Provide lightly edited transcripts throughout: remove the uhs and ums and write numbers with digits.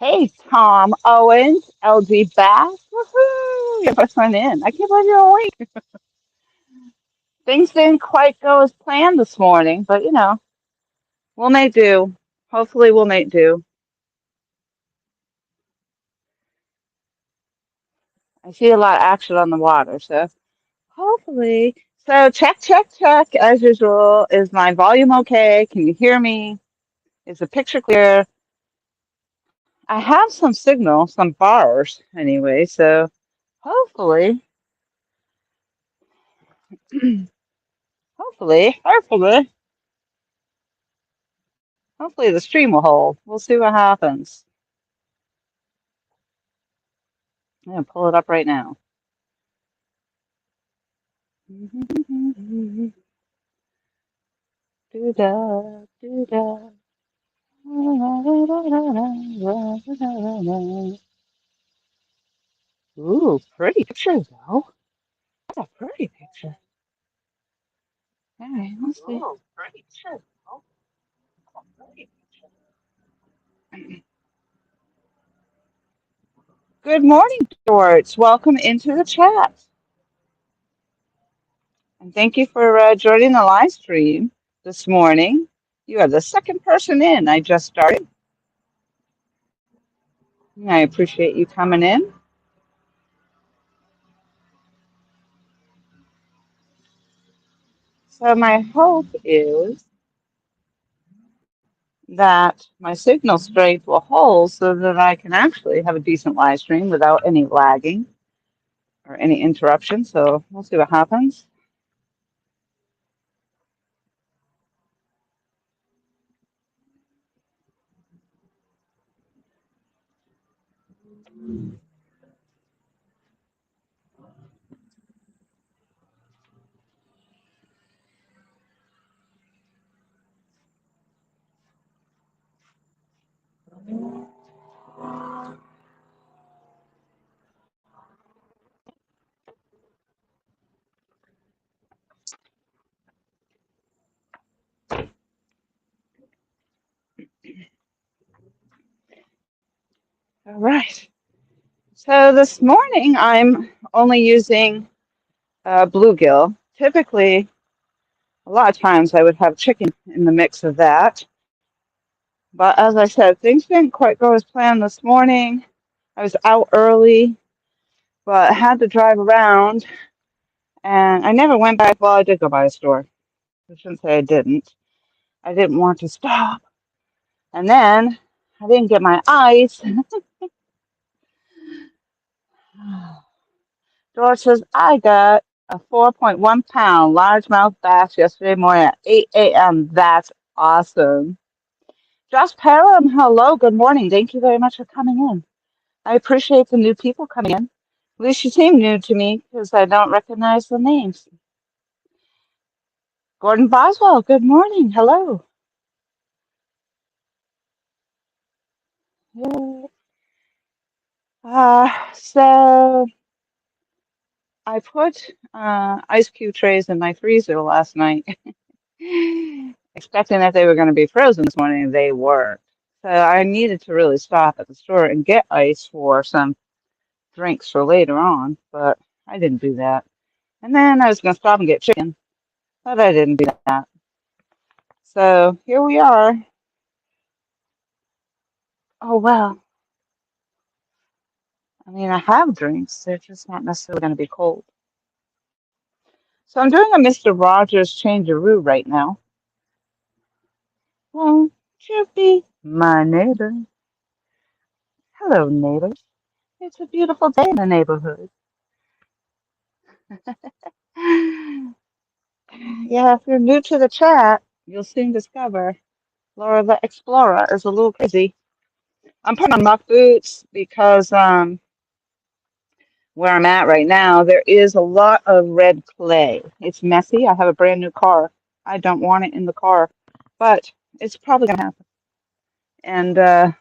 Hey, Tom Owens, LG Bass. Woohoo! Your first one in. I can't believe you're awake. Things didn't quite go as planned this morning, but we'll make do. Hopefully, we'll make do. I see a lot of action on the water, so hopefully. So, check, check, check. As usual, is my volume okay? Can you hear me? Is the picture clear? I have some signal, some bars anyway, so hopefully, hopefully. Hopefully the stream will hold. We'll see what happens. I'm gonna pull it up right now. Do da, do da. Ooh, pretty picture though. That's a pretty picture. All right, let's see. Ooh, pretty picture. Oh, pretty picture. Good morning, George. Welcome into the chat. And thank you for joining the live stream this morning. You are the second person in. I just started. I appreciate you coming in. So my hope is that my signal strength will hold so that I can actually have a decent live stream without any lagging or any interruption. So we'll see what happens. All right. So this morning I'm only using bluegill. Typically, a lot of times I would have chicken in the mix of that. But as I said, things didn't quite go as planned this morning. I was out early, but had to drive around, and I never went back. Well, I did go by a store. I shouldn't say I didn't. I didn't want to stop. And then I didn't get my ice. George says, I got a 4.1 pound largemouth bass yesterday morning at 8 a.m. That's awesome. Josh Parham, hello, good morning. Thank you very much for coming in. I appreciate the new people coming in. At least you seem new to me because I don't recognize the names. Gordon Boswell, good morning. Hello. So I put ice cube trays in my freezer last night, expecting that they were going to be frozen this morning. They weren't. So I needed to really stop at the store and get ice for some drinks for later on, but I didn't do that. And then I was going to stop and get chicken, but I didn't do that. So here we are. Oh, well, I mean, I have drinks. They're just not necessarily going to be cold. So I'm doing a Mr. Rogers change-a-roo right now. Won't you be my neighbor? Hello, neighbors. It's a beautiful day in the neighborhood. Yeah, if you're new to the chat, you'll soon discover Laura the Explorer is a little crazy. I'm putting on muck boots because where I'm at right now, there is a lot of red clay. It's messy. I have a brand new car. I don't want it in the car, but it's probably going to happen. And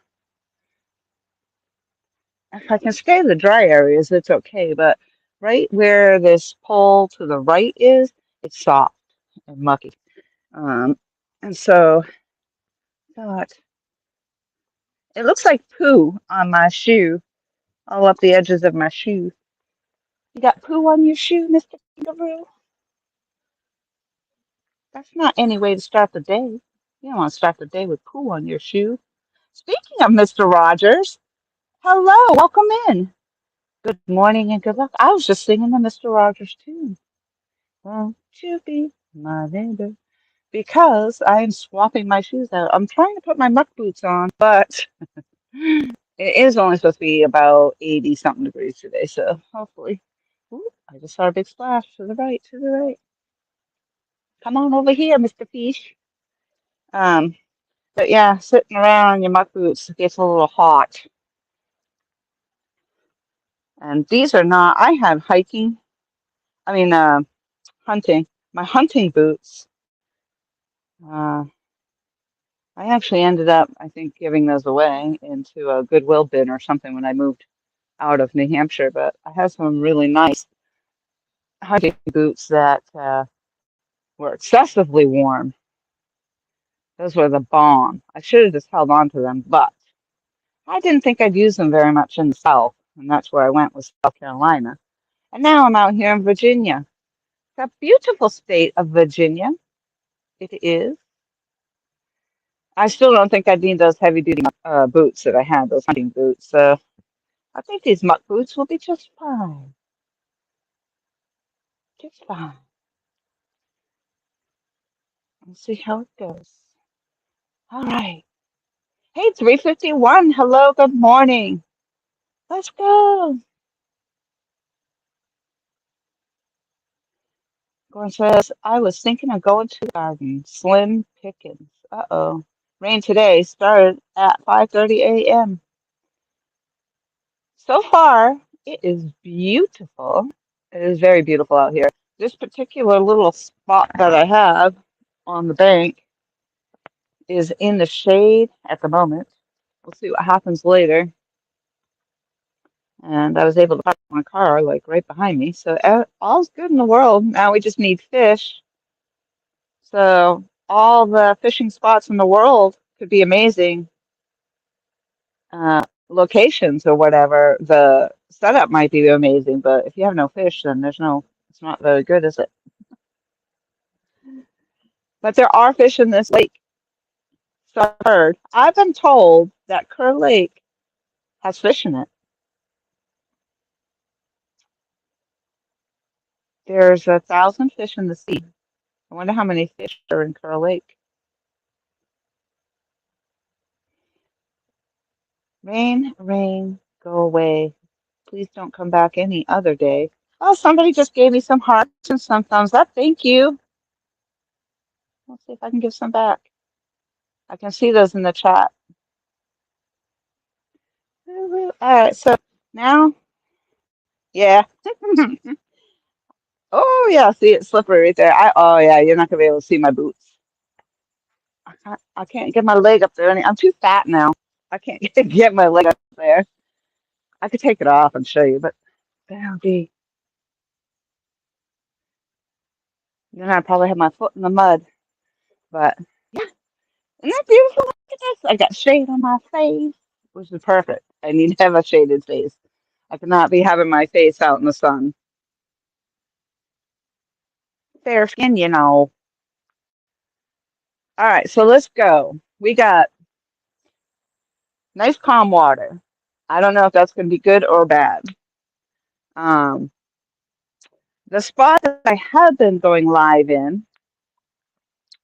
if I can stay the dry areas, it's okay. But right where this pole to the right is, it's soft and mucky. Um, and so, thought It looks like poo on my shoe, all up the edges of my shoe. You got poo on your shoe, Mr. Kangaroo? That's not any way to start the day. You don't want to start the day with poo on your shoe. Speaking of Mr. Rogers, hello, welcome in. Good morning and good luck. I was just singing the Mr. Rogers tune. Won't you be my neighbor? Because I am swapping my shoes out. I'm trying to put my muck boots on, but it is only supposed to be about 80 something degrees today, so hopefully. Ooh, I just saw a big splash to the right, to the right. Come on over here, Mr. Fish. Um, but yeah, sitting around in your muck boots gets a little hot. And these are not, I have hiking, I mean, hunting. My hunting boots, uh, I actually ended up, I think, giving those away into a Goodwill bin or something when I moved out of New Hampshire. But I have some really nice hunting boots that were excessively warm. Those were the bomb. I should have just held on to them, but I didn't think I'd use them very much in the South, and that's where I went was South Carolina. And now I'm out here in Virginia. It's a beautiful state of Virginia. It is. I still don't think I'd need those heavy duty boots that I had, those hunting boots. So I think these muck boots will be just fine. Just fine. We'll see how it goes. All right. Hey, 351. Hello, good morning. Let's go. Gordon says, I was thinking of going to the garden. Slim pickings. Uh-oh. Rain today started at 5:30 a.m. So far, it is beautiful. It is very beautiful out here. This particular little spot that I have on the bank is in the shade at the moment. We'll see what happens later. And I was able to park my car like right behind me. So all's good in the world. Now we just need fish. So all the fishing spots in the world could be amazing locations or whatever. The setup might be amazing, but if you have no fish, then it's not very good, is it? But there are fish in this lake. So I've heard. I've been told that Kerr Lake has fish in it. There's 1,000 fish in the sea. I wonder how many fish are in Kerr Lake. Rain, rain, go away. Please don't come back any other day. Oh, somebody just gave me some hearts and some thumbs up. Thank you. Let's see if I can give some back. I can see those in the chat. All right, so now, yeah. Oh, yeah, see it's slippery right there. Oh, yeah, you're not gonna be able to see my boots. I can't get my leg up there. I'm too fat now. I can't get my leg up there. I could take it off and show you, but that'll be. Then I probably have my foot in the mud. But yeah, isn't that beautiful? Look at this. I got shade on my face, which is perfect. I need to have a shaded face. I cannot be having my face out in the sun. Fair skin, you know. All right, so let's go. We got nice calm water. I don't know if that's going to be good or bad. Um, the spot that I have been going live in,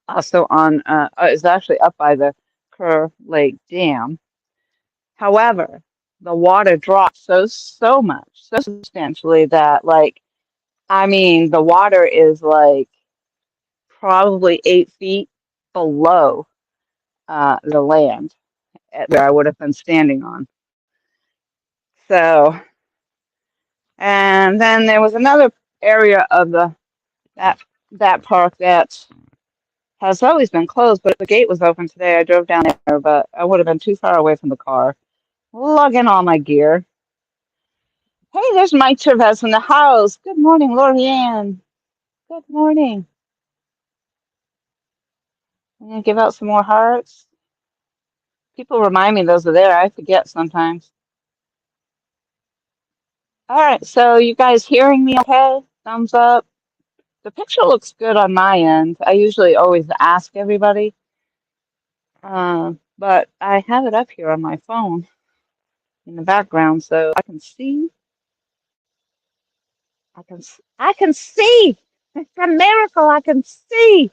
also on, is actually up by the Kerr Lake Dam. However, the water dropped so much, so substantially that like, I mean, the water is like probably 8 feet below the land where I would have been standing on. So, and then there was another area of that that park that has always been closed, but the gate was open today. I drove down there, but I would have been too far away from the car, lugging all my gear. Hey, there's Mike Trevez in the house. Good morning, Lorianne. Good morning. I'm gonna give out some more hearts. People remind me those are there. I forget sometimes. All right, so you guys hearing me okay? Thumbs up. The picture looks good on my end. I usually always ask everybody, but I have it up here on my phone in the background so I can see. I can see. It's a miracle. I can see.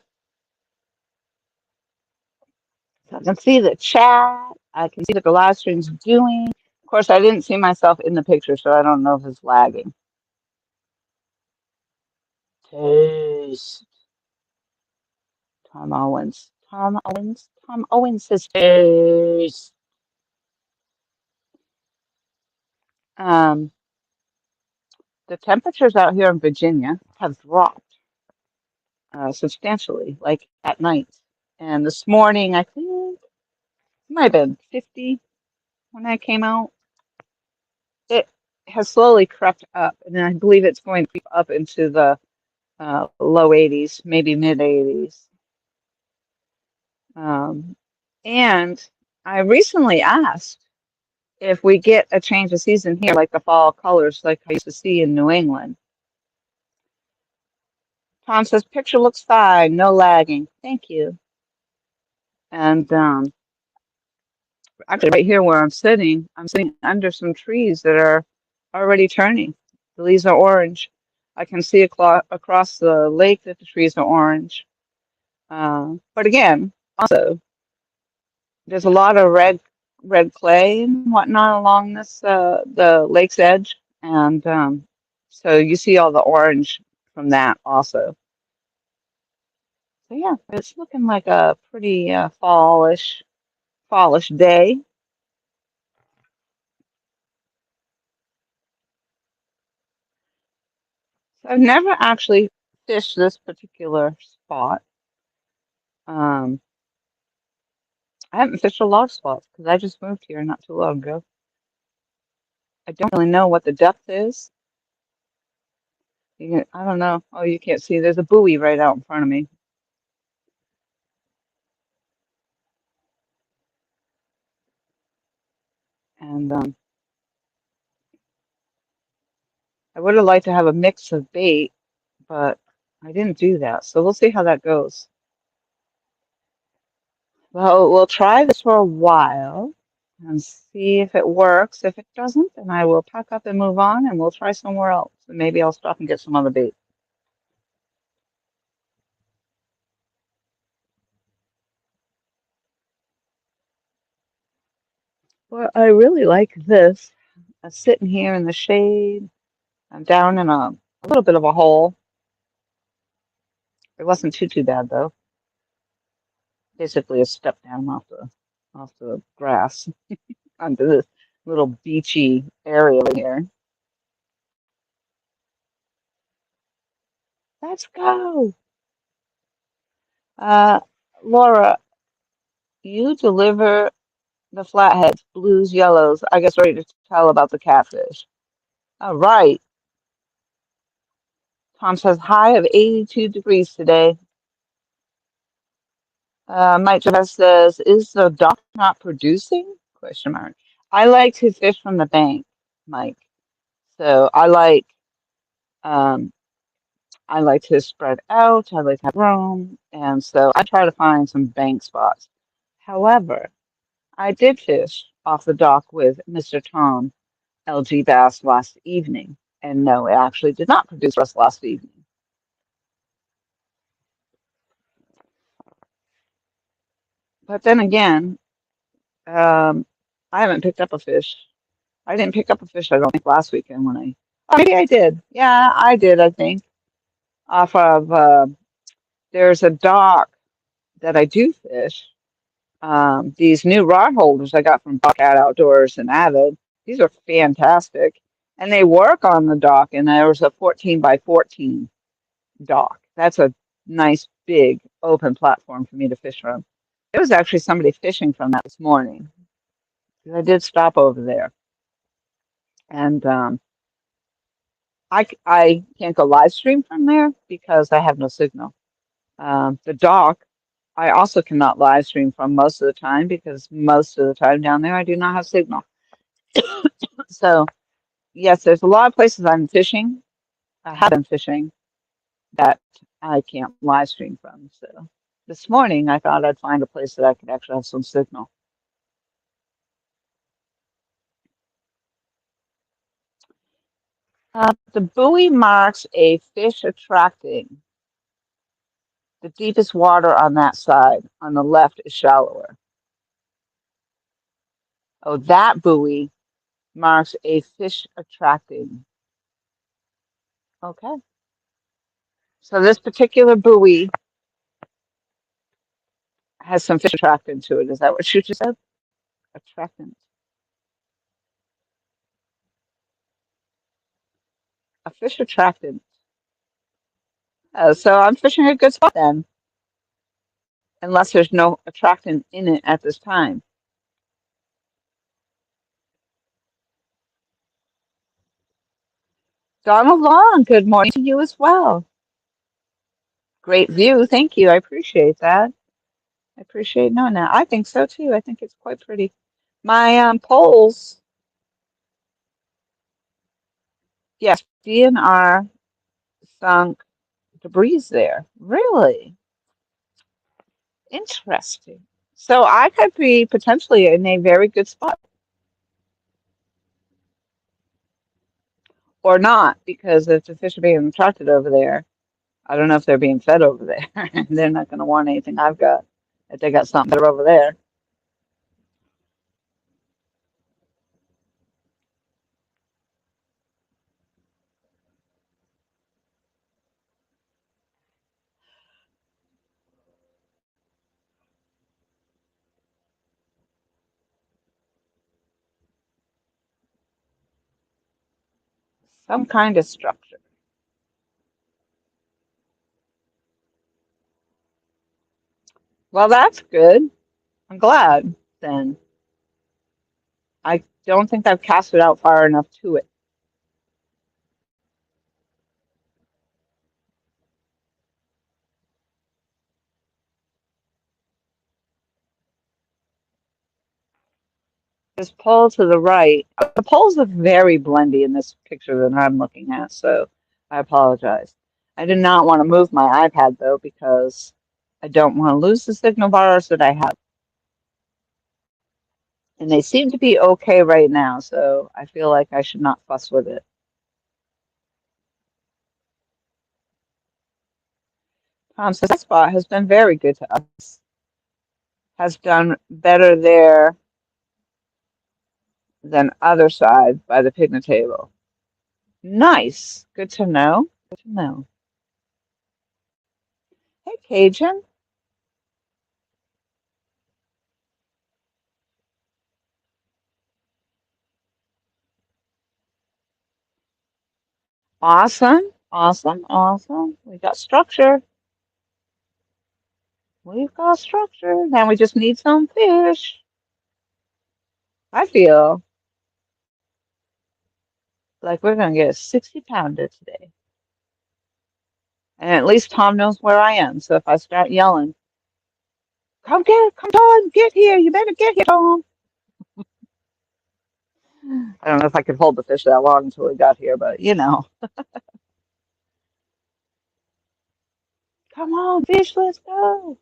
So I can see the chat. I can see what the live stream's doing. Of course, I didn't see myself in the picture, so I don't know if it's lagging. Taste. Tom Owens. Tom Owens. Tom Owens says taste. Um, the temperatures out here in Virginia have dropped substantially, like at night. And this morning, I think it might have been 50 when I came out. It has slowly crept up, and I believe it's going to creep up into the low 80s, maybe mid 80s. Um, and I recently asked if we get a change of season here, like the fall colors, like I used to see in New England. Tom says, picture looks fine, no lagging. Thank you. And actually, right here where I'm sitting under some trees that are already turning. The leaves are orange. I can see across the lake that the trees are orange. But again, also, there's a lot of red clay and whatnot along this the lake's edge, and so you see all the orange from that also. So yeah, it's looking like a pretty fallish day. So I've never actually fished this particular spot. Um, I haven't fished a lot of spots because I just moved here not too long ago. I don't really know what the depth is. I don't know. Oh, you can't see. There's a buoy right out in front of me. And I would have liked to have a mix of bait, but I didn't do that. So we'll see how that goes. Well, we'll try this for a while and see if it works. If it doesn't, then I will pack up and move on and we'll try somewhere else. And maybe I'll stop and get some other bait. Well, I really like this. I'm sitting here in the shade. I'm down in a little bit of a hole. It wasn't too bad though. Basically a step down off the grass onto this little beachy area here. Let's go. Uh, Laura, you deliver the flatheads, blues, yellows. I guess ready to tell about the catfish. All right. Tom says high of 82 degrees today. Mike Chavez says, is the dock not producing? Question mark. I like to fish from the bank, Mike. So um, I like to spread out. I like to have room, and so I try to find some bank spots. However, I did fish off the dock with Mr. Tom LG Bass last evening, and no, it actually did not produce for us last evening. But then again, um, I haven't picked up a fish. I didn't pick up a fish, I don't think, last weekend when oh, maybe I did. Yeah, I did, I think. Off of, there's a dock that I do fish. These new rod holders I got from Buckhead Outdoors and Avid, these are fantastic. And they work on the dock, and there was a 14 by 14 dock. That's a nice, big, open platform for me to fish from. There was actually somebody fishing from that this morning. I did stop over there. And I can't go live stream from there because I have no signal. The dock I also cannot live stream from most of the time because most of the time down there I do not have signal. So yes, there's a lot of places I'm fishing. I have been fishing that I can't live stream from. So this morning I thought I'd find a place that I could actually have some signal. The buoy marks a fish attracting. The deepest water on that side. On the left is shallower. Oh, that buoy marks a fish attracting. Okay. So this particular buoy has some fish attractant to it. Is that what you just said? Attractant. A fish attractant. So I'm fishing a good spot then, unless there's no attractant in it at this time. Donald Long, good morning to you as well. Great view. Thank you. I appreciate that. I appreciate knowing that. I think so too. I think it's quite pretty. My poles, yes, DNR sunk debris there. Really interesting. So I could be potentially in a very good spot or not, because if the fish are being attracted over there, I don't know if they're being fed over there. They're not going to want anything I've got if they got something better over there. Some kind of structure. Well, that's good. I'm glad then. I don't think I've cast it out far enough to it. This pole to the right, the poles look very blendy in this picture that I'm looking at, so I apologize. I did not want to move my iPad though because I don't want to lose the signal bars that I have. And they seem to be okay right now, so I feel like I should not fuss with it. Tom says that spot has been very good to us. Has done better there than other side by the picnic table. Nice. Good to know. Good to know. Hey, Cajun. Awesome. Awesome. Awesome. We got structure. We've got structure. Now we just need some fish. I feel like we're going to get a 60-pounder today. And at least Tom knows where I am. So if I start yelling, come Tom, get here. You better get here, Tom. I don't know if I could hold the fish that long until we got here, but you know. Come on, fish, let's go.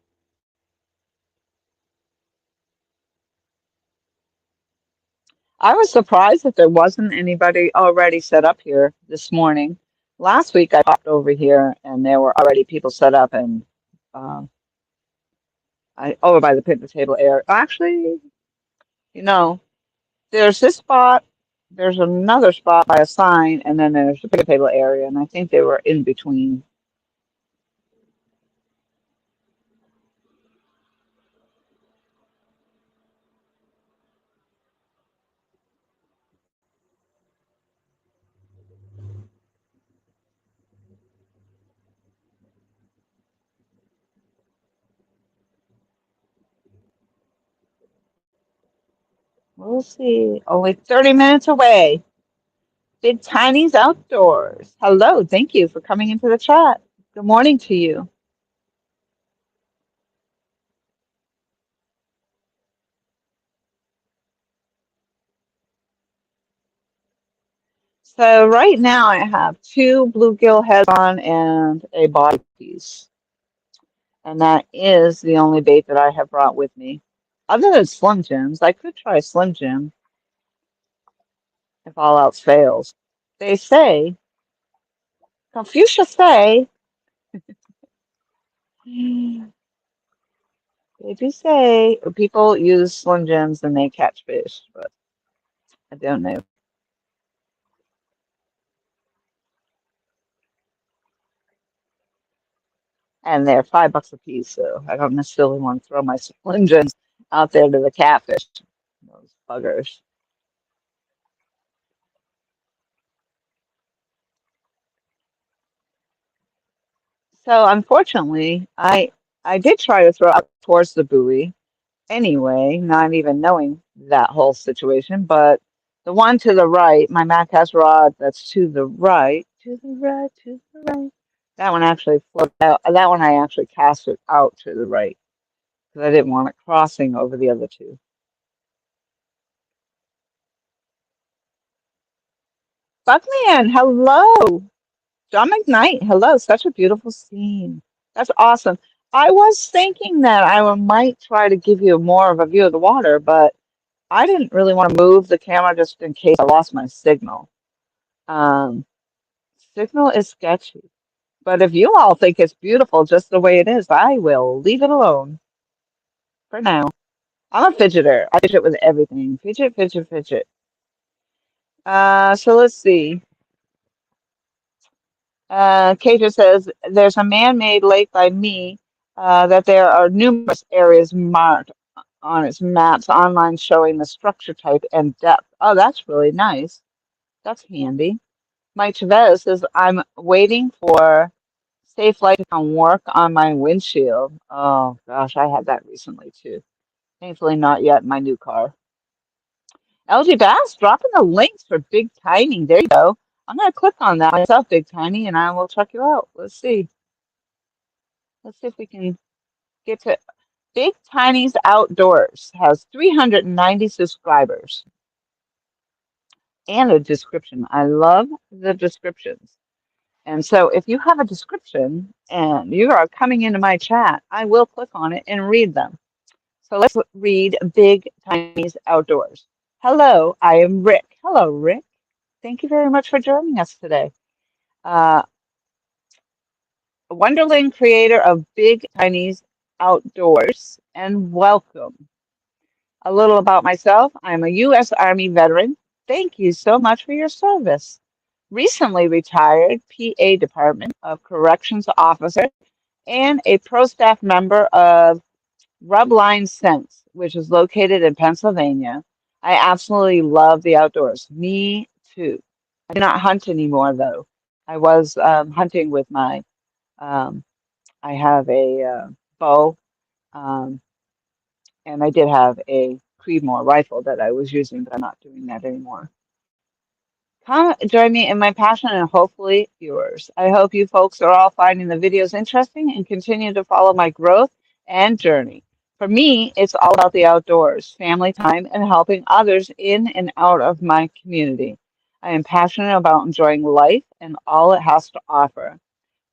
I was surprised that there wasn't anybody already set up here this morning. Last week I popped over here and there were already people set up and uh, over by the picnic table area. Actually, you know, there's this spot, there's another spot by a sign, and then there's the picnic table area, and I think they were in between. We'll see. Only 30 minutes away. Big Tiny's Outdoors. Hello, thank you for coming into the chat. Good morning to you. So right now I have two bluegill heads on and a body piece. And that is the only bait that I have brought with me. Other than Slim Jims, I could try Slim Jim if all else fails. They say, Confucius say, they do say people use Slim Jims and they catch fish, but I don't know. And they're $5 a piece, so I don't necessarily want to throw my Slim Jims out there to the catfish. Those buggers. So unfortunately, I did try to throw out towards the buoy anyway, not even knowing that whole situation. But the one to the right, my Macca's rod that's to the right, to the right. That one actually floated out. That one I actually cast it out to the right because I didn't want it crossing over the other two. Buckman, hello. John McKnight, hello. Such a beautiful scene. That's awesome. I was thinking that I might try to give you more of a view of the water, but I didn't really want to move the camera just in case I lost my signal. Um, Signal is sketchy, but if you all think it's beautiful just the way it is, I will leave it alone for now. I'm a fidgeter. I fidget with everything. Fidget, fidget, fidget. So let's see. Keisha says there's a man-made lake by me that there are numerous areas marked on its maps online showing the structure type and depth. Oh, that's really nice. That's handy. Mike Chavez says I'm waiting for safe light to come work on my windshield. Oh gosh, I had that recently too. Thankfully not yet in my new car. LG Bass dropping the links for Big Tiny. There you go. I'm gonna click on that myself, Big Tiny, and I will check you out. Let's see. Let's see if we can get to Big Tiny's Outdoors has 390 subscribers and a description. I love the descriptions. And so if you have a description and you are coming into my chat, I will click on it and read them. So let's read Big Tiny's Outdoors. Hello, I am Rick. Hello, Rick. Thank you very much for joining us today. Uh, Wonderland creator of Big Tiny's Outdoors, and welcome. A little about myself. I'm a U.S. Army veteran. Thank you so much for your service. Recently retired PA Department of Corrections Officer and a pro staff member of Rubline Scents, which is located in Pennsylvania. I absolutely love the outdoors. Me too. I do not hunt anymore, though. I was hunting with my, um, I have a bow, um, and I did have a Creedmoor rifle that I was using, but I'm not doing that anymore. Come join me in my passion and hopefully yours. I hope you folks are all finding the videos interesting and continue to follow my growth and journey. For me, it's all about the outdoors, family time, and helping others in and out of my community. I am passionate about enjoying life and all it has to offer.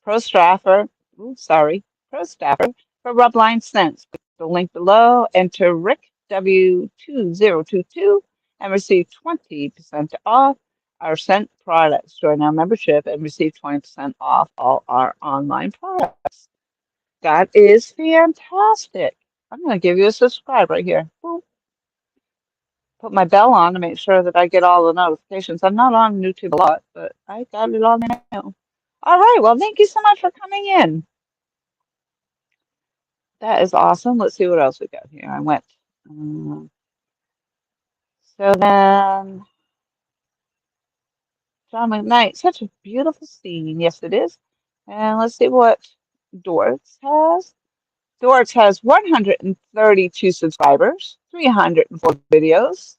Pro staffer, pro staffer for Rubline Sense. The link below, enter Rick W2022 and receive 20% off our scent products. Join our membership and receive 20% off all our online products. That is fantastic. I'm going to give you a subscribe right here. Boom. Put my bell on to make sure that I get all the notifications. I'm not on YouTube a lot, but I got it on there now. All right. Well, thank you so much for coming in. That is awesome. Let's see what else we got here. I went. So then, John McKnight, such a beautiful scene. Yes, it is. And let's see what Dortz has. Dortz has 132 subscribers, 304 videos.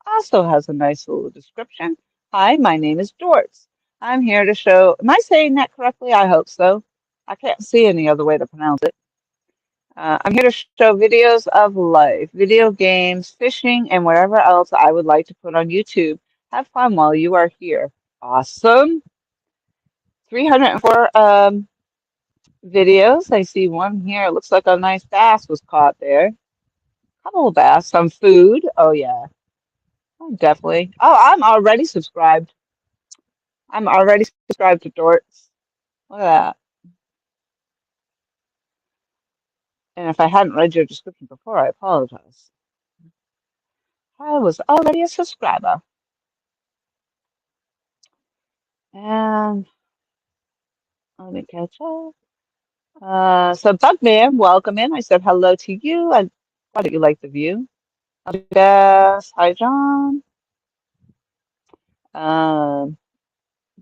Also has a nice little description. Hi, my name is Dortz. I'm here to show. Am I saying that correctly? I hope so. I can't see any other way to pronounce it. I'm here to show videos of life, video games, fishing, and whatever else I would like to put on YouTube. Have fun while you are here. Awesome. 304 videos. I see one here. It looks like a nice bass was caught there. Couple of bass. Some food. Oh, yeah. Oh, definitely. Oh, I'm already subscribed. I'm already subscribed to Dorts. Look at that. And if I hadn't read your description before, I apologize. I was already a subscriber. And let me catch up. So Bugman, welcome in. I said hello to you. And why don't you like the view? Yes. Hi, John. Um,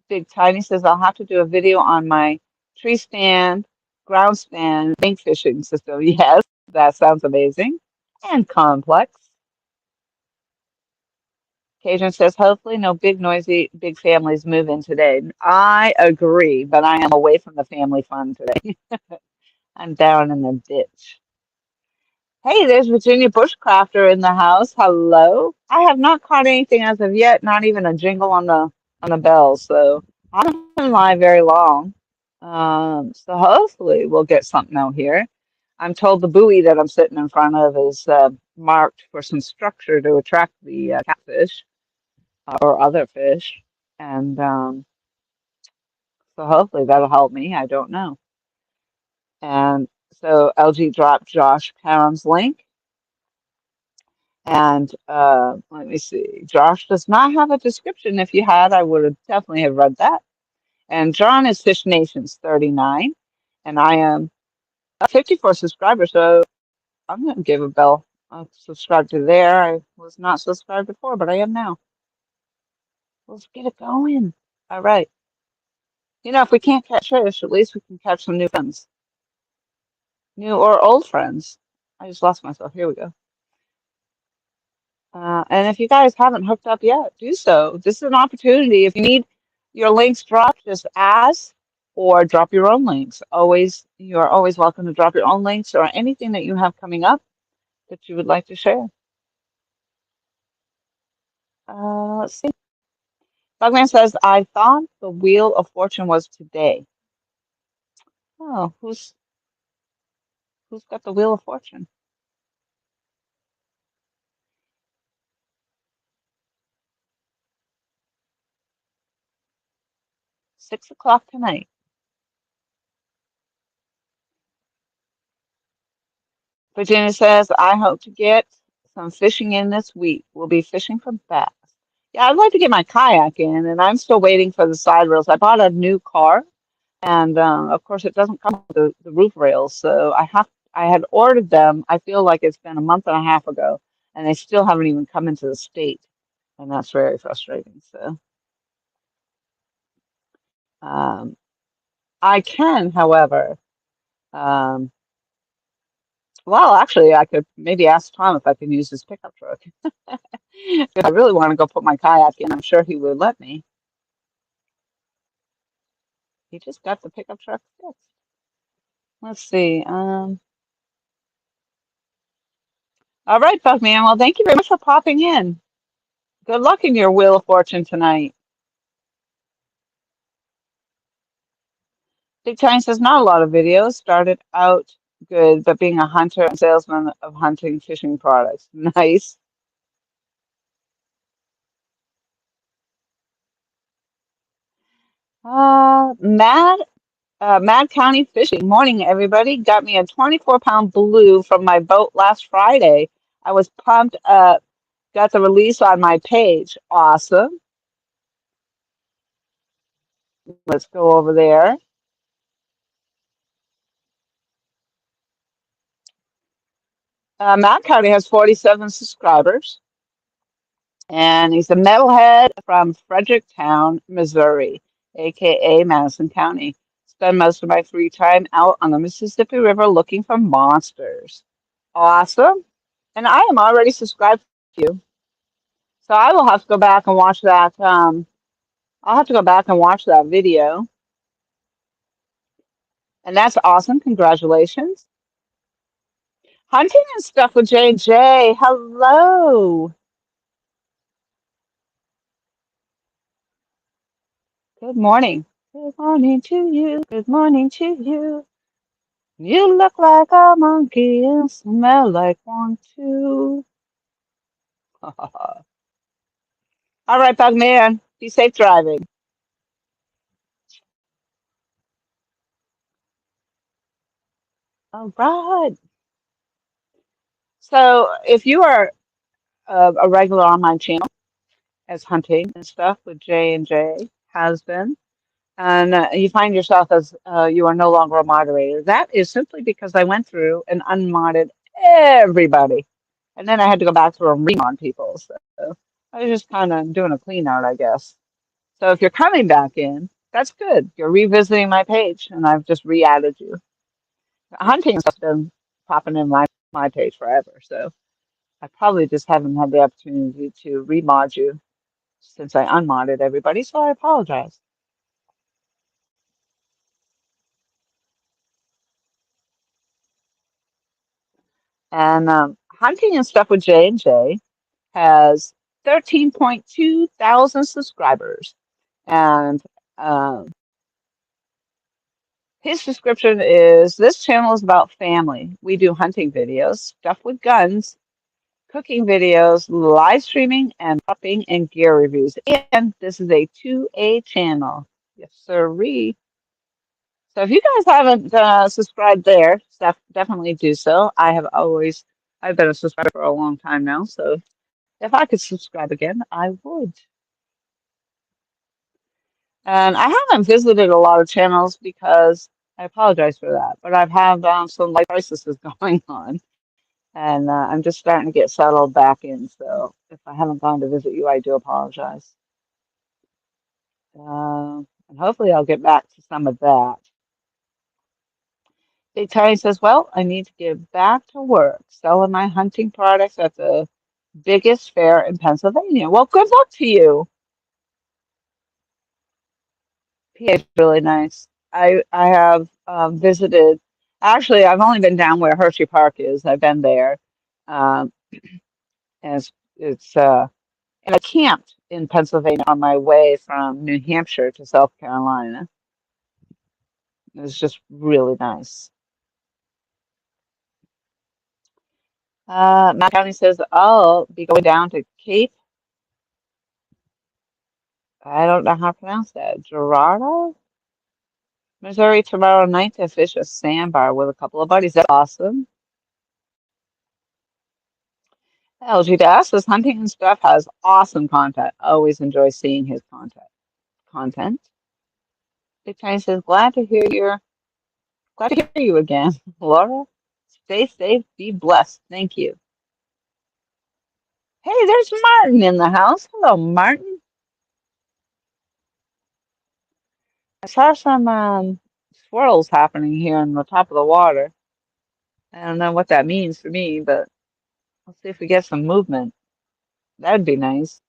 Big Tiny says I'll have to do a video on my tree stand, ground stand, bank fishing system. Yes, that sounds amazing and complex. Cajun says hopefully no big noisy big families move in today. I agree, but I am away from the family fun today. I'm down in the ditch. Hey, there's Virginia Bushcrafter in the house. Hello. I have not caught anything as of yet, not even a jingle on the bell, so I haven't been live very long. So hopefully we'll get something out here. I'm told the buoy that I'm sitting in front of is marked for some structure to attract the catfish or other fish, and so hopefully that'll help me. I don't know. And so LG dropped Josh Karam's link. And let me see. Josh does not have a description. If you had, I would have definitely have read that. And John is Fish Nations 39, and I am 54 subscribers. So I'm going to give a bell. I'll subscribe to there. I was not subscribed before, but I am now. Let's get it going. All right. You know, if we can't catch fish, at least we can catch some new friends, new or old friends. I just lost myself. Here we go. And if you guys haven't hooked up yet, do so. This is an opportunity. If you need your links dropped, just ask or drop your own links. Always, you are always welcome to drop your own links or anything that you have coming up that you would like to share. Let's see. Bugman says, I thought the Wheel of Fortune was today. Oh, who's got the Wheel of Fortune? 6 o'clock tonight. Virginia says, I hope to get some fishing in this week. We'll be fishing for bass. Yeah, I'd like to get my kayak in, and I'm still waiting for the side rails. I bought a new car, and of course, it doesn't come with the roof rails, so I had ordered them. I feel like it's been a month and a half ago, and they still haven't even come into the state, and that's very frustrating. So um, I can, however, um, well, actually, I could maybe ask Tom if I can use his pickup truck. If I really want to go put my kayak in, I'm sure he would let me. He just got the pickup truck fixed. Let's see. All right, Buckman. Well, thank you very much for popping in. Good luck in your Wheel of Fortune tonight. Big Time says not a lot of videos. Started out good, but being a hunter and salesman of hunting fishing products. Nice. Mad County Fishing. Morning, everybody. Got me a 24-pound blue from my boat last Friday. I was pumped up. Got the release on my page. Awesome. Let's go over there. Mad County has 47 subscribers, and he's a metalhead from Fredericktown, Missouri, aka Madison County. Spend most of my free time out on the Mississippi River looking for monsters. Awesome. And I am already subscribed to you. So I will have to go back and watch that. I'll have to go back and watch that video. And that's awesome. Congratulations. Hunting and stuff with J J. Hello. Good morning. Good morning to you. Good morning to you. You look like a monkey and smell like one too. All right, Bugman. Be safe driving. All right. So if you are a regular on my channel as hunting and stuff with J and J has been, and you find yourself as you are no longer a moderator, that is simply because I went through and unmodded everybody, and then I had to go back through and remod people. So I was just kind of doing a clean out, I guess. So if you're coming back in, that's good. You're revisiting my page, and I've just re-added you. Hunting stuff's been popping in my page forever, so I probably just haven't had the opportunity to remod you since I unmodded everybody, so I apologize. And Hunting and Stuff with J and J has 13.2 thousand subscribers, and um, his description is this channel is about family. We do hunting videos, stuff with guns, cooking videos, live streaming, and shopping and gear reviews. And this is a 2A channel. Yes, sirree. So if you guys haven't subscribed there, definitely do so. I've been a subscriber for a long time now, so if I could subscribe again, I would. And I haven't visited a lot of channels because I apologize for that, but I've had some life crises going on, and I'm just starting to get settled back in. So if I haven't gone to visit you, I do apologize. And hopefully I'll get back to some of that. Big Tiny says, well, I need to get back to work selling my hunting products at the biggest fair in Pennsylvania. Well, good luck to you. PA is really nice. I have visited. Actually, I've only been down where Hershey Park is. I've been there, um, and it's and I camped in Pennsylvania on my way from New Hampshire to South Carolina. It was just really nice. Matt County says I'll be going down to Cape. I don't know how to pronounce that. Gerardo, Missouri tomorrow night to fish a sandbar with a couple of buddies. That's awesome. LG Dash says hunting and stuff has awesome content. Always enjoy seeing his content. Big Tiny says glad to hear you again. Laura, stay safe, be blessed. Thank you. Hey, there's Martin in the house. Hello, Martin. I saw some swirls happening here on the top of the water. I don't know what that means for me, but let's see if we get some movement. That'd be nice.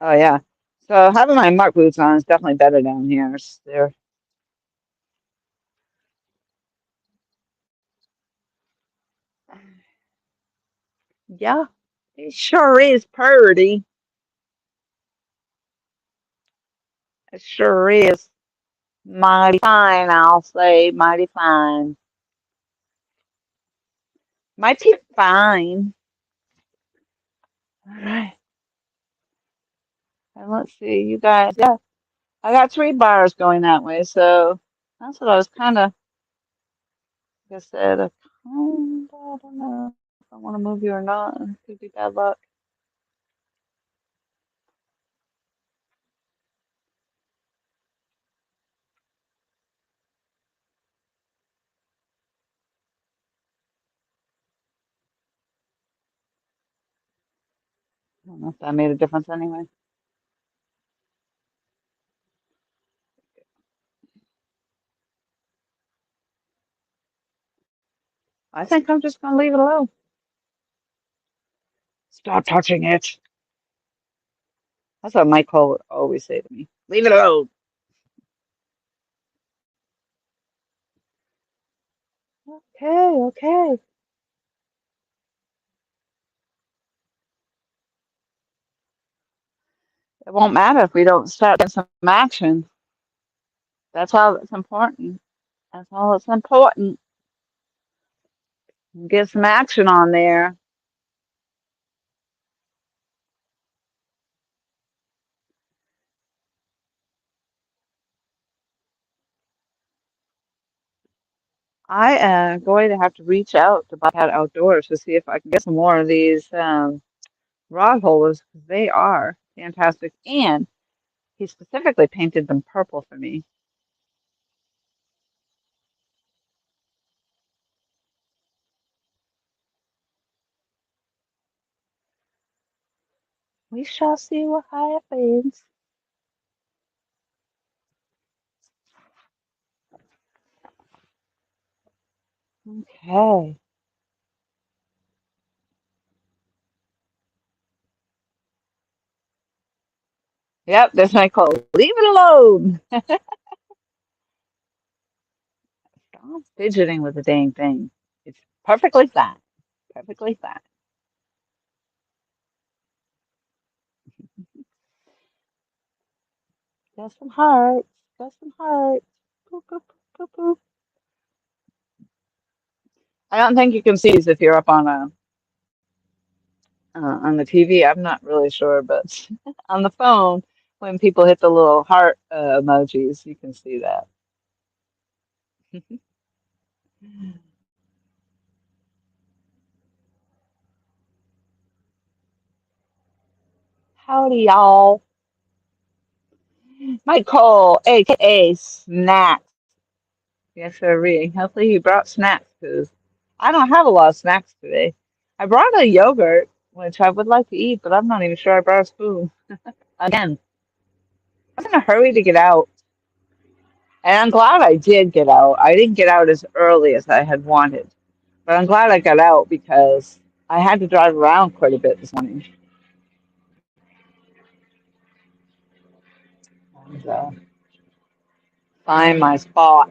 Oh yeah. So having my mark boots on is definitely better down here. They're yeah, it sure is pretty. It sure is. Mighty fine, I'll say. Mighty fine. Mighty fine. All right. And let's see, you guys. Yeah, I got 3 bars going that way, so that's what I was kind of, like I said, I don't know if I want to move you or not. It could be bad luck. I don't know if that made a difference anyway. I think I'm just going to leave it alone. Stop touching it. That's what Michael would always say to me. Leave it alone. Okay, okay. It won't matter if we don't start getting some action. That's all that's important. That's all that's important. Get some action on there. I am going to have to reach out to Bobcat Outdoors to see if I can get some more of these rod holders. They are fantastic. And he specifically painted them purple for me. We shall see what happens. Okay. Yep, that's my code. Leave it alone. Stop fidgeting with the dang thing. It's perfectly fine. Perfectly fine. Got some hearts. Got some hearts. Boop, boop, boop, boop. I don't think you can see these if you're up on the TV. I'm not really sure, but on the phone, when people hit the little heart emojis, you can see that. Howdy, y'all. Mike Cole, aka Snacks. Yes, sir. Hopefully, he brought snacks because I don't have a lot of snacks today. I brought a yogurt, which I would like to eat, but I'm not even sure I brought a spoon. Again, I was in a hurry to get out, and I'm glad I did get out. I didn't get out as early as I had wanted, but I'm glad I got out because I had to drive around quite a bit this morning and find my spot.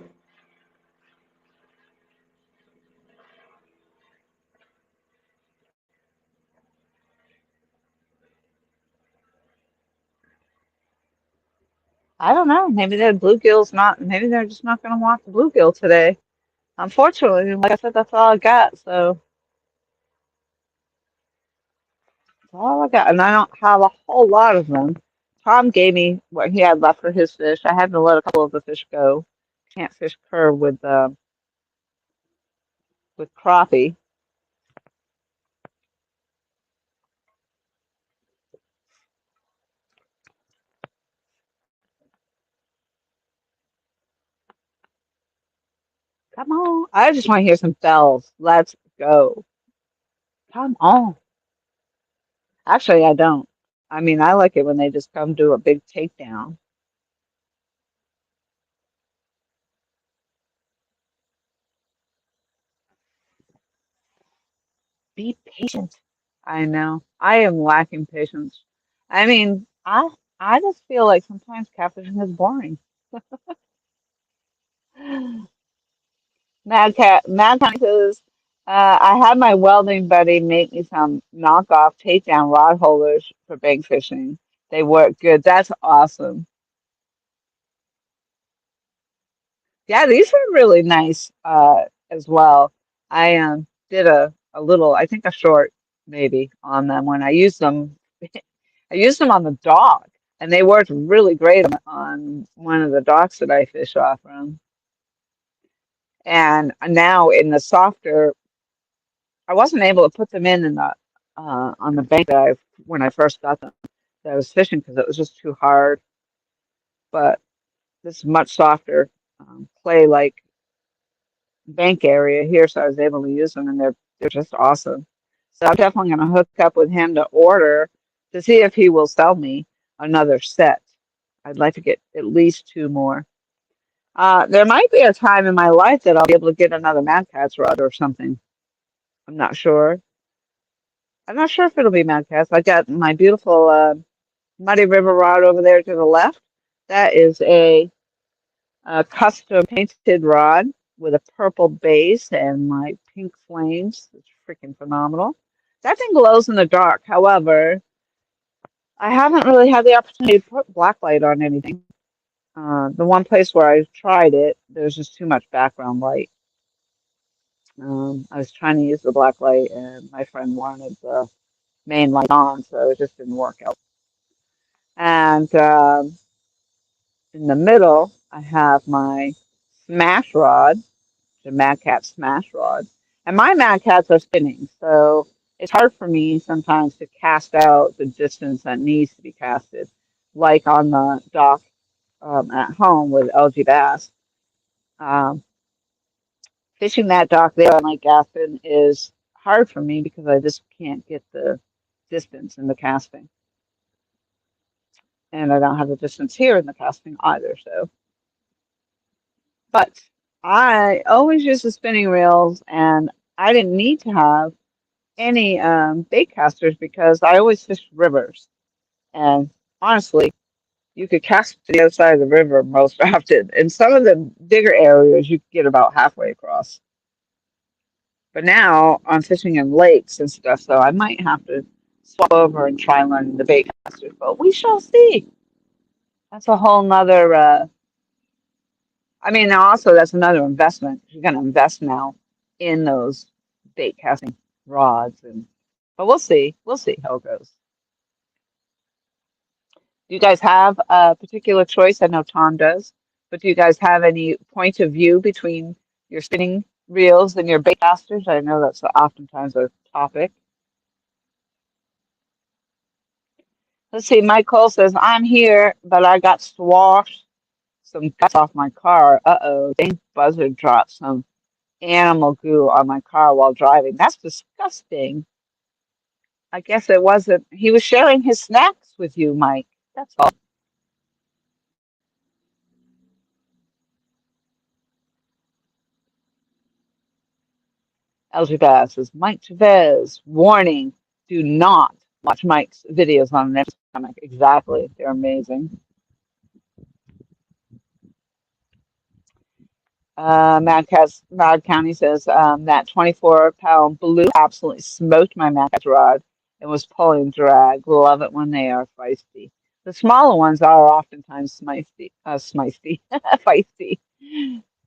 I don't know. Maybe the bluegill's not. Maybe they're just not going to want the bluegill today. Unfortunately, like I said, that's all I got. So that's all I got, and I don't have a whole lot of them. Tom gave me what he had left for his fish. I had to let a couple of the fish go. Can't fish curve with crappie. Come on. I just want to hear some bells. Let's go. Come on. Actually, I don't. I mean, I like it when they just come do a big takedown. Be patient. I know. I am lacking patience. I mean, I just feel like sometimes catfishing is boring. Mad Cat says, I had my welding buddy make me some knockoff takedown rod holders for big fishing. They work good. That's awesome. Yeah, these are really nice as well. I did a little, I think a short maybe on them when I used them. I used them on the dock, and they worked really great on one of the docks that I fish off from. And now in the softer, I wasn't able to put them in the on the bank that I when I first got them that I was fishing because it was just too hard. But this is much softer clay like bank area here, so I was able to use them, and they're just awesome. So I'm definitely going to hook up with him to order to see if he will sell me another set. I'd like to get at least two more. There might be a time in my life that I'll be able to get another Mad Catz rod or something. I'm not sure. I'm not sure if it'll be Mad Catz. I got my beautiful Muddy River rod over there to the left. That is a custom painted rod with a purple base and my pink flames. It's freaking phenomenal. That thing glows in the dark. However, I haven't really had the opportunity to put blacklight on anything. The one place where I tried it, there's just too much background light. I was trying to use the blacklight, and my friend wanted the main light on, so it just didn't work out. And in the middle, I have my smash rod, the Mad Cat smash rod. And my Mad Cats are spinning, so it's hard for me sometimes to cast out the distance that needs to be casted, like on the dock at home with LG Bass. Um, Fishing that dock there on Lake Gaston is hard for me because I just can't get the distance in the casting. And I don't have the distance here in the casting either, so. But I always use the spinning reels, and I didn't need to have any bait casters because I always fish rivers. And honestly, you could cast to the other side of the river most often. In some of the bigger areas, you could get about halfway across. But now I'm fishing in lakes and stuff, so I might have to swap over and try learning the bait casters. But we shall see. That's a whole nother. I mean, now also that's another investment. You're going to invest now in those bait casting rods, and but we'll see. We'll see how it goes. Do you guys have a particular choice? I know Tom does, but do you guys have any point of view between your spinning reels and your bait casters? I know that's oftentimes a topic. Let's see. Mike Cole says, "I'm here, but I got swashed some guts off my car. Uh-oh, dang buzzard dropped some animal goo on my car while driving. That's disgusting. I guess it wasn't. He was sharing his snacks with you, Mike. That's all." Elgie Bass says, Mike Chavez, warning, do not watch Mike's videos on an stomach. Exactly. They're amazing. Mad County says that 24-pound blue absolutely smoked my Mad Cat's rod and was pulling drag. Love it when they are feisty. The smaller ones are oftentimes feisty.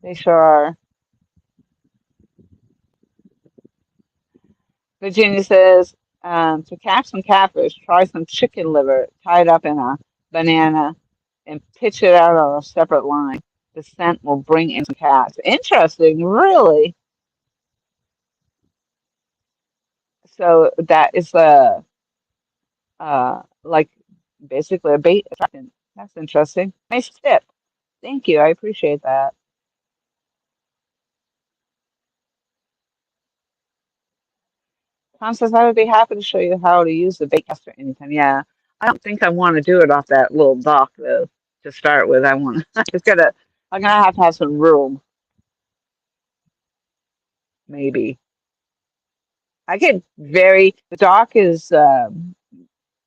They sure are. Virginia says to catch some catfish, try some chicken liver tied up in a banana and pitch it out on a separate line. The scent will bring in some cats. Interesting, really. So that is like basically a bait attractant. That's interesting. Nice tip. Thank you. I appreciate that. Tom says I would be happy to show you how to use the bait caster anytime. Yeah, I don't think I want to do it off that little dock though. To start with, I want. It's gonna. I'm gonna have to have some room. Maybe I get very. The dock is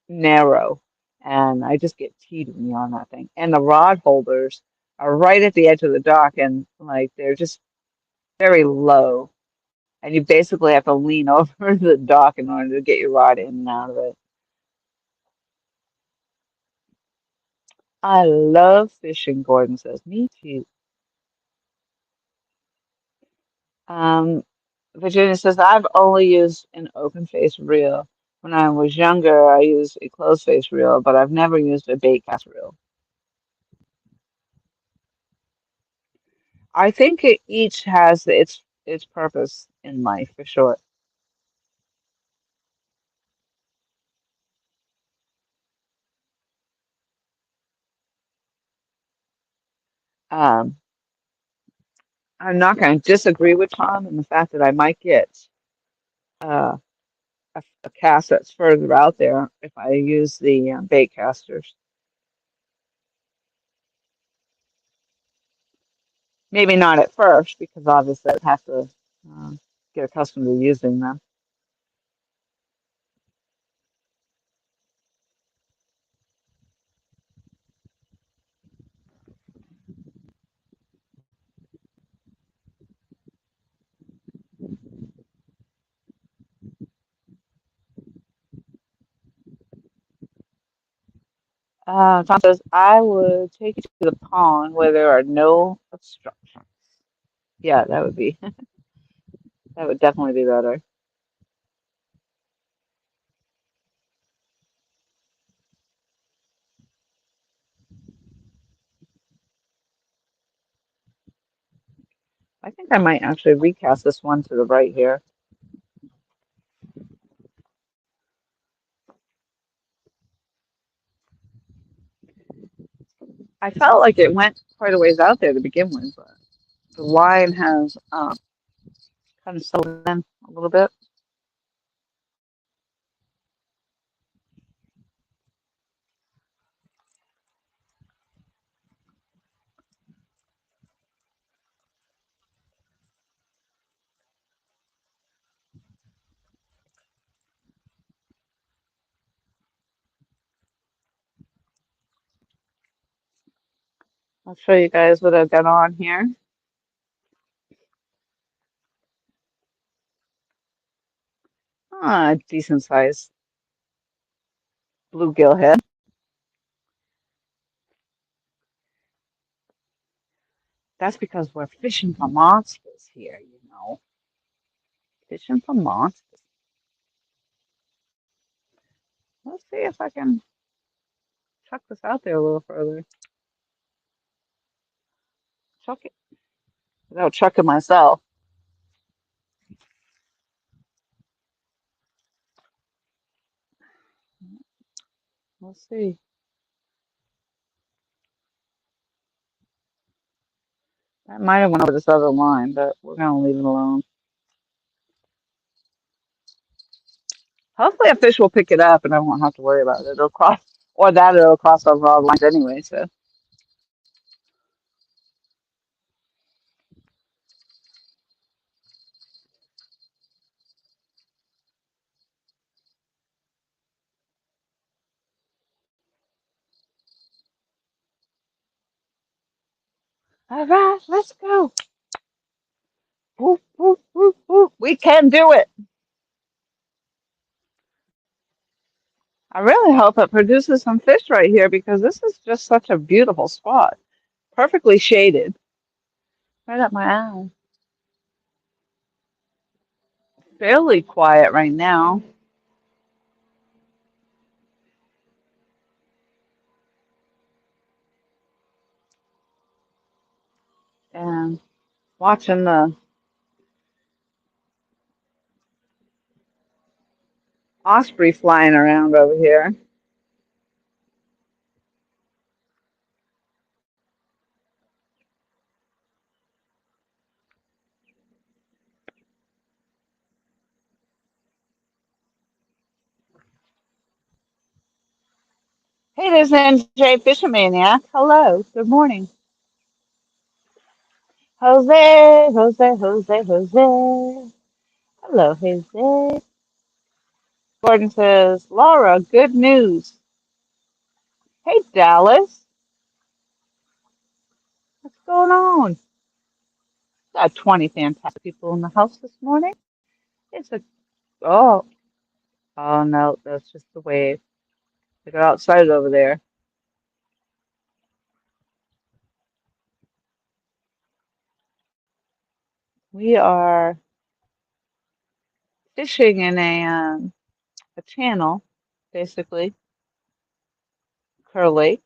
narrow, and I just get teetering on that thing. And the rod holders are right at the edge of the dock, and like they're just very low, and you basically have to lean over the dock in order to get your rod in and out of it. I love fishing, Gordon says. Me too. Um, Virginia says, I've only used an open face reel. When I was younger, I used a closed face reel, but I've never used a bait cast reel. I think it each has its purpose in life for sure. Um, I'm not going to disagree with Tom in the fact that I might get uh, a cast that's further out there if I use the bait casters. Maybe not at first because obviously I'd have to uh, get accustomed to using them. Tom says, I would take you to the pond where there are no obstructions. Yeah, that would be, that would definitely be better. I think I might actually recast this one to the right here. I felt like it went quite a ways out there to begin with, but the line has kind of settled in a little bit. I'll show you guys what I've got on here. Decent size bluegill head. That's because we're fishing for monsters here, you know. Fishing for monsters. Let's see if I can chuck this out there a little further. Chuck it without chucking myself. Let's see. That might have went over this other line, but we're gonna leave it alone. Hopefully a fish will pick it up and I won't have to worry about it. It'll cross, or that it'll cross over all lines anyway, so. All right, let's go. Woo, woo, woo, woo. We can do it. I really hope it produces some fish right here because this is just such a beautiful spot. Perfectly shaded. Right up my alley. Fairly quiet right now. And watching the osprey flying around over here. Hey, there's NJ Fishermaniac. Hello. Good morning. Jose, Jose, Jose, Jose. Hello, Jose. Gordon says, Laura, good news. Hey, Dallas. What's going on? Got 20 fantastic people in the house this morning. It's a, oh, oh no, that's just the wave. They go outside over there. We are fishing in a channel, basically, Kerr Lake.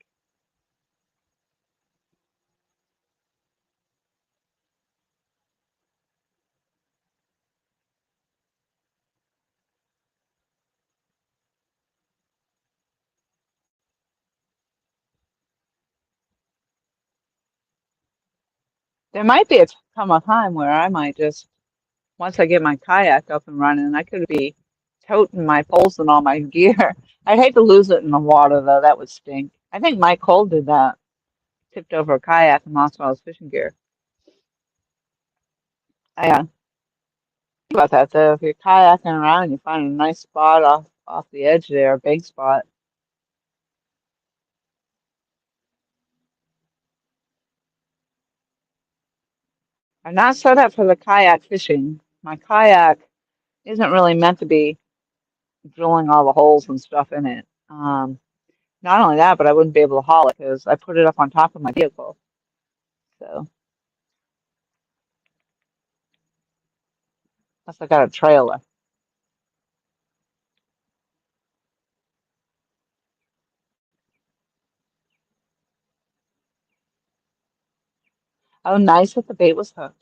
There might be come a time where I might just, once I get my kayak up and running, I could be toting my poles and all my gear. I'd hate to lose it in the water, though. That would stink. I think Mike Cole did that. Tipped over a kayak and lost all his fishing gear. Yeah. Think about that, though. If you're kayaking around and you find a nice spot off the edge there, a bank spot. I'm not set up for the kayak fishing. My kayak isn't really meant to be drilling all the holes and stuff in it. Not only that, but I wouldn't be able to haul it because I put it up on top of my vehicle. So plus I got a trailer. Oh, nice that the bait was hooked.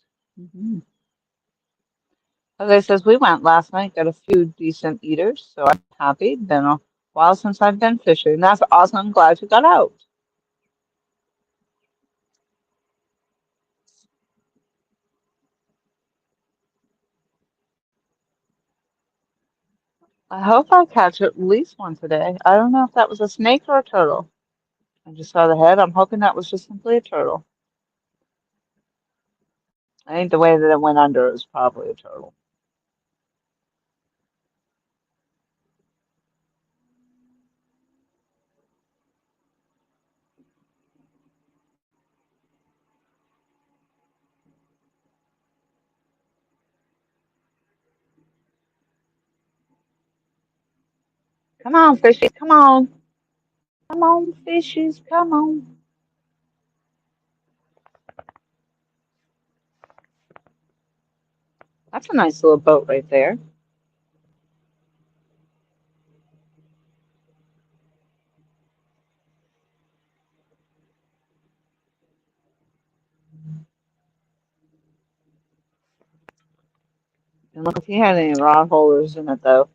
As I says, we went last night, got a few decent eaters, so I'm happy. Been a while since I've been fishing. That's awesome. I'm glad you got out. I hope I catch at least one today. I don't know if that was a snake or a turtle. I just saw the head. I'm hoping that was just simply a turtle. I think the way that it went under is probably a turtle. Come on, fishies, come on. Come on, fishies, come on. That's a nice little boat right there. And look if he had any rod holders in it, though.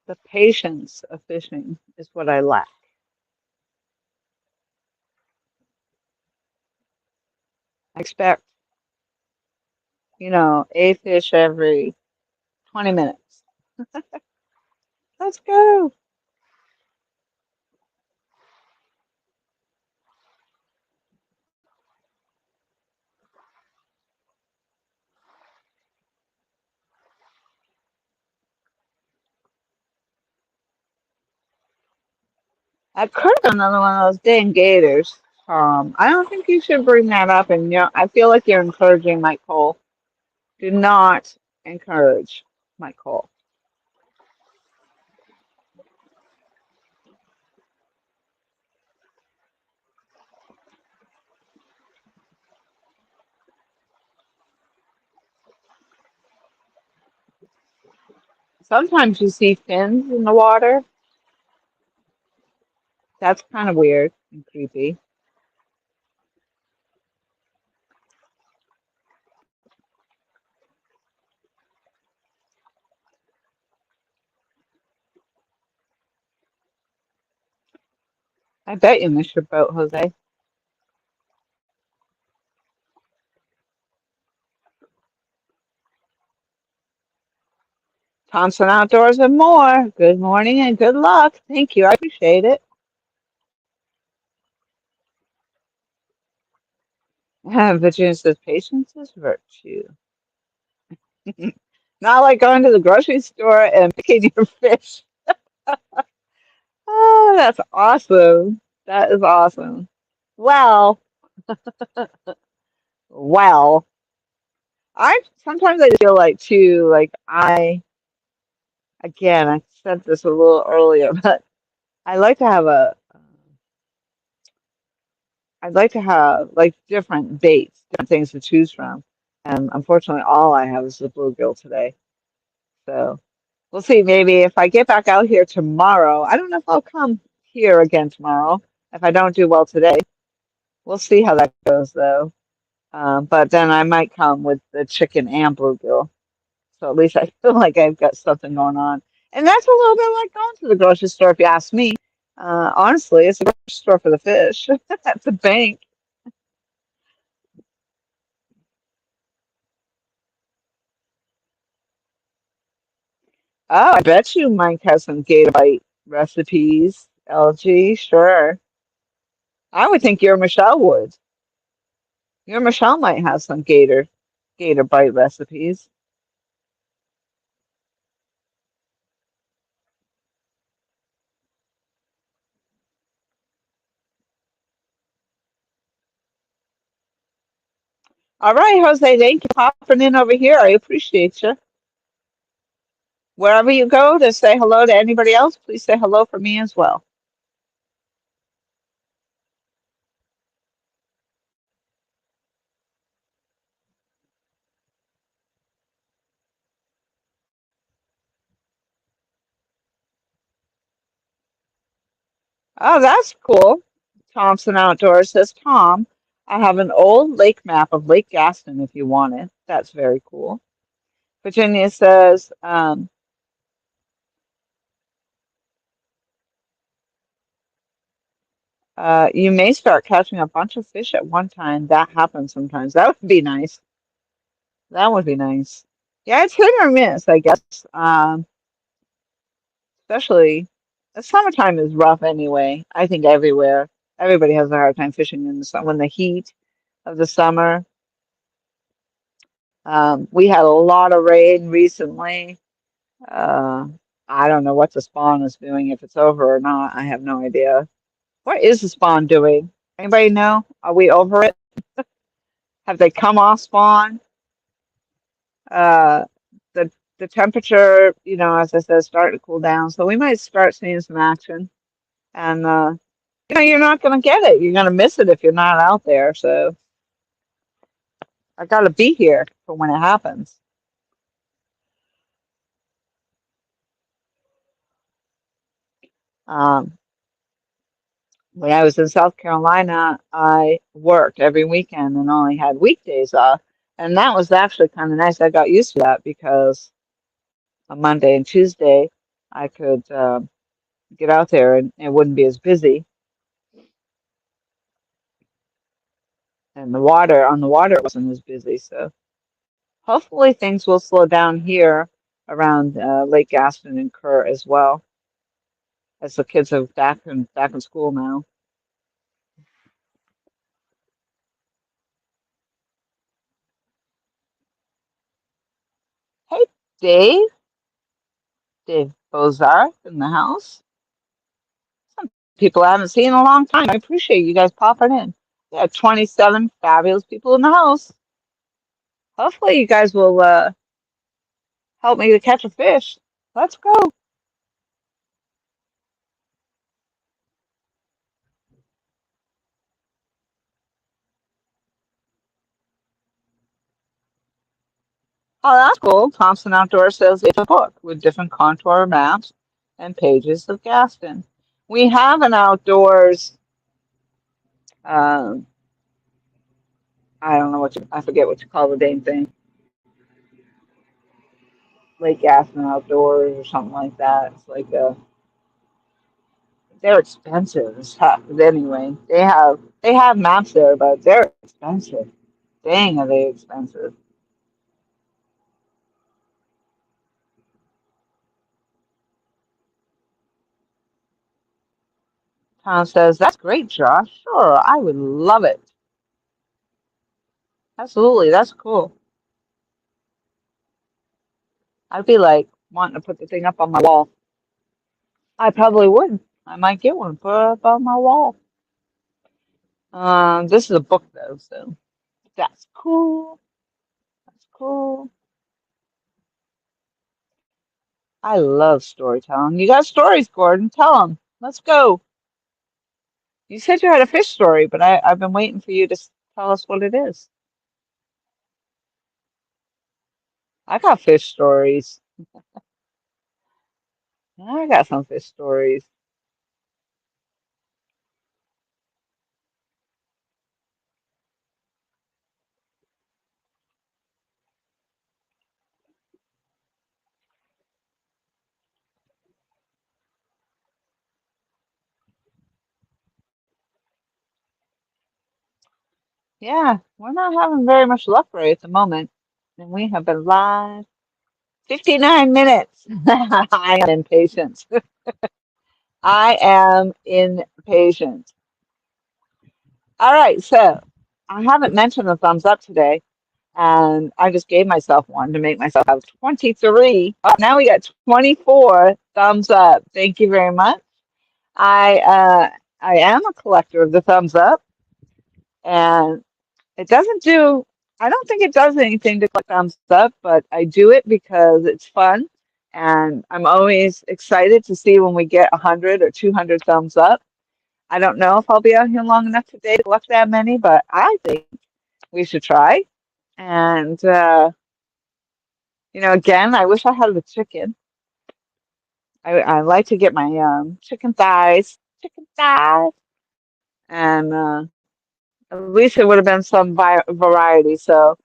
The patience of fishing is what I lack. I expect, a fish every 20 minutes. Let's go. I could have another one of those dang gators. I don't think you should bring that up. And I feel like you're encouraging Mike Cole. Do not encourage Mike Cole. Sometimes you see fins in the water. That's kind of weird and creepy. I bet you miss your boat, Jose. Thompson Outdoors and more. Good morning and good luck. Thank you. I appreciate it. Virginia says patience is virtue. Not like going to the grocery store and picking your fish. Oh, that's awesome. That is awesome. Well, well, I sometimes I feel like too, like I said this a little earlier, but I like to have I'd like to have like different baits, different things to choose from. And unfortunately, all I have is the bluegill today. So we'll see. Maybe if I get back out here tomorrow, I don't know if I'll come here again tomorrow. If I don't do well today, we'll see how that goes though. But then I might come with the chicken and bluegill. So at least I feel like I've got something going on. And that's a little bit like going to the grocery store, if you ask me. Honestly, it's a grocery store for the fish. That's a bank. Oh, I bet you Mike has some gator bite recipes. LG, sure. I would think your Michelle would. Your Michelle might have some gator. Gator Bite recipes. All right, Jose, thank you for popping in over here. I appreciate you. Wherever you go to say hello to anybody else, please say hello for me as well. Oh, that's cool. Thompson Outdoors says, Tom, I have an old lake map of Lake Gaston if you want it. That's very cool. Virginia says, you may start catching a bunch of fish at one time. That happens sometimes. That would be nice. That would be nice. Yeah, it's hit or miss, I guess. Especially the summertime is rough anyway. I think everywhere. Everybody has a hard time fishing in the summer when the heat of the summer. We had a lot of rain recently. Uh, I don't know what the spawn is doing, if it's over or not. I have no idea. What is the spawn doing? Anybody know? Are we over it? Have they come off spawn? Uh, the temperature, as I said, is starting to cool down, so we might start seeing some action. And you're not going to get it. You're going to miss it if you're not out there. So I got to be here for when it happens. Um, when I was in South Carolina, I worked every weekend and only had weekdays off. And that was actually kind of nice. I got used to that because on Monday and Tuesday, I could get out there and it wouldn't be as busy. And on the water wasn't as busy. So hopefully things will slow down here around Lake Gaston and Kerr as well, as the kids are back in school now. Hey, Dave, Dave Bozarth in the house. Some people I haven't seen in a long time. I appreciate you guys popping in. We have 27 fabulous people in the house. Hopefully, you guys will help me to catch a fish. Let's go. Oh, that's cool. Thompson Outdoors says it's a book with different contour maps and pages of Gaston. We have an outdoors. Um, I don't know I forget what you call the dang thing. Lake Gaston Outdoors or something like that. It's like they're expensive as heck. But anyway, they have maps there, but they're expensive. Dang, are they expensive? Tom says, "That's great, Josh. Sure, I would love it. Absolutely, that's cool. I'd be like wanting to put the thing up on my wall. I probably would. I might get one put up on my wall. This is a book though, so that's cool. That's cool. I love storytelling. You got stories, Gordon? Tell them. Let's go. You said you had a fish story, but I've been waiting for you to tell us what it is. I got fish stories. I got some fish stories. Yeah, we're not having very much luck right at the moment. And we have been live 59 minutes. I am impatient. I am impatient. All right, so I haven't mentioned the thumbs up today. And I just gave myself one to make myself have 23. Oh, now we got 24 thumbs up. Thank you very much. I am a collector of the thumbs up, and it doesn't do, I don't think it does anything to collect thumbs up, but I do it because it's fun. And I'm always excited to see when we get 100 or 200 thumbs up. I don't know if I'll be out here long enough today to collect that many, but I think we should try. And, again, I wish I had the chicken. I like to get my chicken thighs, and at least it would have been some variety. So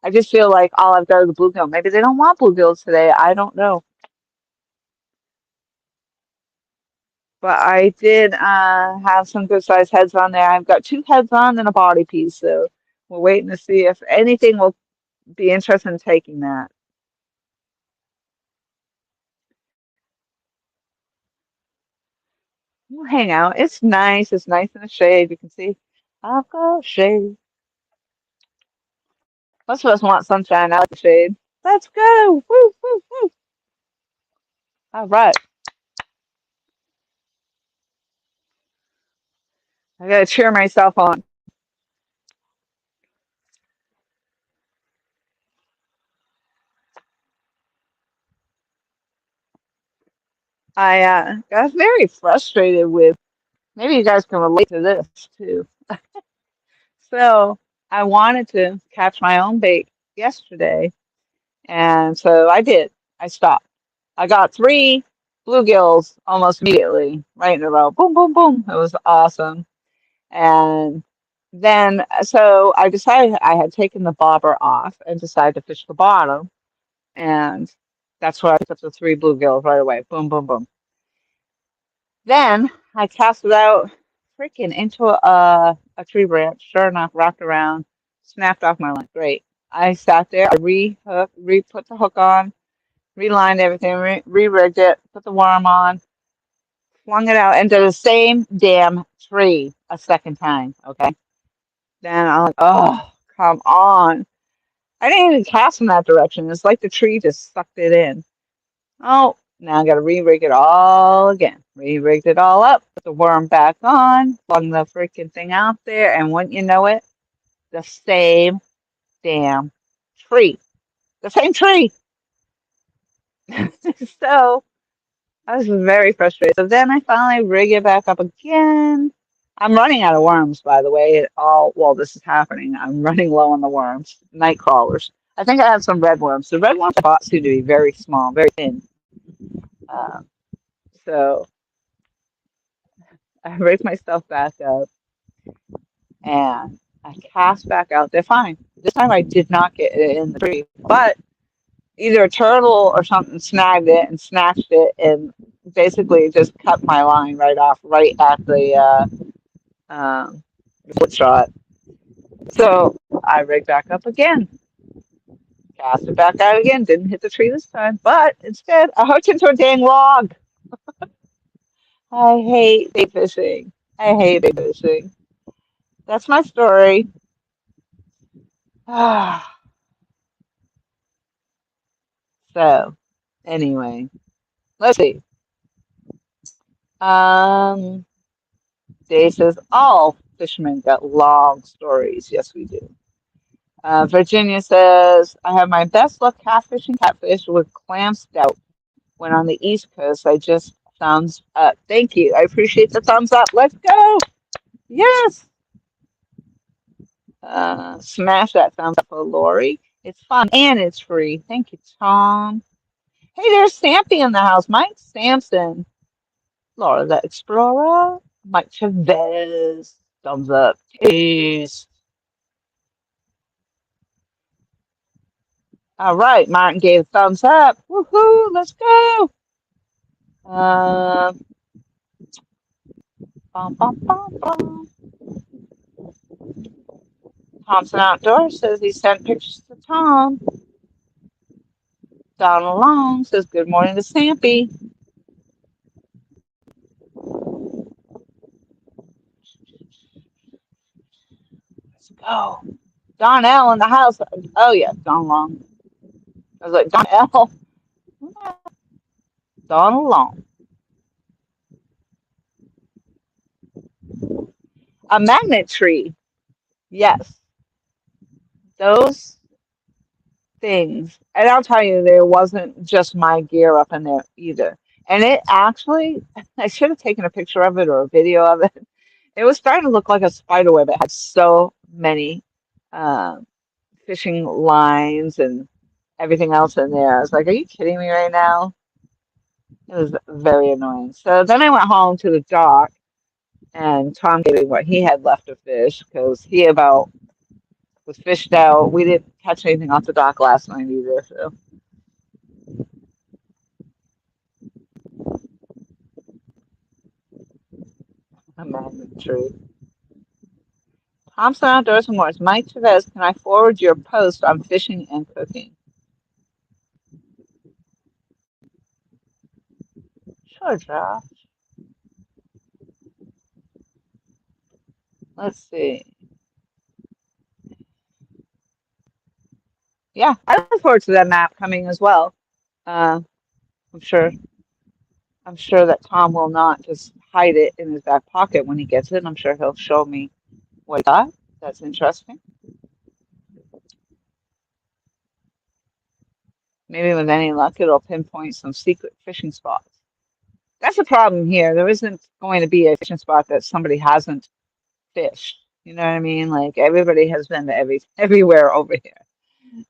I just feel like all I've got is the bluegill. Maybe they don't want bluegills today. I don't know. But I did have some good sized heads on there. I've got two heads on and a body piece. So we're waiting to see if anything will be interested in taking that. We'll hang out. It's nice. It's nice in the shade. You can see I've got shade. Most of us want sunshine. I like the shade. Let's go. Woo, woo, woo. All right. I got to cheer myself on. I got very frustrated with, maybe you guys can relate to this too. So I wanted to catch my own bait yesterday, and so I did. I stopped. I got three bluegills almost immediately, right in a row. Boom, boom, boom. It was awesome. And then, so I decided I had taken the bobber off and decided to fish the bottom. And that's where I put the three bluegills right away. Boom, boom, boom. Then I cast it out freaking into a tree branch. Sure enough, wrapped around, snapped off my line. Great. I sat there, I put the hook on, relined everything, re-rigged it, put the worm on, flung it out into the same damn tree a second time. Okay. Then I'm like, oh, come on. I didn't even cast in that direction. It's like the tree just sucked it in. Oh, now I got to re-rig it all again. Re-rigged it all up, put the worm back on, flung the freaking thing out there, and wouldn't you know it, the same damn tree. The same tree. So I was very frustrated. So then I finally rig it back up again. I'm running out of worms, by the way. While this is happening, I'm running low on the worms, night crawlers. I think I have some red worms. The red ones I bought seem to be very small, very thin. Um, so I rigged myself back up and I cast back out. They're fine. This time I did not get it in the tree, but either a turtle or something snagged it and snatched it and basically just cut my line right off, right at the foot shot. So I rigged back up again, cast it back out again. Didn't hit the tree this time, but instead I hooked into a dang log. I hate bait fishing. I hate bait fishing. That's my story. So, anyway, let's see. Um, Dave says all fishermen got long stories. Yes, we do. Virginia says I have my best luck catfishing catfish with clam stout when on the East Coast. I just thumbs up. Thank you. I appreciate the thumbs up. Let's go. Yes. Smash that thumbs up for Lori. It's fun and it's free. Thank you, Tom. Hey, there's Stampy in the house. Mike Sampson. Laura the Explorer. Mike Chavez. Thumbs up. Peace. All right. Martin gave a thumbs up. Woohoo. Let's go. Uh, bum, bum, bum, bum. Thompson Outdoors says he sent pictures to Tom. Donald Long says good morning to Stampy. Let's go. Donnell in the house. Oh yeah, Don Long. I was like, Donnell. Don Long. A magnet tree. Yes. Those things. And I'll tell you, there wasn't just my gear up in there either. And it actually, I should have taken a picture of it or a video of it. It was starting to look like a spider web. It had so many uh, fishing lines and everything else in there. I was like, are you kidding me right now? It was very annoying. So then I went home to the dock and Tom gave me what he had left of fish because he about was fished out. We didn't catch anything off the dock last night either. So I'm mad at the tree. Thompson Outdoors and More. Mike Chavez, can I forward your post on fishing and cooking? Sure, Josh. Let's see. Yeah, I look forward to that map coming as well. Uh, I'm sure. I'm sure that Tom will not just hide it in his back pocket when he gets it. I'm sure he'll show me what he got. That's interesting. Maybe with any luck, it'll pinpoint some secret fishing spots. That's the problem here. There isn't going to be a fishing spot that somebody hasn't fished. You know what I mean? Like everybody has been to everywhere over here.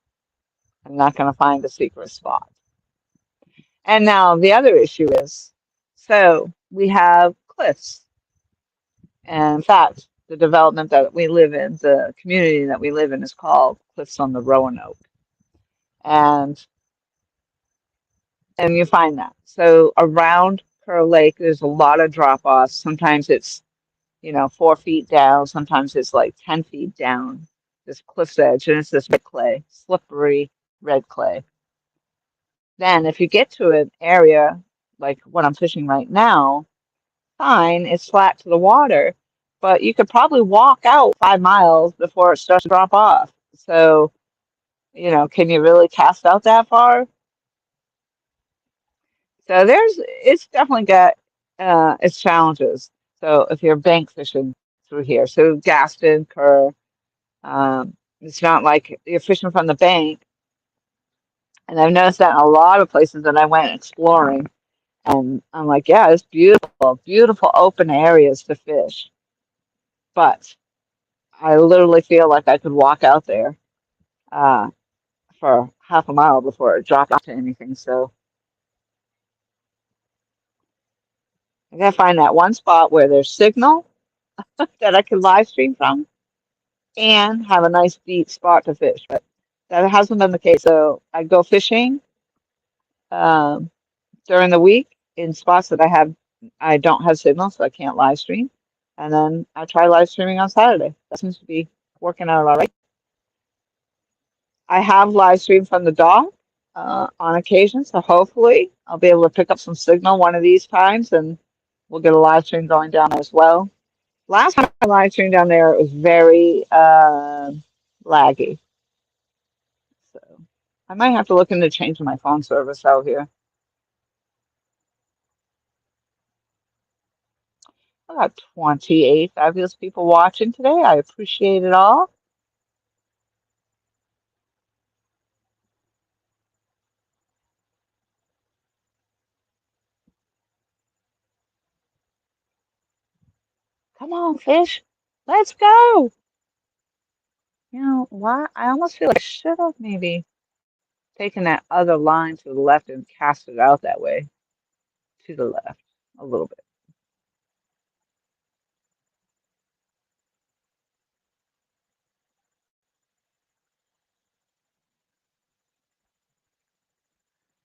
I'm not going to find a secret spot. And now the other issue is, so we have cliffs. And in fact, the development that we live in, the community that we live in is called Cliffs on the Roanoke. And you find that. So around Kerr Lake, there's a lot of drop offs. Sometimes it's, 4 feet down. Sometimes it's like 10 feet down this cliff's edge. And it's this red clay, slippery red clay. Then if you get to an area like what I'm fishing right now, fine, it's flat to the water, but you could probably walk out 5 miles before it starts to drop off. So, can you really cast out that far? So it's definitely got its challenges. So if you're bank fishing through here, so Gaston, Kerr, it's not like you're fishing from the bank. And I've noticed that in a lot of places that I went exploring, and I'm like, yeah, it's beautiful, beautiful open areas to fish. But I literally feel like I could walk out there uh, for half a mile before it dropped off to anything. So I gotta find that one spot where there's signal that I can live stream from and have a nice deep spot to fish. But that hasn't been the case. So I go fishing um, during the week in spots that I don't have signal, so I can't live stream. And then I try live streaming on Saturday. That seems to be working out all right. I have live streamed from the dock on occasion, so hopefully I'll be able to pick up some signal one of these times and we'll get a live stream going down there as well. Last time I live streamed down there, it was very laggy. So I might have to look into changing my phone service out here. I got 28 fabulous people watching today. I appreciate it all. Come on, fish. Let's go. Why? I almost feel like I should have maybe taken that other line to the left and cast it out that way to the left a little bit.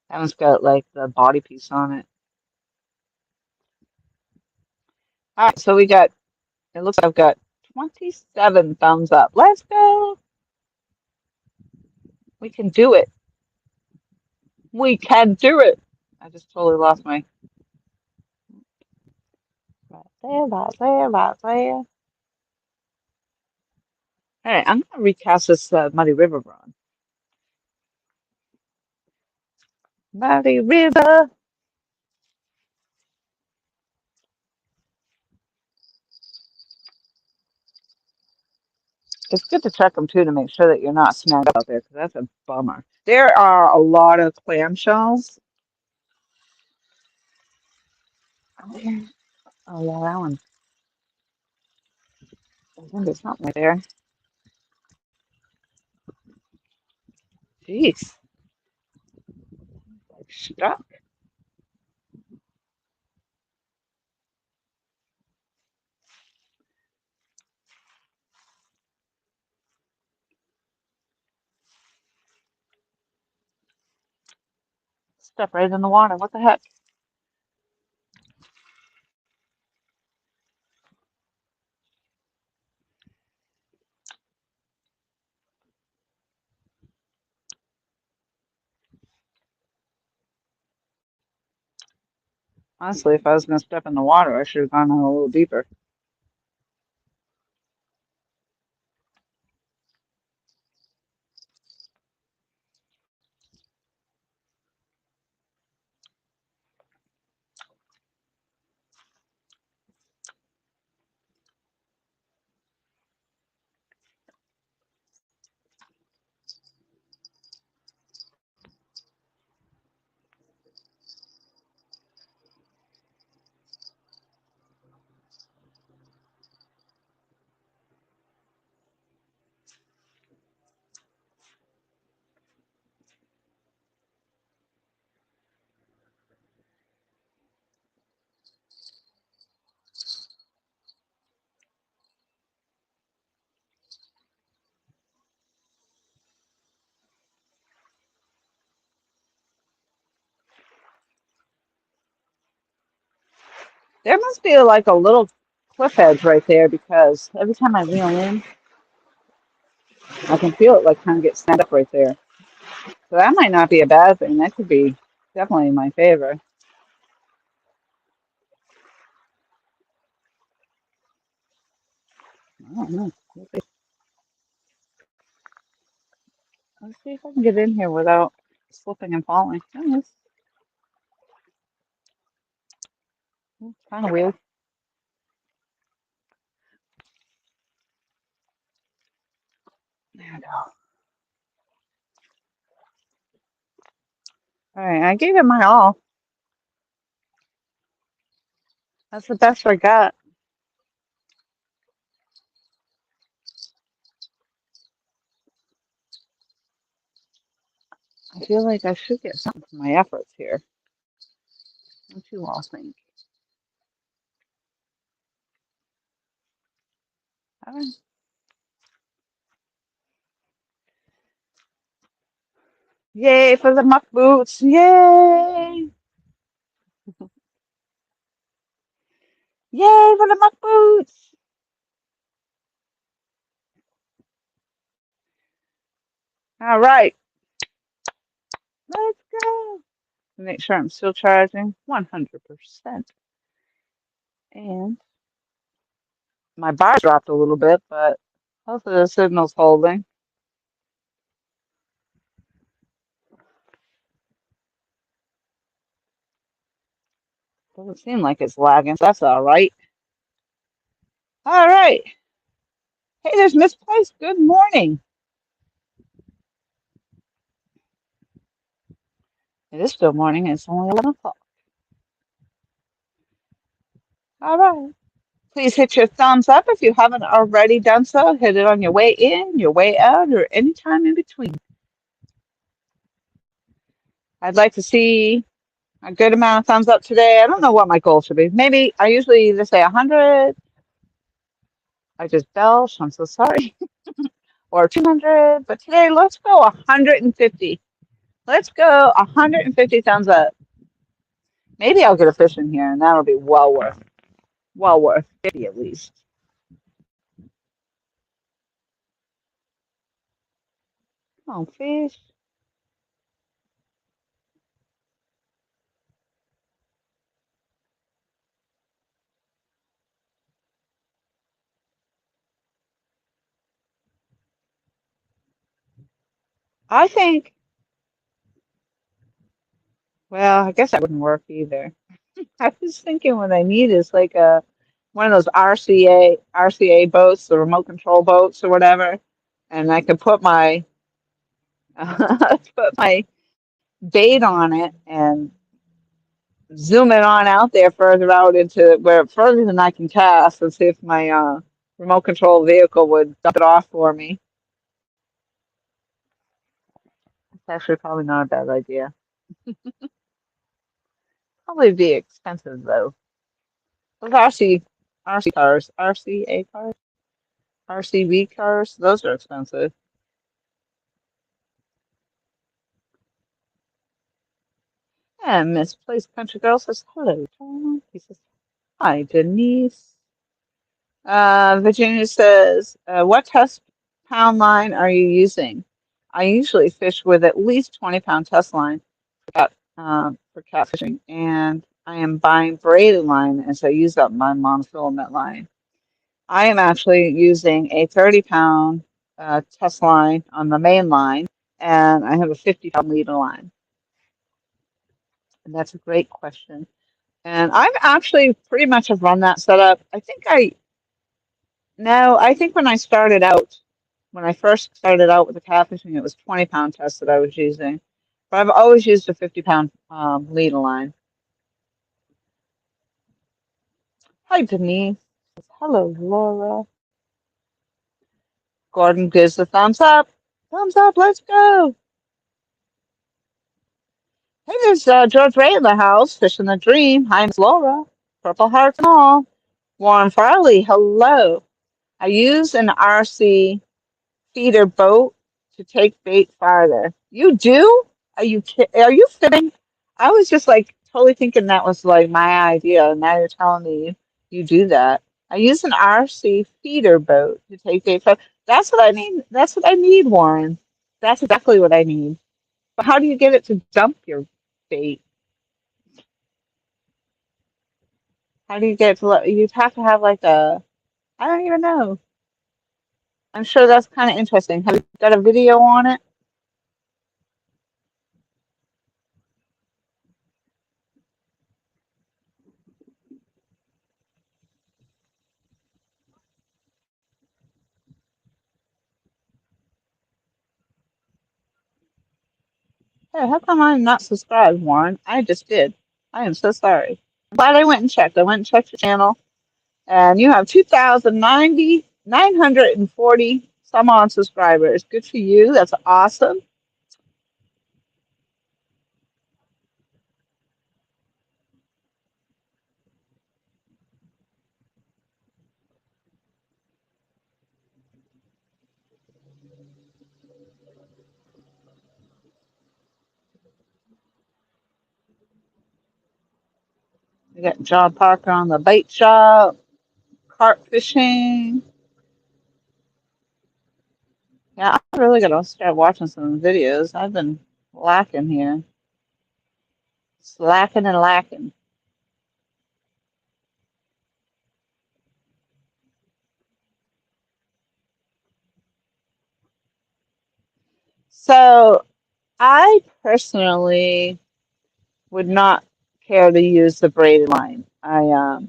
That one's got like the body piece on it. All right, so it looks like I've got 27 thumbs up. Let's go. We can do it. We can do it. I just totally lost my right there, right there, right there. All right, I'm going to recast this Muddy River rod. Muddy River. It's good to check them too to make sure that you're not snagged out there because that's a bummer. There are a lot of clamshells. Okay. Oh yeah, that one. I think there's something right there. Jeez, like stuck. Stuck right in the water. What the heck? Honestly, if I was going to step in the water, I should have gone a little deeper. There must be like a little cliff edge right there because every time I reel in, I can feel it like kind of get snapped up right there. So that might not be a bad thing. That could be definitely in my favor. I don't know. Let's see if I can get in here without slipping and falling. Oh, that's kind of weird. There we go. All right, I gave it my all. That's the best I got. I feel like I should get something for my efforts here. What you all think? All right. Yay for the muck boots! Yay! Yay for the muck boots! All right, let's go. Make sure I'm still charging 100%. And my bar dropped a little bit, but hopefully the signal's holding. Doesn't seem like it's lagging. So that's all right. All right. Hey, there's Miss Price. Good morning. It is still morning. It's only 11 o'clock. All right. Please hit your thumbs up if you haven't already done so. Hit it on your way in, your way out, or any time in between. I'd like to see a good amount of thumbs up today. I don't know what my goal should be. Maybe I usually either say 100. I just belched. I'm so sorry. Or 200. But today, let's go 150. Let's go 150 thumbs up. Maybe I'll get a fish in here, and that'll be well worth 50 at least. Come on, fish. I think, well, I guess that wouldn't work either. I was thinking what I need is like a one of those RCA boats, the remote control boats or whatever, and I could put my put my bait on it and zoom it on out there further out into where further than I can cast and see if my remote control vehicle would dump it off for me. It's actually probably not a bad idea. Probably be expensive though. Those RC cars, RCA cars, RCV cars, those are expensive. And Misplaced Country Girl says hello, Tom. He says hi, Denise. Virginia says, what test pound line are you using? I usually fish with at least 20-pound test line for catfishing, and I am buying braided line as I use up my monofilament line. I am actually using a 30-pound test line on the main line, and I have a 50-pound leader line. And that's a great question. And I've actually pretty much have run that setup. I think when I first started out with the catfishing, it was 20-pound test that I was using. But I've always used a 50-pound leader line. Hi, Denise. Hello, Laura. Gordon gives the thumbs up. Thumbs up, let's go. Hey, there's George Ray in the house, fishing the dream. Hi, Miss Laura. Purple hearts and all. Warren Farley, hello. I use an RC feeder boat to take bait farther. You do? Are you kidding? I was just like totally thinking that was like my idea, and now you're telling me you do that. I use an RC feeder boat to take bait farther. That's what I need. That's what I need, Warren. That's exactly what I need. But how do you get it to dump your bait? How do you get it to you'd have to have like I don't even know. I'm sure that's kind of interesting. Have you got a video on it? Hey, how come I'm not subscribed, Warren? I just did. I am so sorry. I'm glad I went and checked. I went and checked your channel, and you have 940 some odd subscribers. Good for you. That's awesome. We got John Parker on the bait shop, carp fishing. Yeah, I'm really gonna start watching some videos. I've been lacking here. Slacking and lacking. So I personally would not care to use the braided line. I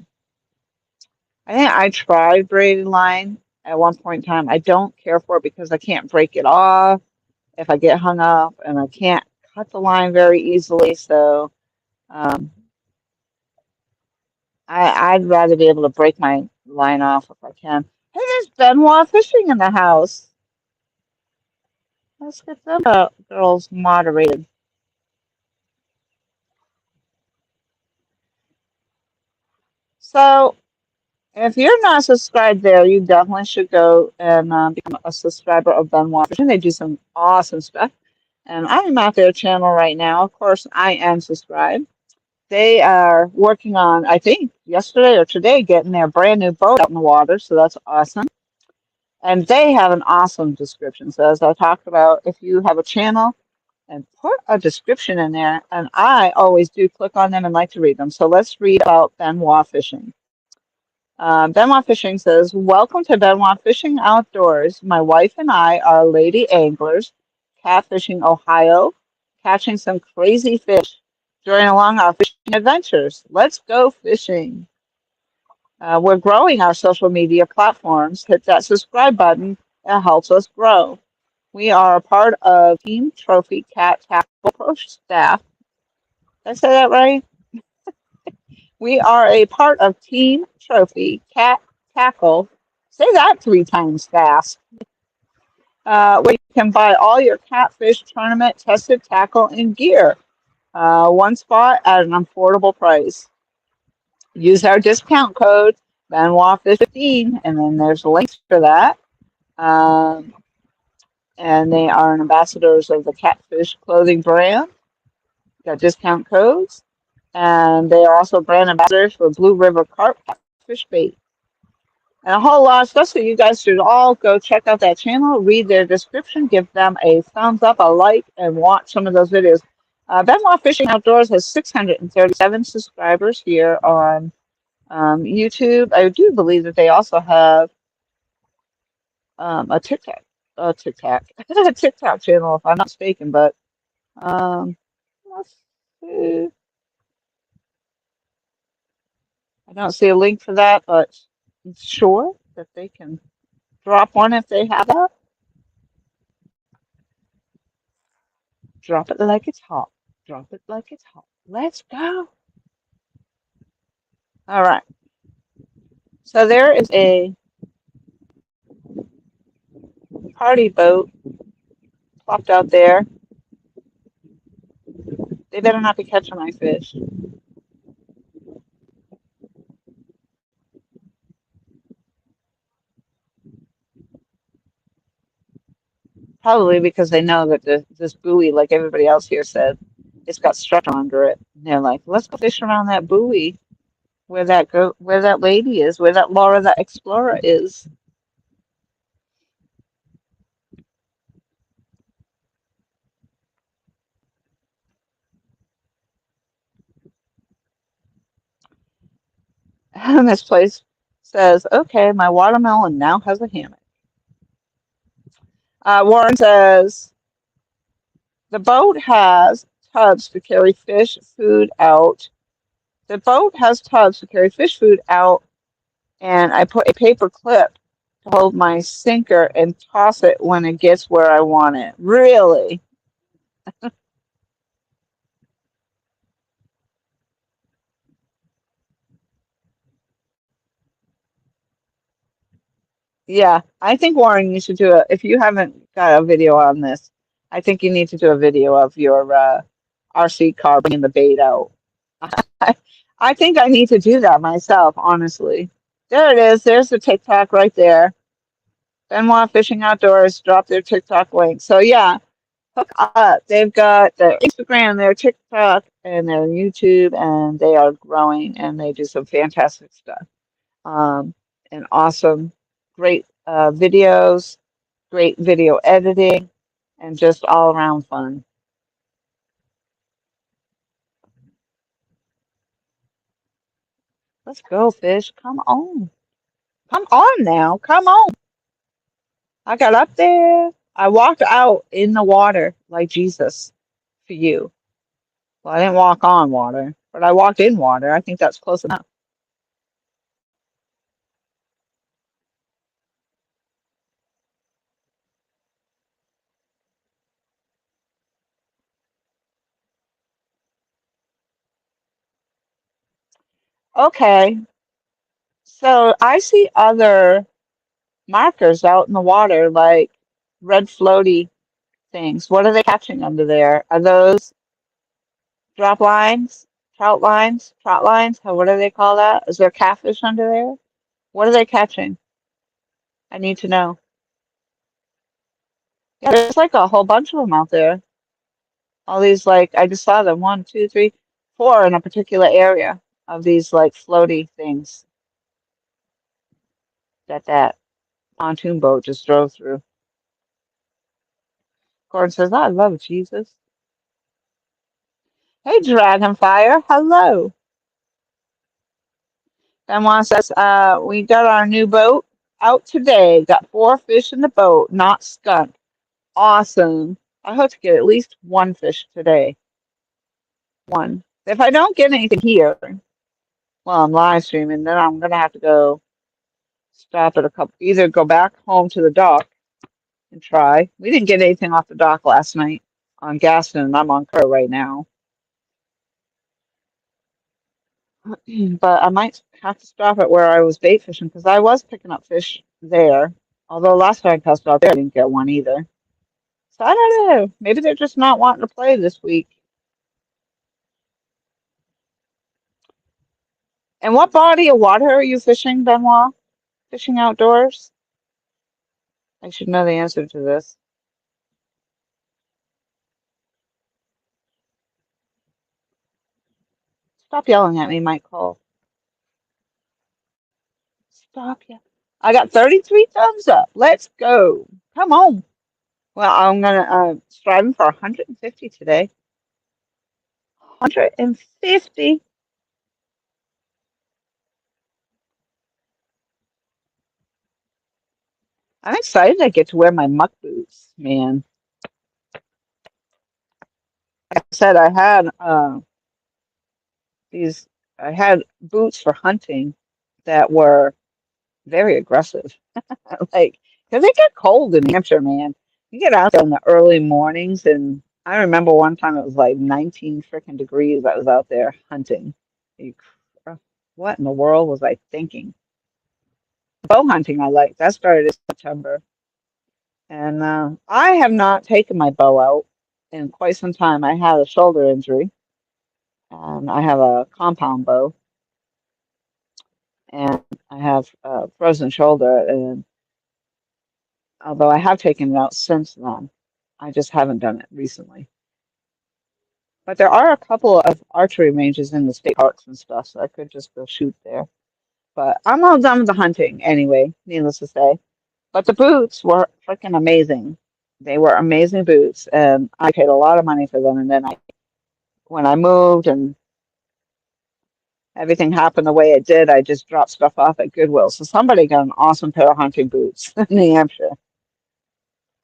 think I tried braided line at one point in time. I don't care for it because I can't break it off if I get hung up, and I can't cut the line very easily. So um, I'd rather be able to break my line off if I can. Hey, there's Benoit fishing in the house. Let's get them girls moderated. So if you're not subscribed there, you definitely should go and become a subscriber of Benoit Fishing. They do some awesome stuff. And I am at their channel right now. Of course, I am subscribed. They are working on, I think, yesterday or today, getting their brand new boat out in the water. So that's awesome. And they have an awesome description. So as I talked about, if you have a channel and put a description in there, and I always do click on them and like to read them. So let's read about Benoit Fishing. Benoit Fishing says, welcome to Benoit Fishing Outdoors. My wife and I are lady anglers, Catfishing, Ohio, catching some crazy fish. Join along our fishing adventures. Let's go fishing. We're growing our social media platforms. Hit that subscribe button. It helps us grow. We are a part of Team Trophy Cat Tackle Pro staff. Did I say that right? We are a part of Team Trophy Cat Tackle. Say that 3 times fast. Where you can buy all your catfish tournament tested tackle and gear. One spot at an affordable price. Use our discount code BenoitFish15, and then there's links for that. Um, and they are ambassadors of the Catfish clothing brand. Got discount codes. And they are also brand ambassadors for Blue River Carp Catfish Bait. And a whole lot of stuff, so you guys should all go check out that channel, read their description, give them a thumbs up, a like, and watch some of those videos. Benoit Fishing Outdoors has 637 subscribers here on YouTube. I do believe that they also have a a TikTok channel, if I'm not mistaken. But let's see. I don't see a link for that, but I'm sure that they can drop one if they have that. Drop it like it's hot. Drop it like it's hot. Let's go. All right. So there is a party boat plopped out there. They better not be catching my fish. Probably because they know that this buoy, like everybody else here said, it's got structure under it. And they're like, let's go fish around that buoy where that lady is, where that Laura the Explorer is. And this place says, okay, my watermelon now has a hammock. Warren says, the boat has tubs to carry fish food out. The boat has tubs to carry fish food out, and I put a paper clip to hold my sinker and toss it when it gets where I want it. Really? Yeah, I think Warren, you should do it. If you haven't got a video on this, I think you need to do a video of your RC car bringing the bait out. I, I think I need to do that myself, honestly. There it is. There's the TikTok right there. Benoit Fishing Outdoors dropped their TikTok link. So yeah, hook up. They've got their Instagram, their TikTok, and their YouTube, and they are growing, and they do some fantastic stuff. Um, and awesome, great videos, great video editing, and just all around fun. Let's go, fish. Come on. Come on now. Come on. I got up there. I walked out in the water like Jesus for you. Well, I didn't walk on water, but I walked in water. I think that's close enough. Okay, so I see other markers out in the water, like red floaty things. What are they catching under there? Are those drop lines, trout lines? What do they call that? Is there catfish under there? What are they catching? I need to know. Yeah, there's like a whole bunch of them out there. All these, like, I just saw them, one, two, three, four in a particular area of these like floaty things that pontoon boat just drove through. Gordon says, I love Jesus. Hey, Dragonfire, hello. Benoit says, we got our new boat out today. Got 4 fish in the boat, not skunk. Awesome. I hope to get at least one fish today. One. If I don't get anything here while I'm live streaming, then I'm gonna have to go stop at a couple, either go back home to the dock and try. We didn't get anything off the dock last night on Gaston, and I'm on Kerr right now. But I might have to stop at where I was bait fishing because I was picking up fish there. Although last time I cast out there, I didn't get one either. So I don't know. Maybe they're just not wanting to play this week. And what body of water are you fishing, Benoit? Fishing outdoors? I should know the answer to this. Stop yelling at me, Mike Cole. Stop yelling. I got 33 thumbs up. Let's go. Come on. Well, I'm gonna striving for 150 today. 150. I'm excited I get to wear my muck boots, man. Like I said, these I had boots for hunting that were very aggressive. Like, because it get cold in Hampshire, man. You get out there in the early mornings, and I remember one time it was like 19 freaking degrees. I was out there hunting. You What in the world was I thinking? Bow hunting, I like. That started in September. And I have not taken my bow out in quite some time. I had a shoulder injury, and I have a compound bow, and I have a frozen shoulder. And although I have taken it out since then, I just haven't done it recently. But there are a couple of archery ranges in the state parks and stuff, so I could just go shoot there. But I'm all done with the hunting anyway, needless to say. But the boots were freaking amazing. They were amazing boots, and I paid a lot of money for them. And then when I moved and everything happened the way it did, I just dropped stuff off at Goodwill. So somebody got an awesome pair of hunting boots in New Hampshire.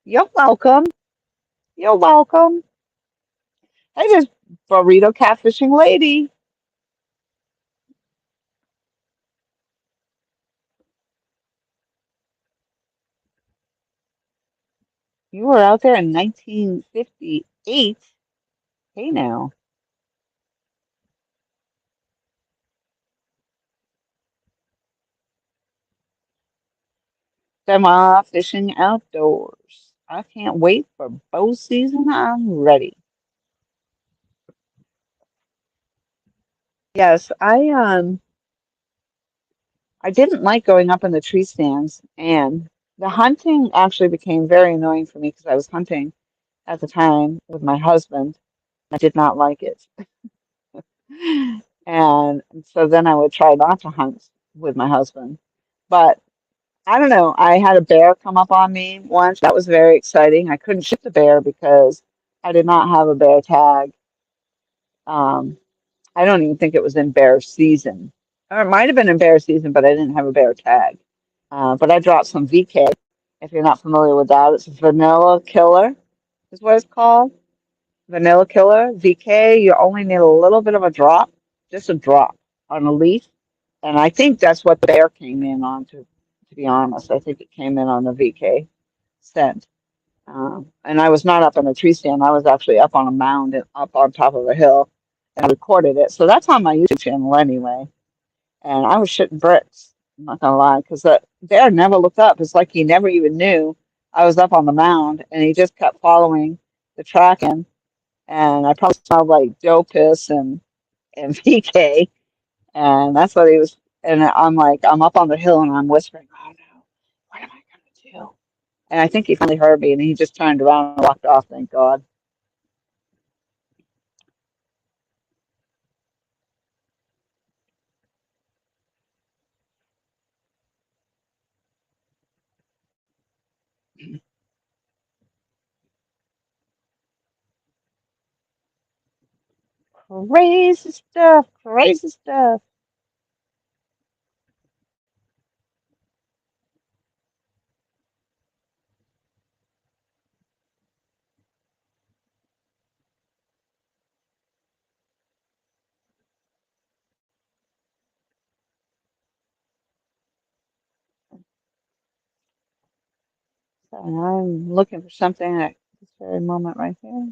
You're welcome. You're welcome. Hey, there's Burrito Catfishing Lady. You were out there in 1958. Hey now. Them fishing outdoors. I can't wait for bow season. I'm ready. Yes, I didn't like going up in the tree stands, and the hunting actually became very annoying for me because I was hunting at the time with my husband. I did not like it. And so then I would try not to hunt with my husband. But I don't know. I had a bear come up on me once. That was very exciting. I couldn't shoot the bear because I did not have a bear tag. Um, I don't even think it was in bear season. Or it might have been in bear season, but I didn't have a bear tag. But I dropped some VK. If you're not familiar with that, it's Vanilla Killer, is what it's called. Vanilla Killer, VK. You only need a little bit of a drop, just a drop on a leaf. And I think that's what the bear came in on, to be honest. I think it came in on the VK scent. And I was not up on a tree stand. I was actually up on a mound and up on top of a hill, and I recorded it. So that's on my YouTube channel anyway. And I was shitting bricks. I'm not gonna lie, because the bear never looked up. It's like he never even knew I was up on the mound, and he just kept following the tracking. And I probably smelled like doe piss and VK, and that's what he was. And I'm like, I'm up on the hill, and I'm whispering, "Oh no, what am I gonna do?" And I think he finally heard me, and he just turned around and walked off. Thank God. Crazy stuff, crazy stuff. And I'm looking for something at this very moment right here.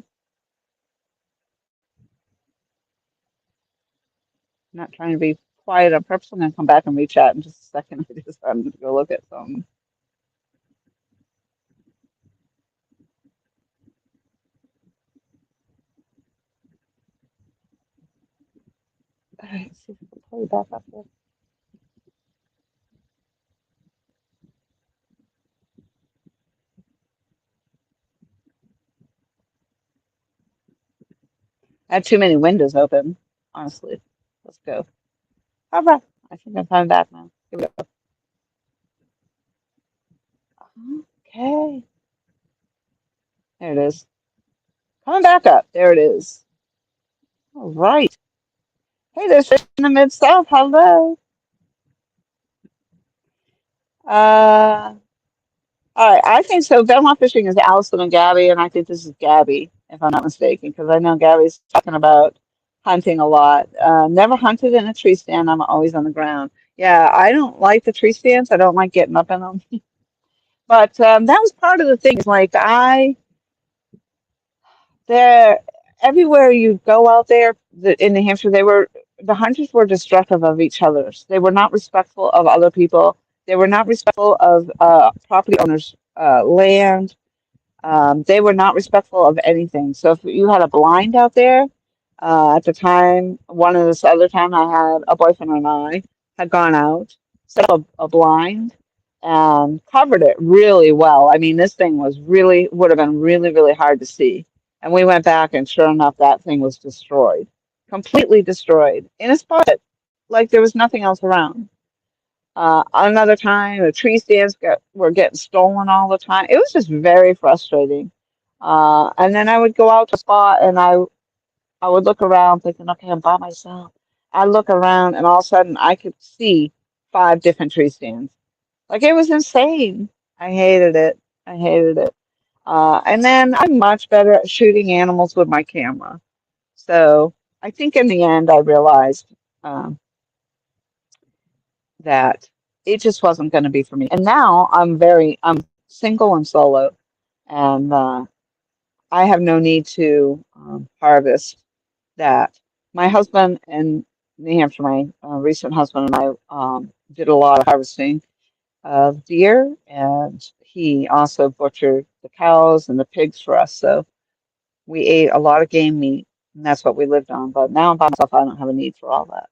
Not trying to be quiet on purpose. I'm going to come back and reach out in just a second. I just I'm going to go look at some. All right, see if I can pull you back up here. I have too many windows open, honestly. Let's go. All right. I think I'm coming back now. Here we go. Okay. There it is. Coming back up. There it is. All right. Hey, there's fish in the Mid-South. Hello. Uh, all right. I think so. Belmont Fishing is Allison and Gabby, and I think this is Gabby, if I'm not mistaken, because I know Gabby's talking about hunting a lot. Never hunted in a tree stand. I'm always on the ground. Yeah, I don't like the tree stands. I don't like getting up in them. But that was part of the thing. Like there, everywhere you go out there in New Hampshire, the hunters were destructive of each other's. They were not respectful of other people. They were not respectful of property owners' land. They were not respectful of anything. So if you had a blind out there, at the time, one of this other time, I had a boyfriend and I had gone out, set up a blind, and covered it really well. I mean, this thing was really would have been really, really hard to see. And we went back, and sure enough, that thing was destroyed, completely destroyed in a spot like there was nothing else around. Another time, the tree stands were getting stolen all the time. It was just very frustrating. And then I would go out to a spot and I would look around thinking, okay, I'm by myself. I look around and all of a sudden I could see five different tree stands. Like it was insane. I hated it. I hated it. And then I'm much better at shooting animals with my camera. So I think in the end I realized. That it just wasn't going to be for me. And now I'm single and solo, and I have no need to harvest that. My husband in New Hampshire, my recent husband and I did a lot of harvesting of deer, and he also butchered the cows and the pigs for us. So we ate a lot of game meat, and that's what we lived on. But now I'm by myself, I don't have a need for all that.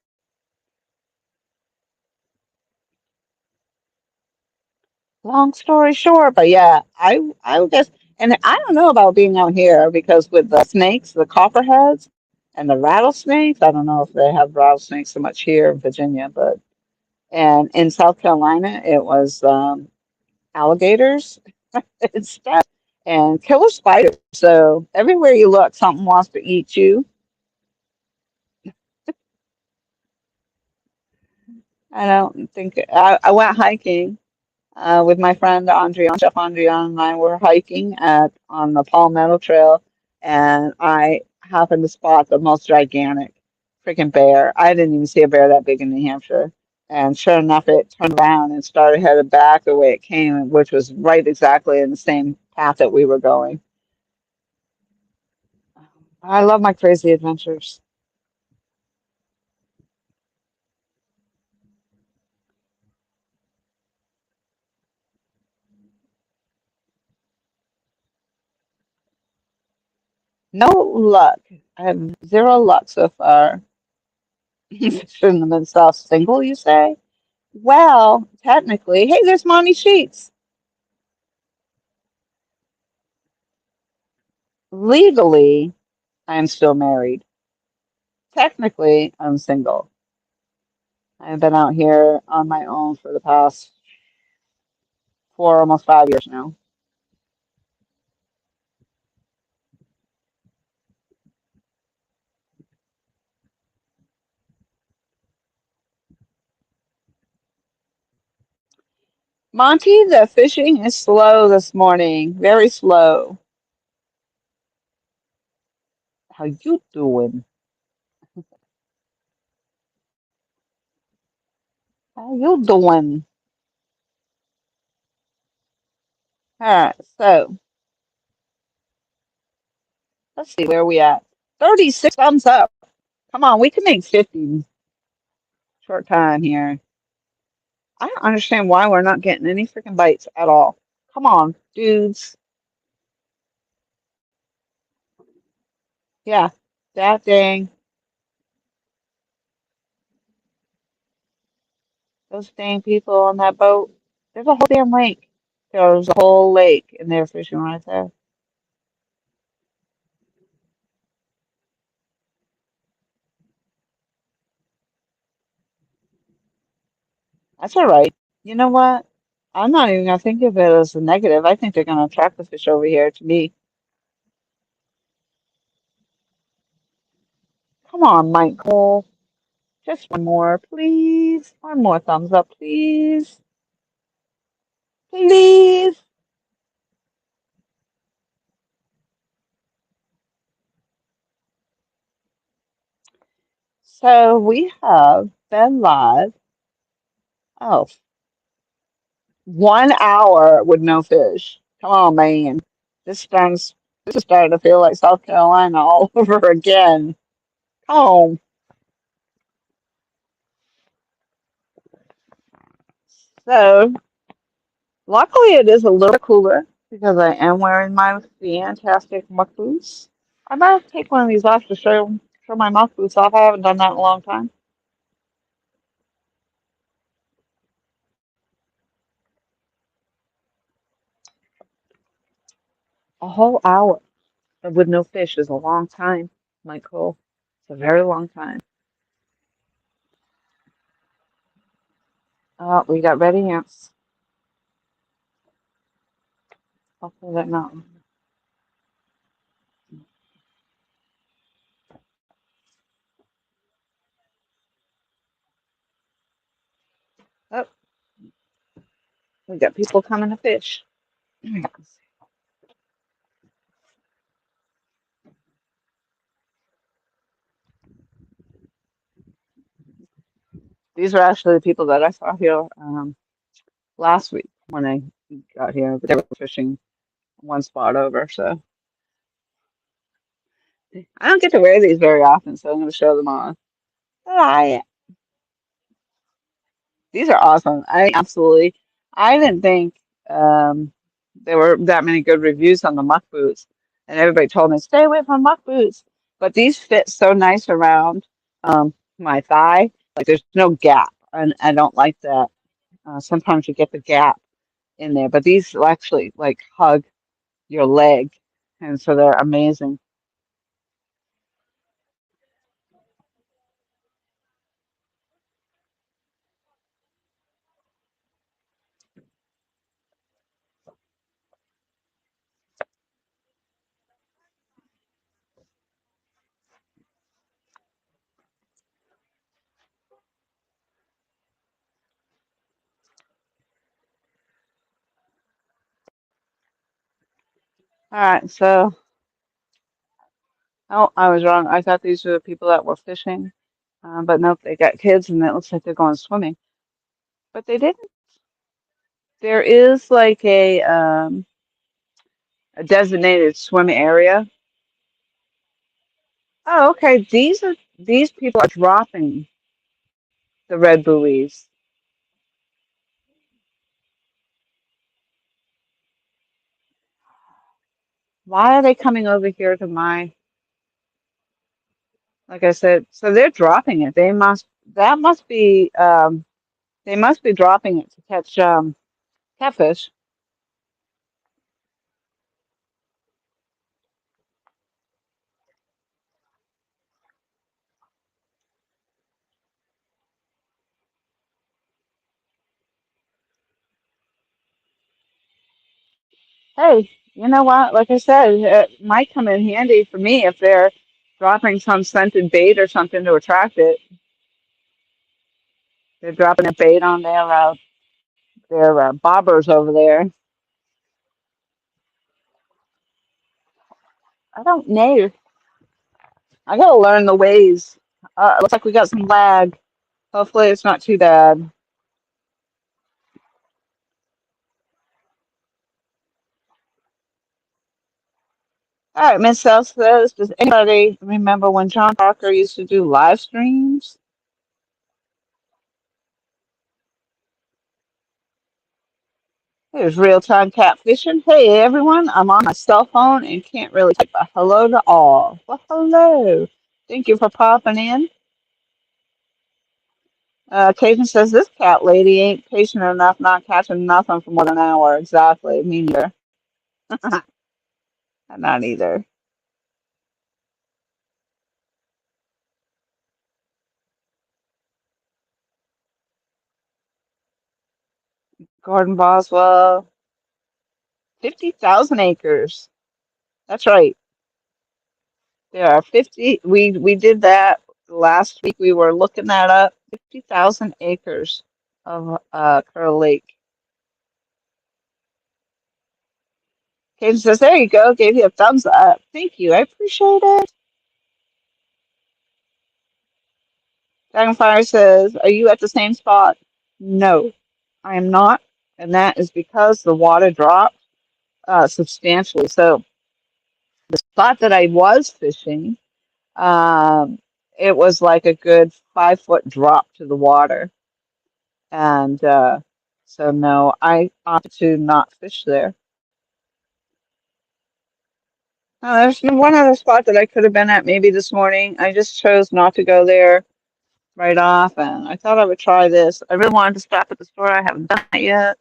Long story short, but yeah, I would guess, and I don't know about being out here because with the snakes, the copperheads, and the rattlesnakes, I don't know if they have rattlesnakes so much here in Virginia, but and in South Carolina, it was alligators instead and killer spiders. So everywhere you look, something wants to eat you. I don't think I went hiking with my friend Andrea, Chef Andrea, and I were hiking at on the Palmetto Trail, and I happened to spot the most gigantic freaking bear. I didn't even see a bear that big in New Hampshire, and sure enough, it turned around and started headed back the way it came, which was right exactly in the same path that we were going. I love my crazy adventures. No luck. I have zero luck so far. Shouldn't have been self single, you say? Well, technically, hey, there's Mommy Sheets. Legally, I'm still married. Technically, I'm single. I've been out here on my own for the past 4, almost 5 years now. Monty, the fishing is slow this morning. Very slow. How you doing? How you doing? All right, so let's see where we at. 36 thumbs up. Come on, we can make 50 in short time here. I don't understand why we're not getting any freaking bites at all. Come on, dudes. Yeah, that dang, those dang people on that boat. There's a whole damn lake. There's a whole lake, and they're fishing right there. That's all right. You know what? I'm not even gonna think of it as a negative. I think they're gonna attract the fish over here to me. Come on, Michael. Just one more, please. One more thumbs up, please. Please. So we have been live. Oh, 1 hour with no fish. Come on, man. This is starting to feel like South Carolina all over again. Come on. So luckily it is a little cooler because I am wearing my fantastic muck boots. I might take one of these off to show my muck boots off. I haven't done that in a long time. A whole hour with no fish is a long time, Michael. It's a very long time. Oh, we got ready ants. Hopefully they're not. Oh, we got people coming to fish. These are actually the people that I saw here last week when I got here. But they were fishing one spot over, so I don't get to wear these very often, so I'm going to show them on. Hi. These are awesome. I absolutely. I didn't think there were that many good reviews on the muck boots, and everybody told me stay away from muck boots. But these fit so nice around my thigh. Like there's no gap, and I don't like that. Sometimes you get the gap in there, but these will actually like hug your leg, and so they're amazing. All right, so oh, I was wrong. I thought these were the people that were fishing, but nope, they got kids, and it looks like they're going swimming. But they didn't. There is like a designated swim area. Oh, okay. These people are dropping the red buoys. Why are they coming over here to my? Like I said, so they're dropping it. That must be they must be dropping it to catch catfish. Hey, you know what? Like I said, it might come in handy for me if they're dropping some scented bait or something to attract it. They're dropping a bait on their bobbers over there. I don't know. I gotta learn the ways. Looks like we got some lag. Hopefully it's not too bad. All right, Miss South says, does anybody remember when John Parker used to do live streams? There's real-time catfishing. Hey, everyone, I'm on my cell phone and can't really type a hello to all. Well, hello. Thank you for popping in. Cajun says, this cat lady ain't patient enough not catching nothing for more than an hour. Exactly. Me neither. Not either. Gordon Boswell, 50,000 acres. That's right. There are 50. We did that last week. We were looking that up. 50,000 acres of Kerr Lake. Katie says, there you go. Gave you a thumbs up. Thank you. I appreciate it. Dragonfire says, are you at the same spot? No, I am not. And that is because the water dropped substantially. So the spot that I was fishing, um, it was like a good 5 foot drop to the water. And so, no, I opted to not fish there. There's one other spot that I could have been at maybe this morning. I just chose not to go there right off, and I thought I would try this. I really wanted to stop at the store. I haven't done it yet.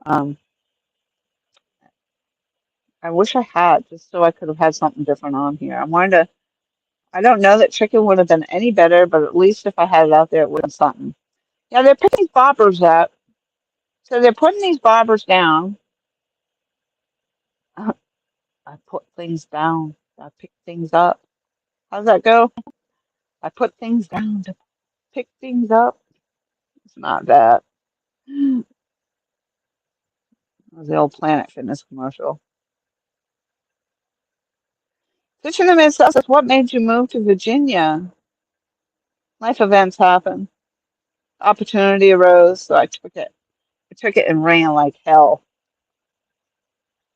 Um, I wish I had, just so I could have had something different on here. I don't know that chicken would have been any better, but at least if I had it out there, it would have been something. Yeah, they're picking these bobbers up. So they're putting these bobbers down. I put things down. I pick things up. How's that go? I put things down to pick things up. It's not that. It was the old Planet Fitness commercial. Fishing in Minnesota says, what made you move to Virginia? Life events happen. Opportunity arose, so I took it. I took it and ran like hell.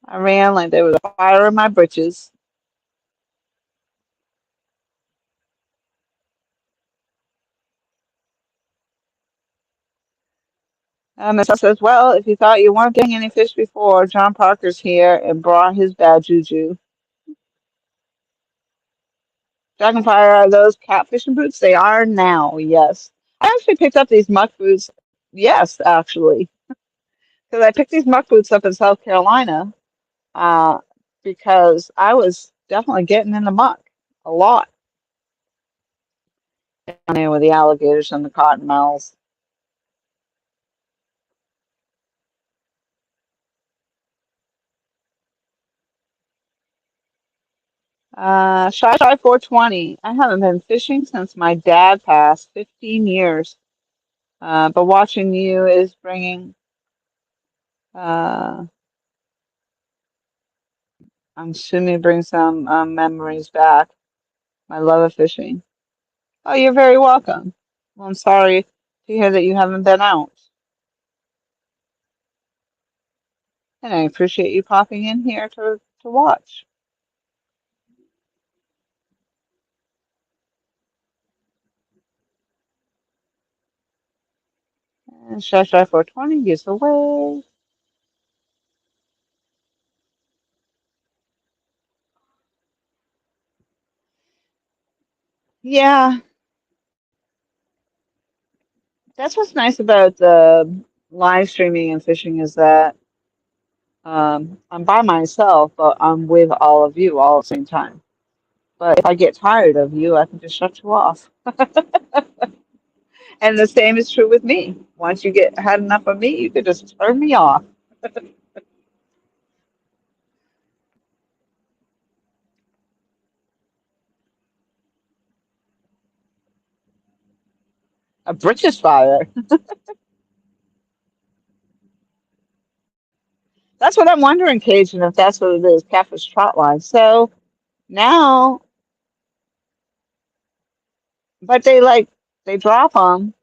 I ran like there was a fire in my britches. It says, well, if you thought you weren't getting any fish before, John Parker's here and brought his bad juju. Dragonfire, are those catfishing boots? They are now, yes. I actually picked up these muck boots. Yes, actually. Because I picked these muck boots up in South Carolina uh, because I was definitely getting in the muck a lot down there with the alligators and the cottonmouths. Shy Shy 420. I haven't been fishing since my dad passed, 15 years. But watching you is bringing, uh, I'm assuming, bring some memories back. My love of fishing. Oh, you're very welcome. Well, I'm sorry to hear that you haven't been out. And I appreciate you popping in here to watch. And Shy Shy 420 gives away. Yeah, that's what's nice about the live streaming and fishing is that I'm by myself, but I'm with all of you all at the same time. But if I get tired of you, I can just shut you off. And the same is true with me. Once you get had enough of me, you can just turn me off. A British fire. That's what I'm wondering, Cajun, if that's what it is, catfish trot line. So now but they drop them.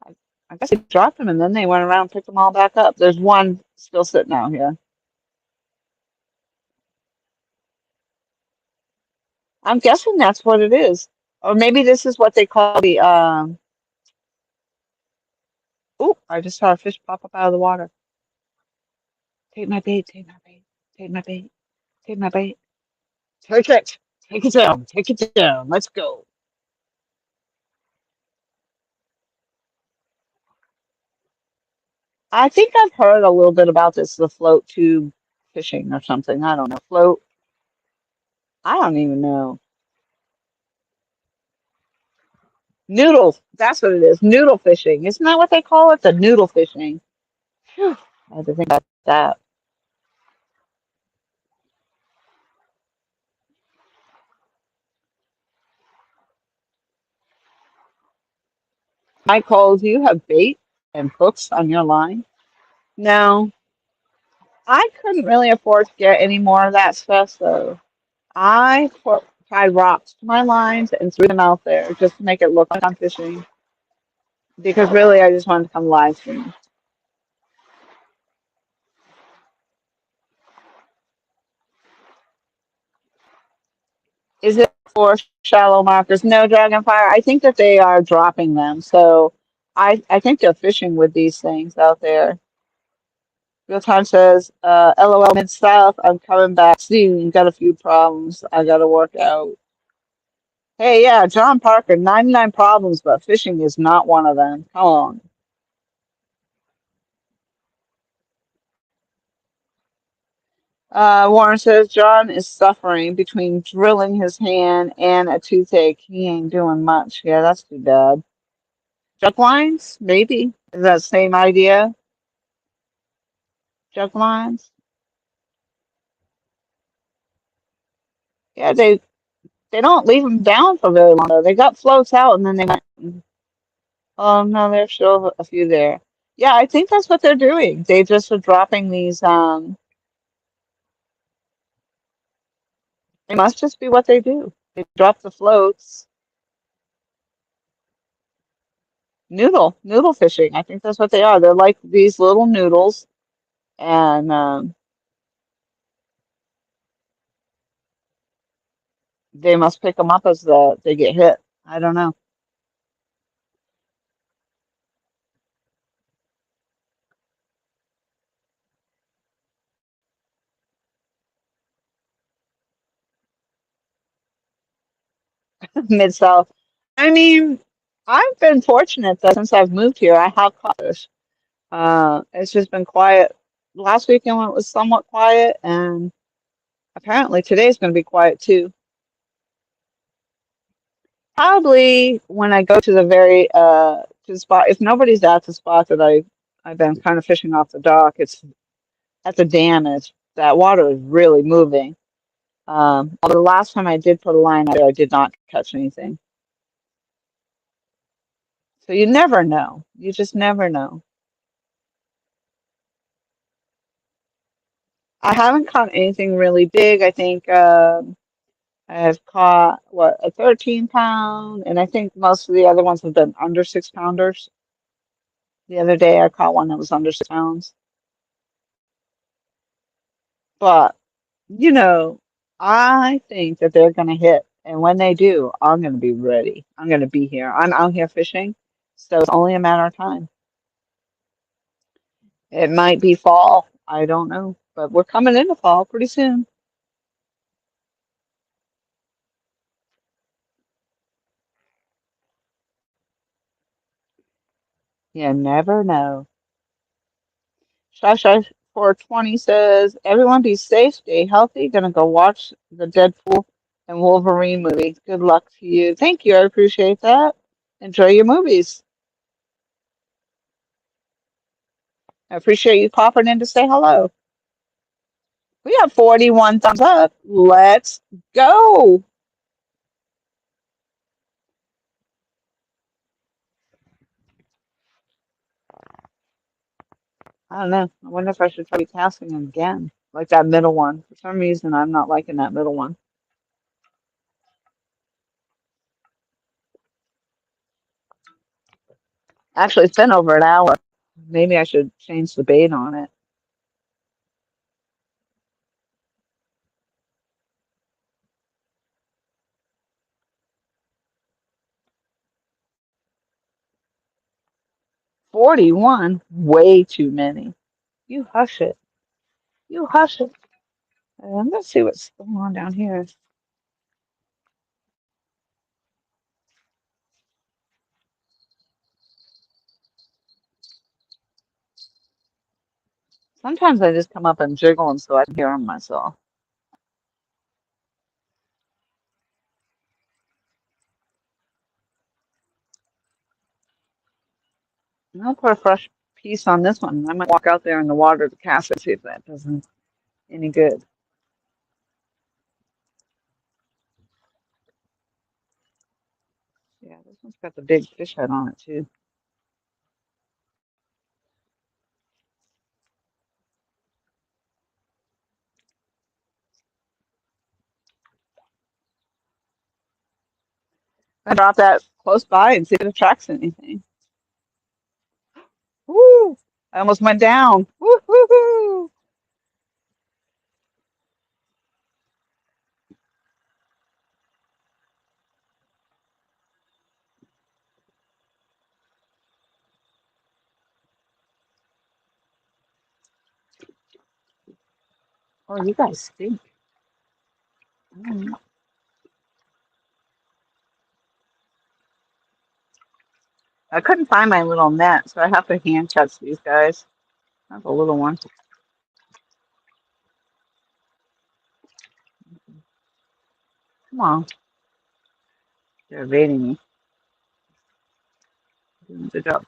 I, I guess they dropped them and then they went around and picked them all back up. There's one still sitting out here. I'm guessing that's what it is. Or maybe this is what they call the oh, I just saw a fish pop up out of the water. Take my bait, take my bait, take my bait, take my bait. Take it. Take it down. Take it down. Let's go. I think I've heard a little bit about this, the float tube fishing or something. I don't know. Float. I don't even know. Noodle. That's what it is. Noodle fishing. Isn't that what they call it? The noodle fishing. Phew. I had to think about that. Michael, do you have bait and hooks on your line? No. I couldn't really afford to get any more of that stuff, so tied rocks to my lines and threw them out there just to make it look like I'm fishing. Because really, I just wanted to come live stream. Is it for shallow markers? No, Dragonfire. I think that they are dropping them. So I think they're fishing with these things out there. Real time says, LOL mid south. I'm coming back soon. Got a few problems I got to work out. Hey, yeah, John Parker, 99 problems, but fishing is not one of them. Come on. Warren says John is suffering between drilling his hand and a toothache. He ain't doing much. Yeah, that's too bad. Jug lines? Maybe. Is that same idea? Jug lines? Yeah, they don't leave them down for very long though. They got floats out and then they went. Oh no, there's still a few there. Yeah, I think that's what they're doing. They just are dropping these. It must just be what they do. They drop the floats. Noodle fishing. I think that's what they are. They're like these little noodles, and they must pick them up as they get hit. I don't know. Mid South. I mean, I've been fortunate that since I've moved here, I have caught fish. It's just been quiet. Last weekend it was somewhat quiet, and apparently today's going to be quiet too. Probably when I go to the very to the spot. If nobody's at the spot that I've been kind of fishing off the dock, it's at the dam. And it's that water is really moving. Although the last time I did put a line out there, I did not catch anything. So you never know. You just never know. I haven't caught anything really big. I think I have caught what a 13 pound, and I think most of the other ones have been under 6 pounders. The other day I caught one that was under 6 pounds. But you know, I think that they're gonna hit, and when they do, I'm gonna be ready. I'm gonna be here. I'm out here fishing, so it's only a matter of time. It might be fall. I don't know, but we're coming into fall pretty soon. You never know. Shy 420 says, everyone be safe, stay healthy. Gonna go watch the Deadpool and Wolverine movie. Good luck to you. Thank you. I appreciate that. Enjoy your movies. I appreciate you popping in to say hello. We have 41 thumbs up. Let's go. I don't know. I wonder if I should try casting again. Like that middle one. For some reason, I'm not liking that middle one. Actually, it's been over an hour. Maybe I should change the bait on it. $41, way too many. You hush it. You hush it. Let's see what's going on down here. Sometimes I just come up and jiggle them so I can hear them myself. And I'll put a fresh piece on this one. I might walk out there in the water to cast it, see if that doesn't any good. Yeah, this one's got the big fish head on it too. I drop that close by and see if it attracts anything. Woo! I almost went down. Woo hoo hoo! Oh, you guys stink. Mm. I couldn't find my little net, so I have to hand catch these guys. That's a little one. Come on. They're evading me. Good job.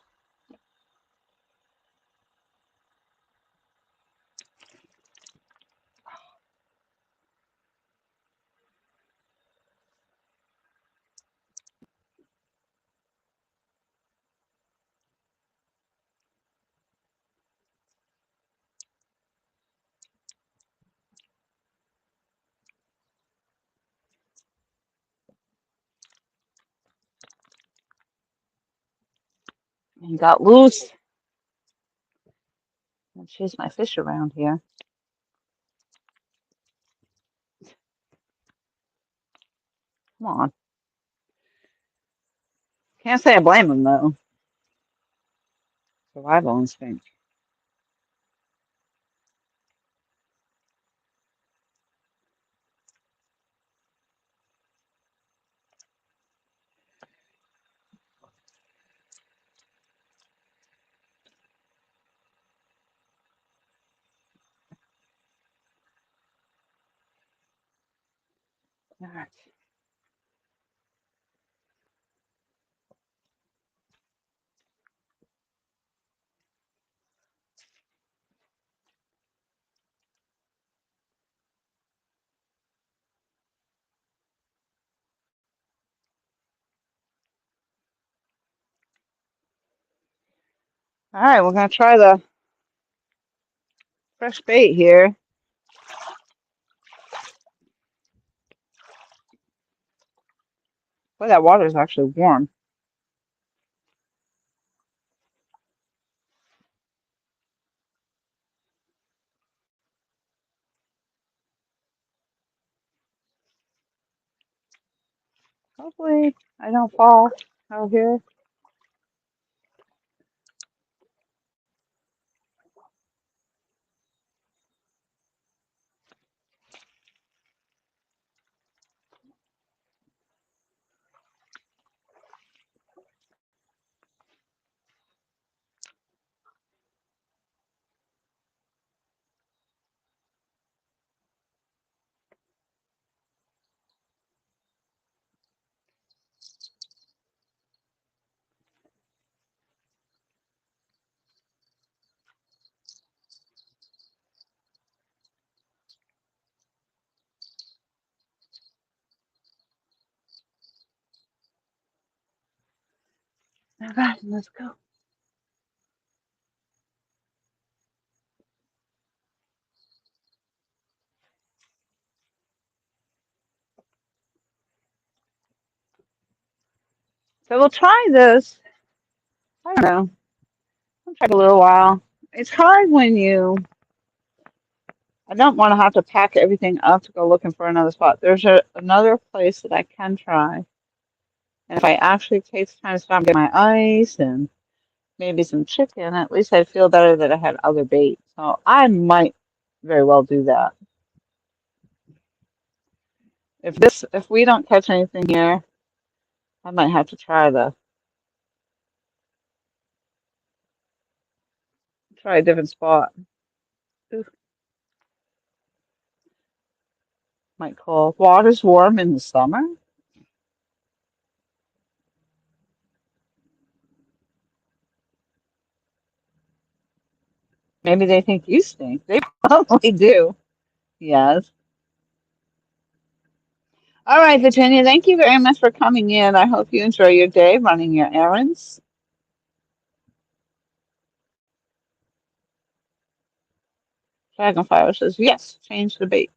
And got loose. I chase my fish around here. Come on. Can't say I blame them though. Survival instinct. All right. All right, we're gonna try the fresh bait here. Boy, that water is actually warm. Hopefully I don't fall out here. All right, let's go. So we'll try this I don't know. It'll take a little while. It's hard when I don't want to have to pack everything up to go looking for another spot. There's another place that I can try. And if I actually take time to stop and get my ice and maybe some chicken, at least I'd feel better that I had other bait. So I might very well do that. If we don't catch anything here, I might have to try a different spot. Ooh, might call. Water's warm in the summer. Maybe they think you stink. They probably do. Yes. All right, Virginia, thank you very much for coming in. I hope you enjoy your day running your errands. Dragonfire says, yes, change the bait.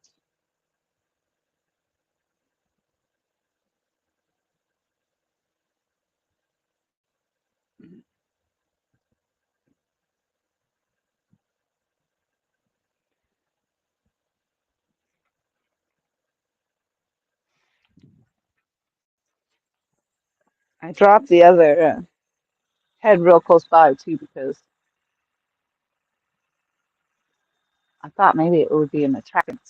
I dropped the other head real close by, too, because I thought maybe it would be an attractant.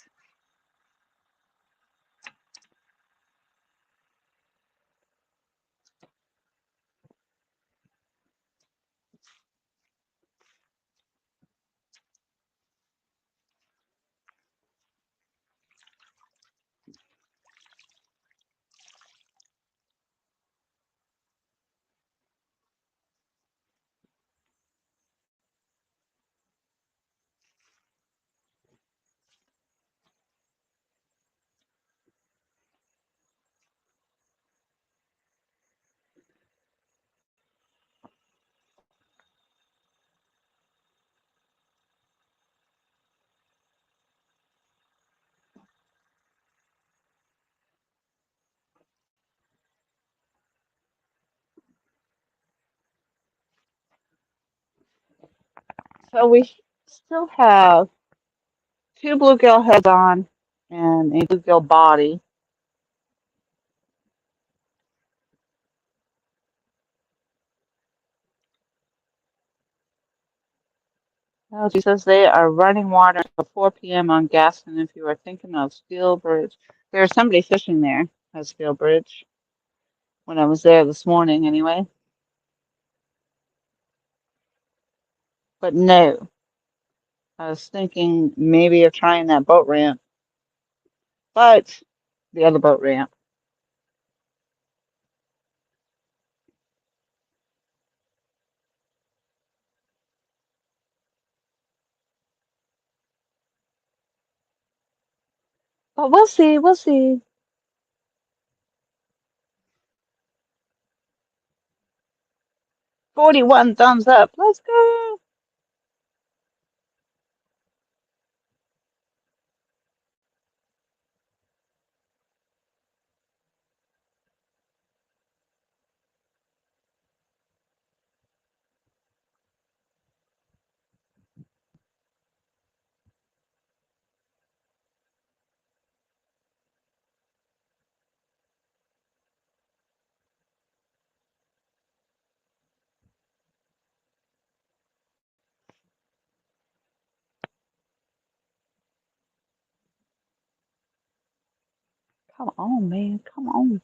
So we still have two bluegill heads on and a bluegill body. Well, she says they are running water until 4 p.m. on Gaston if you are thinking of Steel Bridge. There's somebody fishing there at Steel Bridge when I was there this morning anyway. But no, I was thinking maybe of trying that boat ramp, but the other boat ramp. But we'll see, we'll see. 41 thumbs up. Let's go. Come on, man. Come on.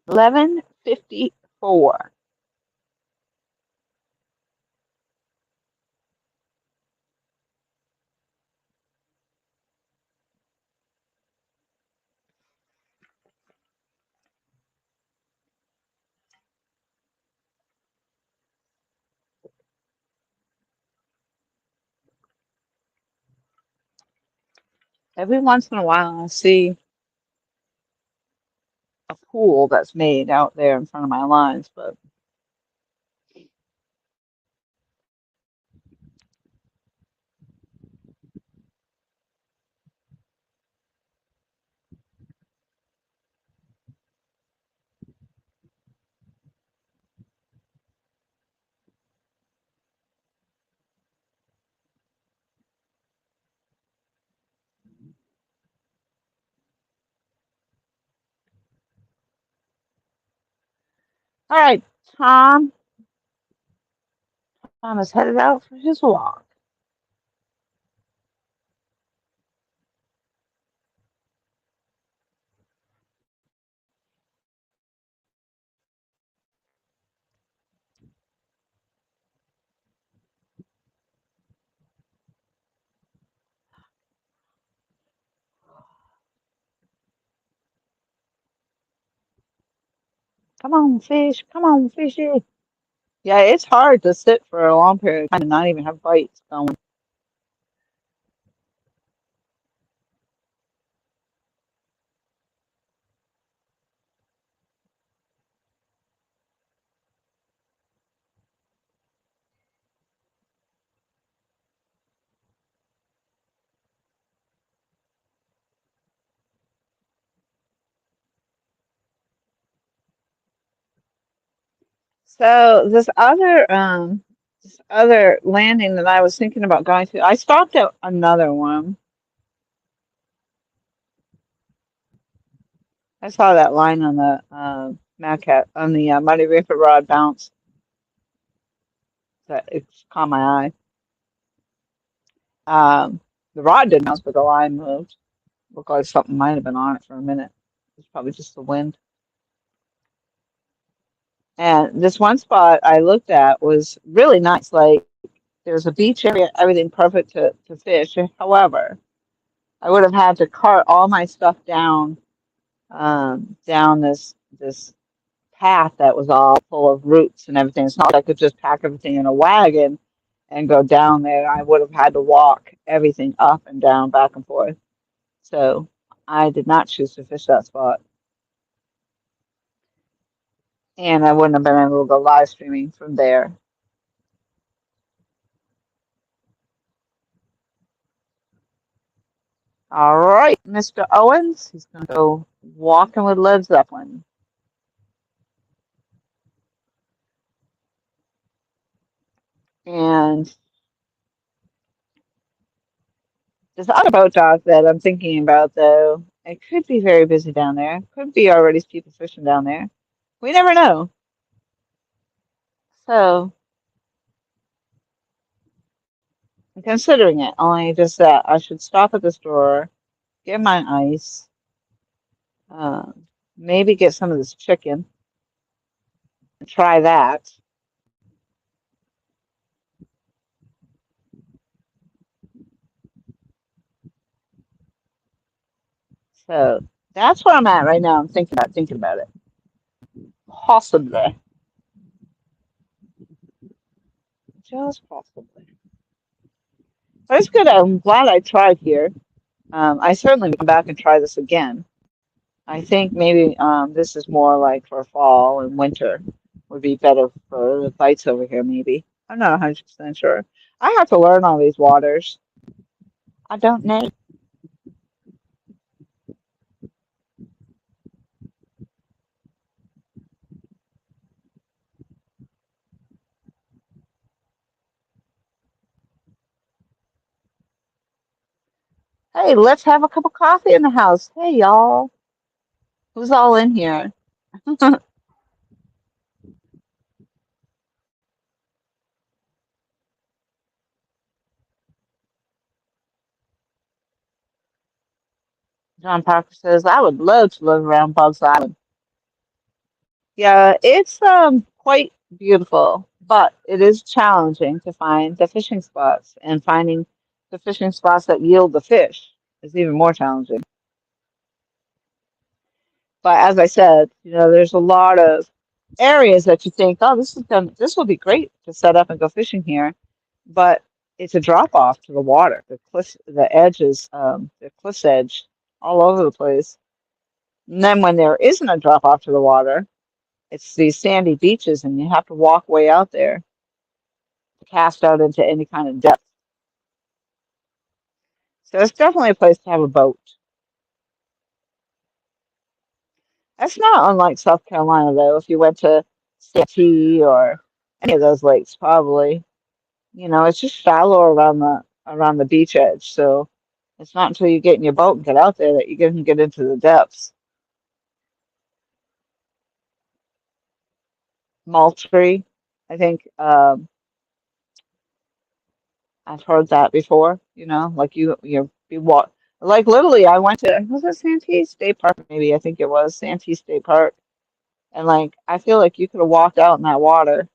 11:54. Every once in a while, I see a pool that's made out there in front of my lines, but all right, Tom. Tom is headed out for his walk. Come on, fish. Come on, fishy. Yeah, it's hard to sit for a long period of time and not even have bites going. So this other landing that I was thinking about going to, I stopped at another one. I saw that line on the Mad Cat on the Muddy River rod bounce. That it's caught my eye. The rod didn't bounce, but the line moved. Looked like something might have been on it for a minute. It's probably just the wind. And this one spot I looked at was really nice. Like there's a beach area, everything perfect to fish. However, I would have had to cart all my stuff down this path that was all full of roots and everything. It's not like I could just pack everything in a wagon and go down there. I would have had to walk everything up and down, back and forth. So I did not choose to fish that spot. And I wouldn't have been able to go live streaming from there. All right, Mr. Owens, he's going to go walking with Led Zeppelin. And this other boat dock that I'm thinking about, though, it could be very busy down there. Could be already people fishing down there. We never know. So I'm considering it. Only just that I should stop at the store, get my ice, uh, maybe get some of this chicken and try that. So that's where I'm at right now. I'm thinking about it. Possibly. Just possibly. But it's good. I'm glad I tried here. I certainly would come back and try this again. I think maybe this is more like for fall and winter would be better for the bites over here, maybe. I'm not 100% sure. I have to learn all these waters. I don't know. Hey, let's have a cup of coffee in the house. Hey, y'all. Who's all in here? John Parker says, I would love to live around Bugs Island. Yeah, it's quite beautiful, but it is challenging to find the fishing spots, and finding the fishing spots that yield the fish is even more challenging. But as I said, there's a lot of areas that you think, oh, this will be great to set up and go fishing here. But it's a drop off to the water. The edge is the cliff's edge all over the place. And then when there isn't a drop off to the water, it's these sandy beaches, and you have to walk way out there to cast out into any kind of depth. So it's definitely a place to have a boat. That's not unlike South Carolina, though. If you went to Santee or any of those lakes, probably, it's just shallow around the beach edge. So it's not until you get in your boat and get out there that you can get into the depths. Moultrie, I think I've heard that before. Like you walk. Like literally, I went to was it Santee State Park? Maybe I think it was Santee State Park, and like I feel like you could have walked out in that water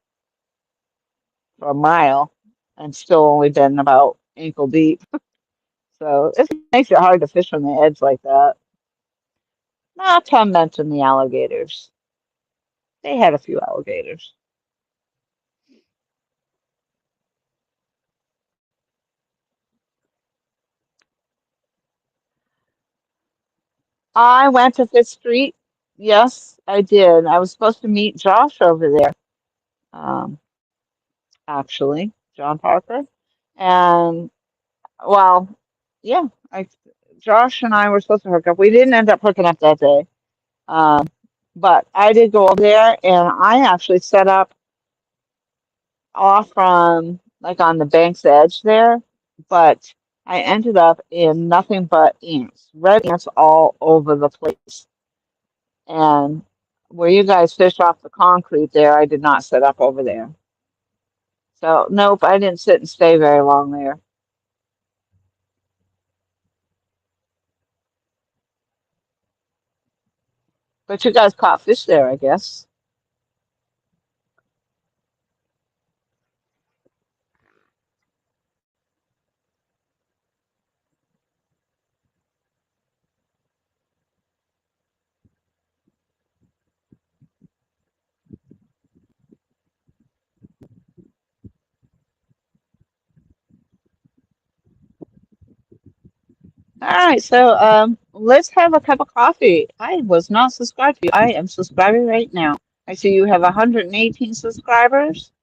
for a mile and still only been about ankle deep. So it makes it hard to fish on the edge like that. Not to mention the alligators. They had a few alligators. I went to Fifth Street. Yes, I did. I was supposed to meet Josh over there, um, actually, John Parker. And, well, yeah, Josh and I were supposed to hook up. We didn't end up hooking up that day. Um, but I did go over there, and I actually set up off from like on the bank's edge there, but I ended up in nothing but ants, red ants all over the place. And where you guys fish off the concrete there, I did not set up over there. So nope, I didn't sit and stay very long there. But you guys caught fish there, I guess. All right, so let's have a cup of coffee. I was not subscribed to you. I am subscribing right now. I see you have 118 subscribers.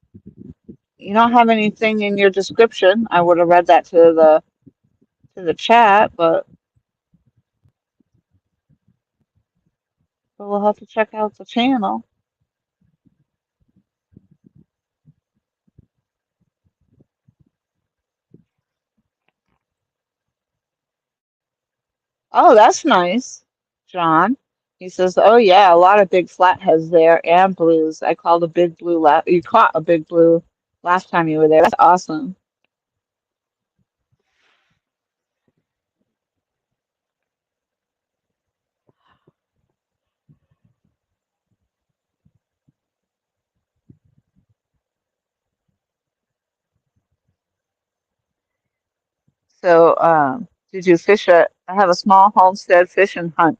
You don't have anything in your description. I would have read that to the chat, but we'll have to check out the channel. Oh, that's nice, John. He says, "Oh yeah, a lot of big flatheads there and blues. I called a big blue You caught a big blue last time you were there. That's awesome." So, did you fish I have a small homestead fish and hunt.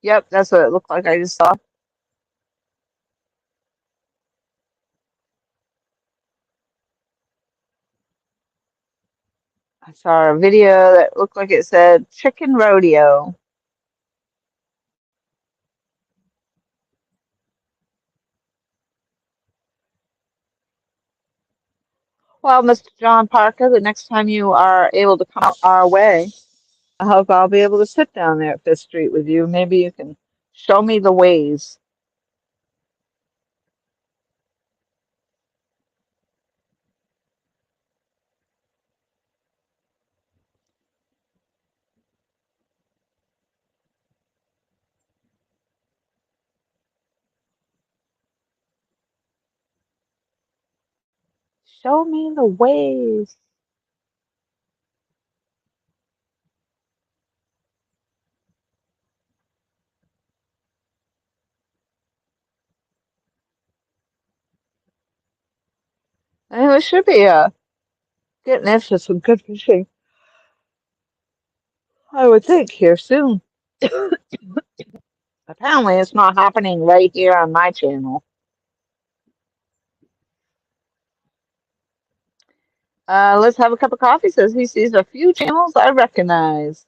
Yep, that's what it looked like. I just saw. I saw a video that looked like it said chicken rodeo. Well, Mr. John Parker, the next time you are able to come our way, I hope I'll be able to sit down there at Fifth Street with you. Maybe you can show me the ways. Show me the ways. And it should be getting into some good fishing, I would think, here soon. Apparently, it's not happening right here on my channel. Let's have a cup of coffee. Says he sees a few channels I recognize.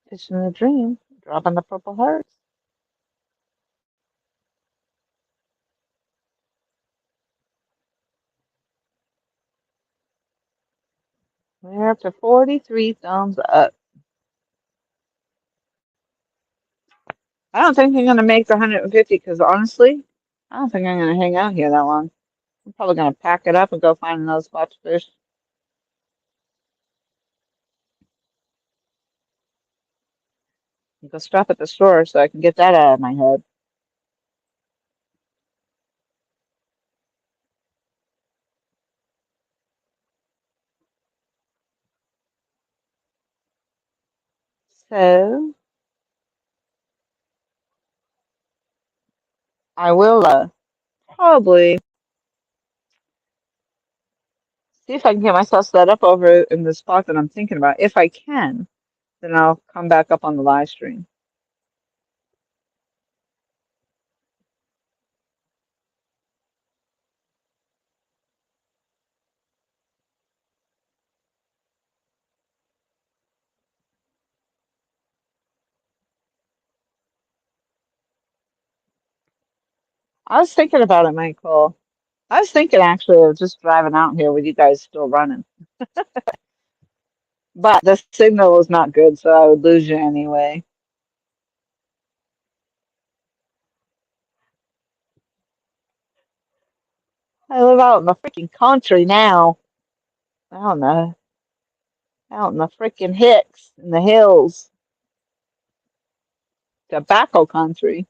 Fishing the dream. Dropping the purple hearts. We're up to 43 thumbs up. I don't think I'm going to make the 150 because honestly, I don't think I'm going to hang out here that long. I'm probably going to pack it up and go find another spot to fish. And go stop at the store so I can get that out of my head. So I will probably see if I can get myself set up over in the spot that I'm thinking about. If I can, then I'll come back up on the live stream. I was thinking about it, Michael. I was thinking actually of just driving out here with you guys still running. But the signal was not good, so I would lose you anyway. I live out in the freaking country now. I don't know. Out in the freaking Hicks in the hills. Tobacco country.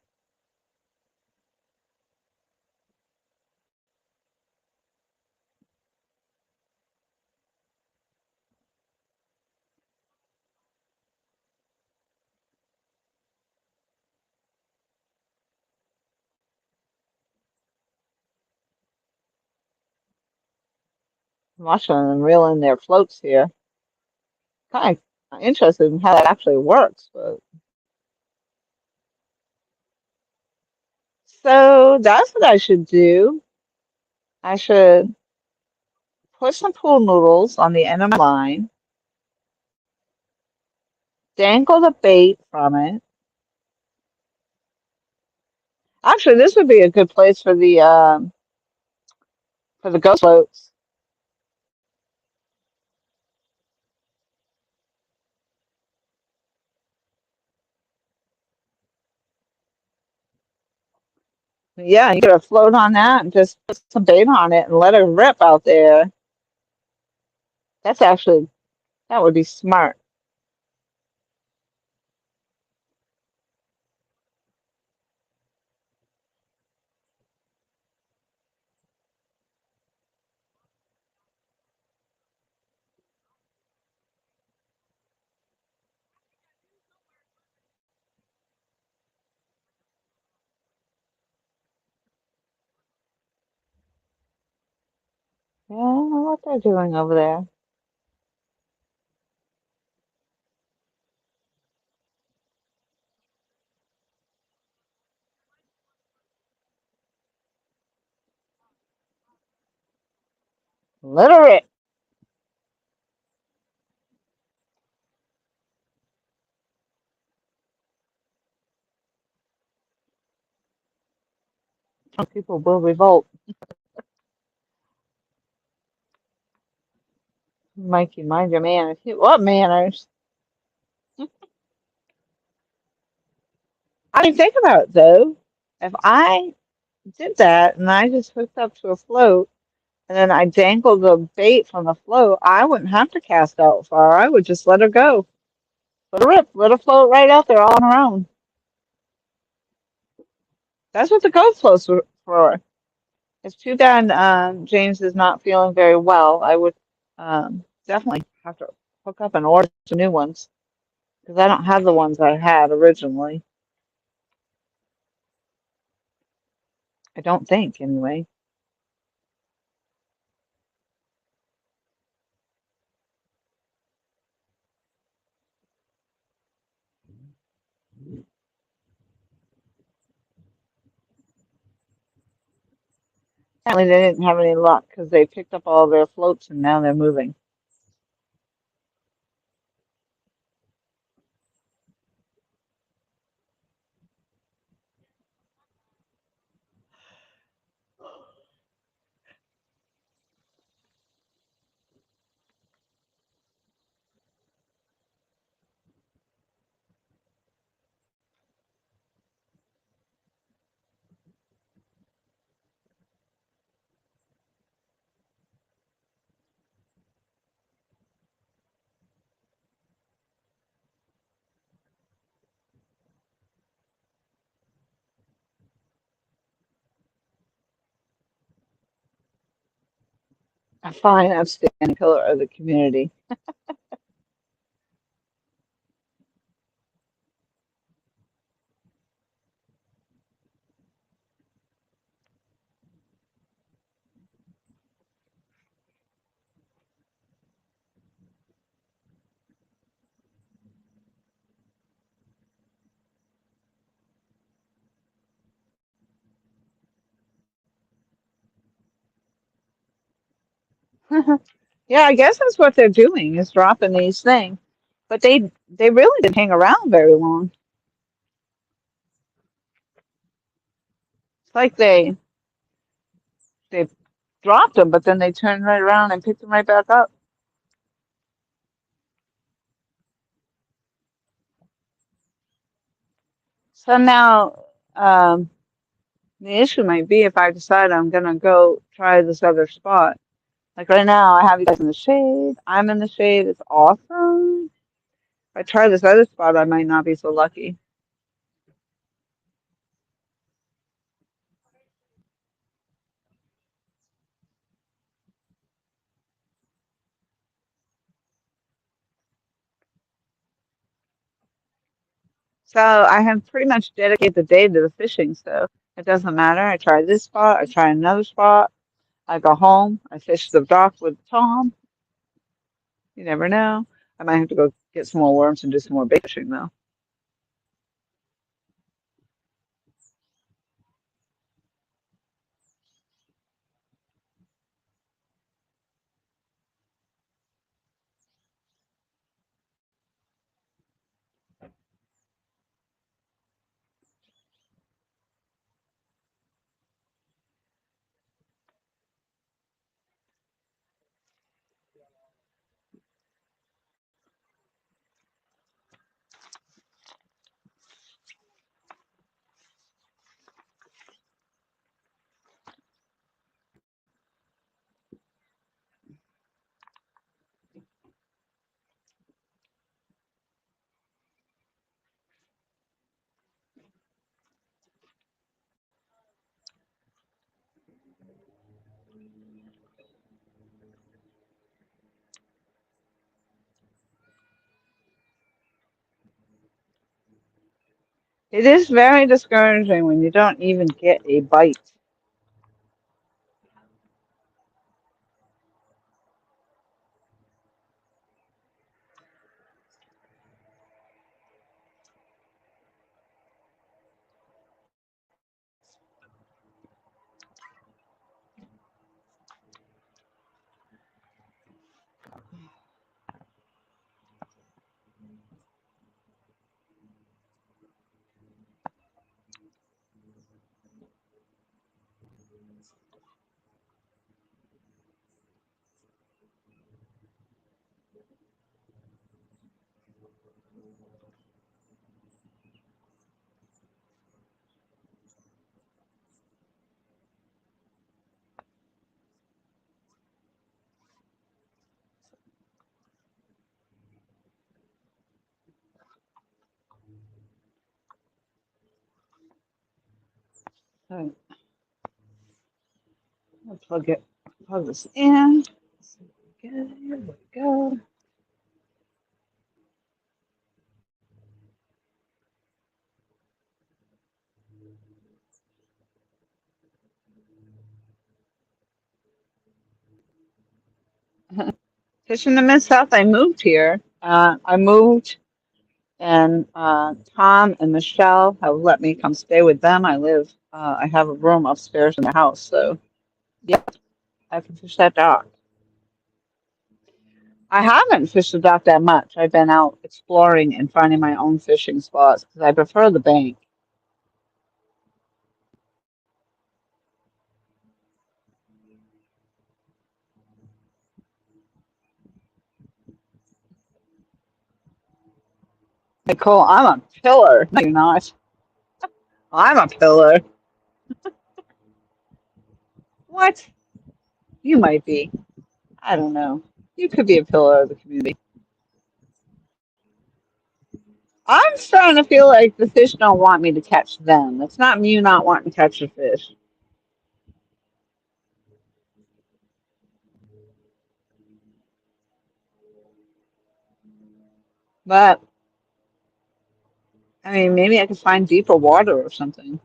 I'm watching them reeling their floats here. Kind of interested in how that actually works, but so that's what I should do. I should put some pool noodles on the end of my line, dangle the bait from it. Actually, this would be a good place for the ghost floats. Yeah, you could have float on that and just put some bait on it and let it rip out there. That's actually that would be smart. Yeah, I don't know what they're doing over there. Let her rip. Some people will revolt. Mikey, mind your manners. What manners? I mean, think about it though. If I did that and I just hooked up to a float and then I dangled the bait from the float, I wouldn't have to cast out far. I would just let her go. Let her rip. Let her float right out there all on her own. That's what the ghost floats were for. It's too bad James is not feeling very well. I would definitely have to hook up and order some new ones because I don't have the ones I had originally. I don't think, anyway. Apparently they didn't have any luck because they picked up all their floats and now they're moving. A fine, outstanding pillar of the community. Yeah, I guess that's what they're doing is dropping these things. But they really didn't hang around very long. It's like they dropped them, but then they turned right around and picked them right back up. So now the issue might be if I decide I'm gonna go try this other spot. Like right now, I have you guys in the shade. I'm in the shade. It's awesome. If I try this other spot, I might not be so lucky. So I have pretty much dedicated the day to the fishing, so it doesn't matter. I try this spot, I try another spot, I go home, I fish the dock with Tom. You never know. I might have to go get some more worms and do some more bait fishing though. It is very discouraging when you don't even get a bite. So I'll plug this in. Here we go. Fishing the Mid-South, I moved here. I moved and Tom and Michelle have let me come stay with them. I have a room upstairs in the house, so Yep, I can fish that dock. I haven't fished the dock that much. I've been out exploring and finding my own fishing spots because I prefer the bank. Nicole, I'm a pillar. No, you're not. I'm a pillar. What? You might be. I don't know. You could be a pillar of the community. I'm starting to feel like the fish don't want me to catch them. It's not me not wanting to catch the fish. But, I mean, maybe I could find deeper water or something.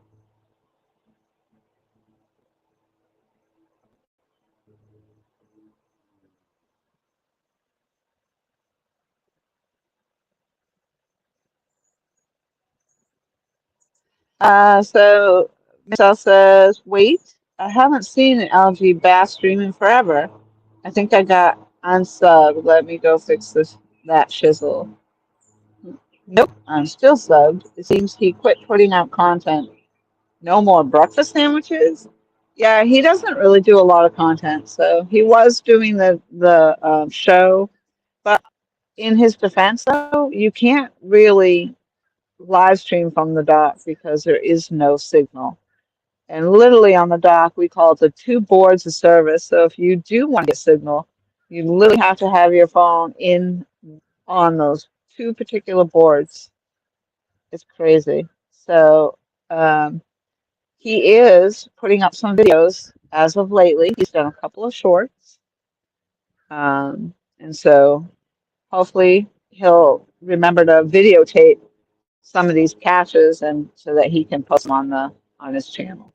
So Michelle says, wait, I haven't seen an algae bass stream in forever. I think I got unsubbed. Let me go fix that shizzle. Nope, I'm still subbed. It seems he quit putting out content. No more breakfast sandwiches? Yeah, he doesn't really do a lot of content. So he was doing the show, but in his defense, though, you can't really live stream from the dock because there is no signal. And literally on the dock, we call it the two boards of service. So if you do want to get signal, you literally have to have your phone in on those two particular boards. It's crazy. So he is putting up some videos as of lately. He's done a couple of shorts. And so hopefully he'll remember to videotape some of these catches and so that he can post them on his channel.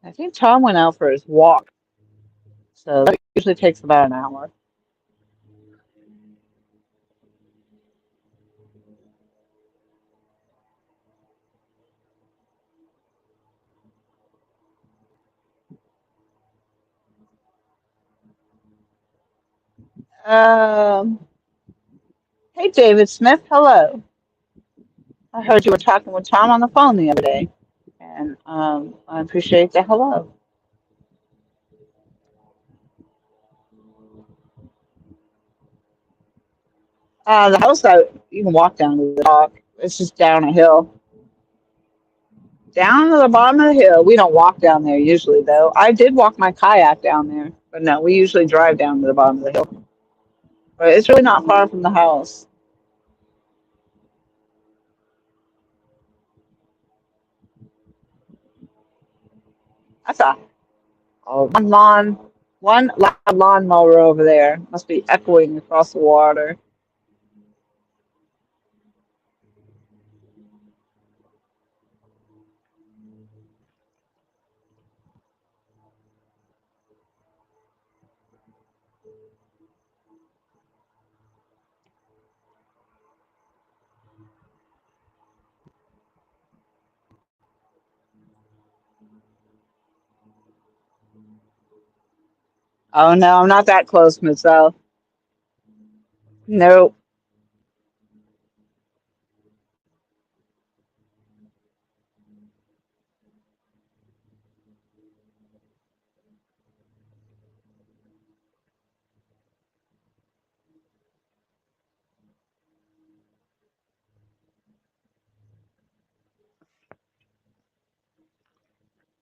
I think Tom went out for his walk, so that usually takes about an hour. Um, hey, David Smith, hello. I heard you were talking with Tom on the phone the other day, and I appreciate the hello. The house out, you can walk down to the dock. It's just down a hill. Down to the bottom of the hill. We don't walk down there usually, though. I did walk my kayak down there, but no, we usually drive down to the bottom of the hill. But it's really not far from the house. That's one loud lawnmower over there. Must be echoing across the water. Oh no, I'm not that close myself. Nope.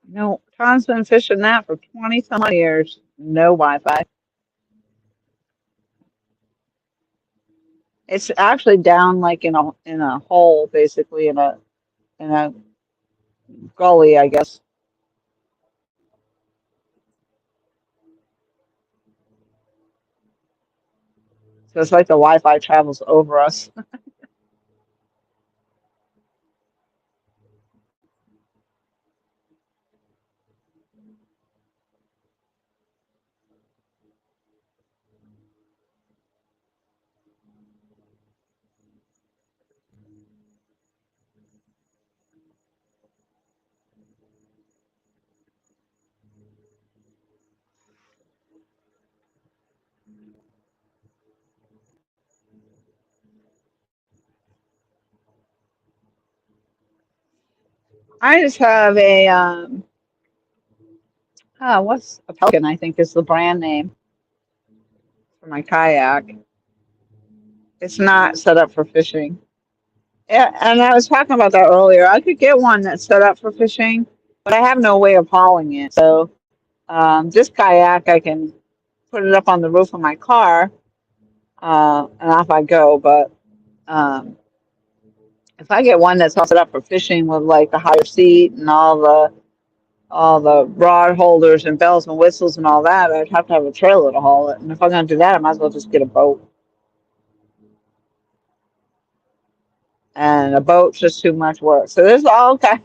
No. Tom's been fishing that for 20 some years. No Wi-Fi. It's actually down like in a hole, basically in a gully, I guess. So it's like the Wi-Fi travels over us. I just have a what's a Pelican? I think is the brand name for my kayak. It's not set up for fishing. Yeah, and I was talking about that earlier. I could get one that's set up for fishing, but I have no way of hauling it. So this kayak, I can put it up on the roof of my car, and off I go. But um, if I get one that's all set up for fishing with like the higher seat and all the rod holders and bells and whistles and all that, I'd have to have a trailer to haul it. And if I'm going to do that, I might as well just get a boat. And a boat's just too much work. So there's all kind.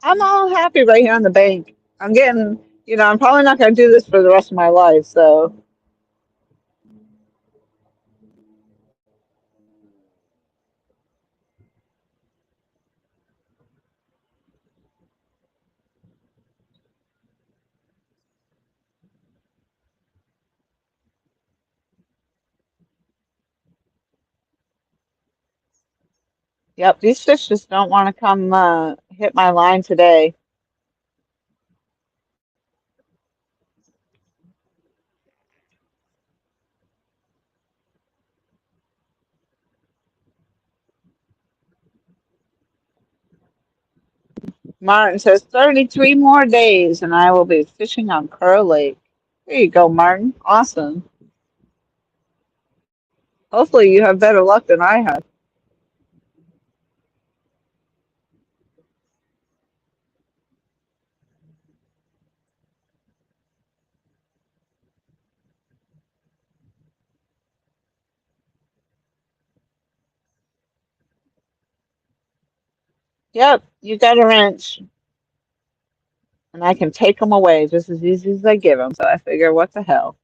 I'm all happy right here on the bank. I'm getting, I'm probably not going to do this for the rest of my life. So, yep, these fish just don't want to come hit my line today. Martin says 33 more days and I will be fishing on Kerr Lake. There you go, Martin. Awesome. Hopefully you have better luck than I have. Yep, you got a wrench and I can take them away just as easy as I give them. So I figure, what the hell?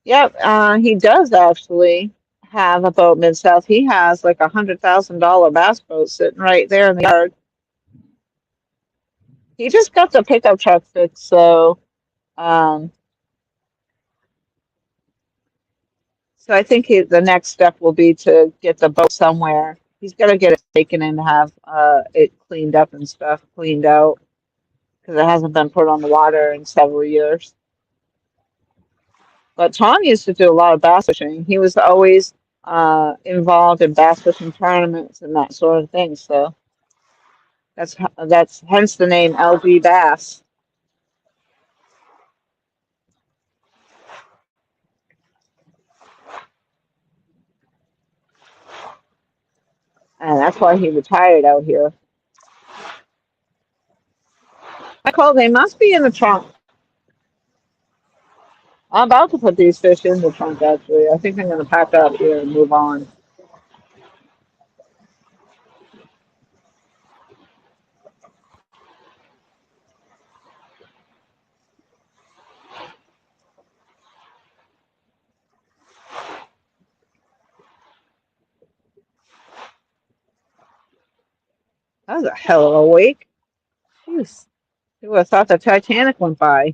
Yep, he does actually have a boat mid-south. He has like $100,000 bass boat sitting right there in the yard. He just got the pickup truck fixed, um, so I think the next step will be to get the boat somewhere. He's got to get it taken in to have it cleaned up and stuff, cleaned out, because it hasn't been put on the water in several years. But Tom used to do a lot of bass fishing. He was always involved in bass fishing tournaments and that sort of thing. So that's hence the name LG Bass, and that's why he retired out here. Michael, they must be in the trunk. I'm about to put these fish in the trunk. Actually, I think I'm going to pack up here and move on. That was a hell of a wake. Jeez, you would have thought the Titanic went by.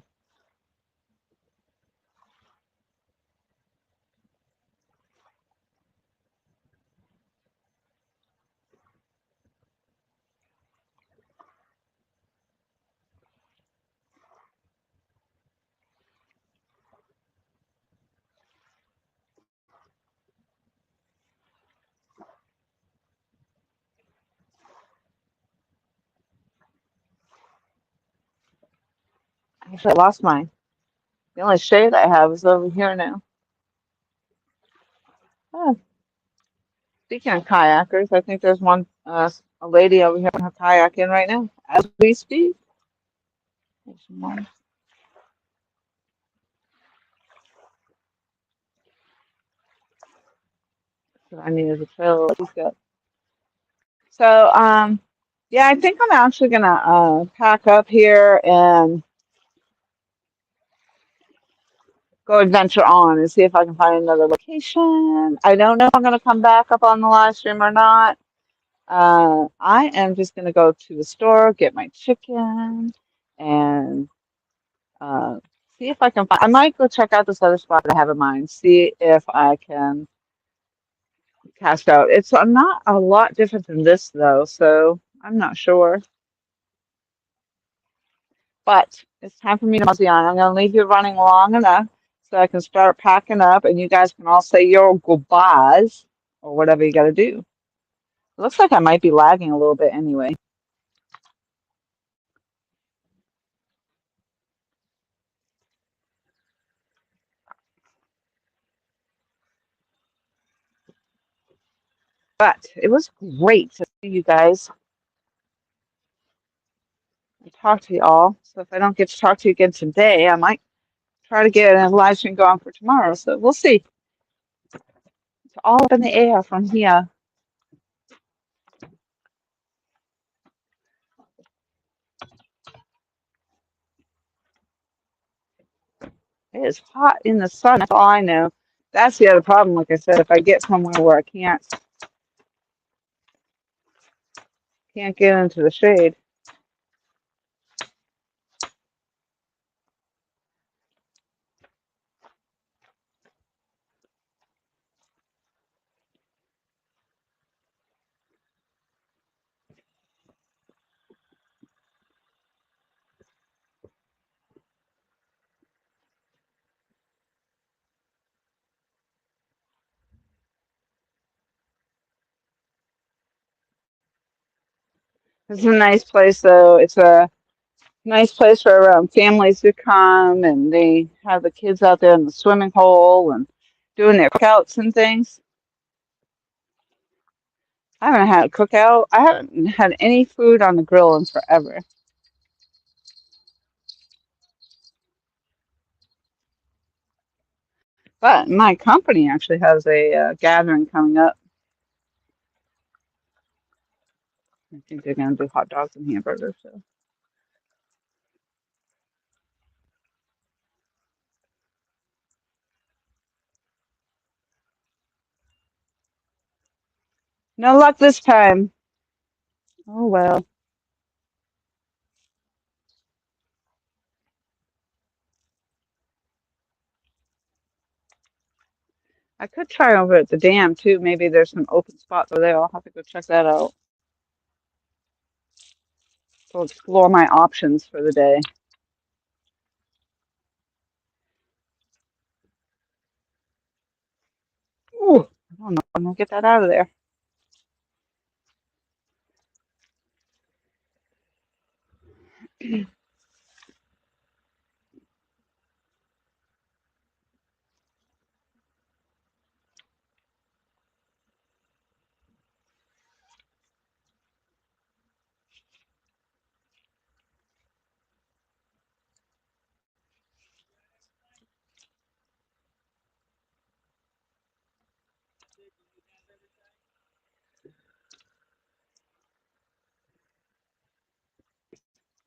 Actually, I lost mine. The only shade I have is over here now. Oh, speaking of kayakers, I think there's a lady over here in her kayak in right now as we speak. There's some more that I need a trailer. She's got. So, yeah, I think I'm actually gonna pack up here and go adventure on and see if I can find another location. I don't know if I'm gonna come back up on the live stream or not. I am just going to go to the store, get my chicken, and uh, see if I can find. I might go check out this other spot I have in mind, see if I can cast out. It's not a lot different than this, though, so I'm not sure. But it's time for me to mosey on. I'm going to leave you running long enough so I can start packing up, and you guys can all say your goodbyes or whatever you got to do. It looks like I might be lagging a little bit anyway. But it was great to see you guys and talk to you all. So if I don't get to talk to you again today, I might try to get a live stream going for tomorrow. So we'll see. It's all up in the air from here. It is hot in the sun. That's all I know. That's the other problem. Like I said, if I get somewhere where I can't get into the shade. This is a nice place, though. It's a nice place for families to come, and they have the kids out there in the swimming hole and doing their cookouts and things. I haven't had a cookout. I haven't had any food on the grill in forever. But my company actually has a gathering coming up. I think they're going to do hot dogs and hamburgers. So. No luck this time. Oh well. I could try over at the dam too. Maybe there's some open spots over there. I'll have to go check that out. So explore my options for the day. Ooh, I don't know. I'm gonna get that out of there.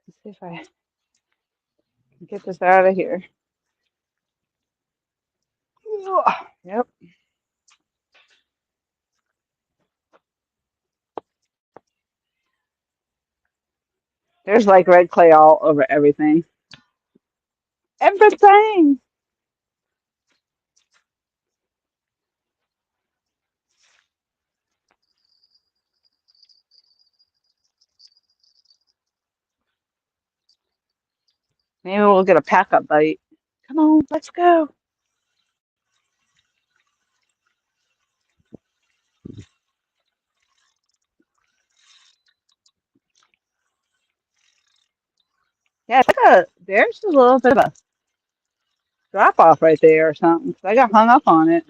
Let's see if I can get this out of here. Ooh, yep. There's like red clay all over everything. Everything. Maybe we'll get a pack up bite. Come on, let's go. Yeah, there's a little bit of a drop off right there or something. 'Cause I got hung up on it.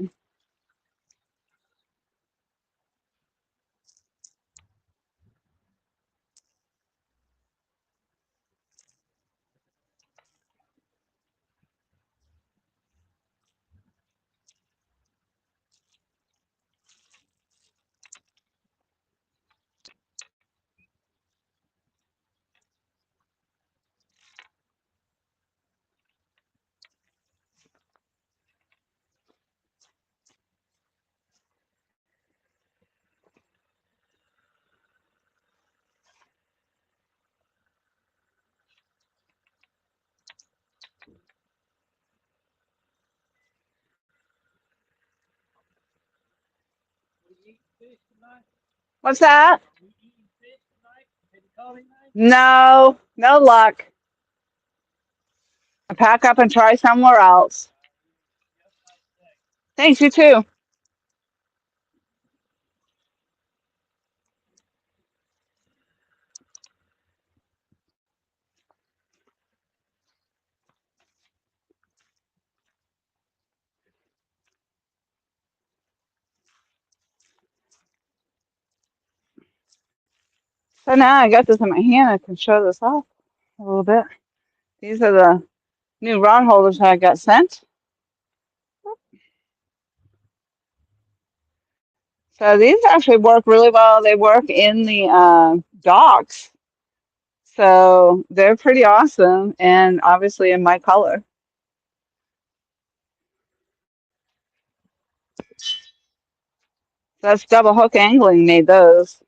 What's that? No, no luck. I pack up and try somewhere else. Thanks, you too. So now I got this in my hand. I can show this off a little bit. These are the new rod holders I got sent. So these actually work really well. They work in the docks. So they're pretty awesome and obviously in my color. So that's Double Hook Angling made those.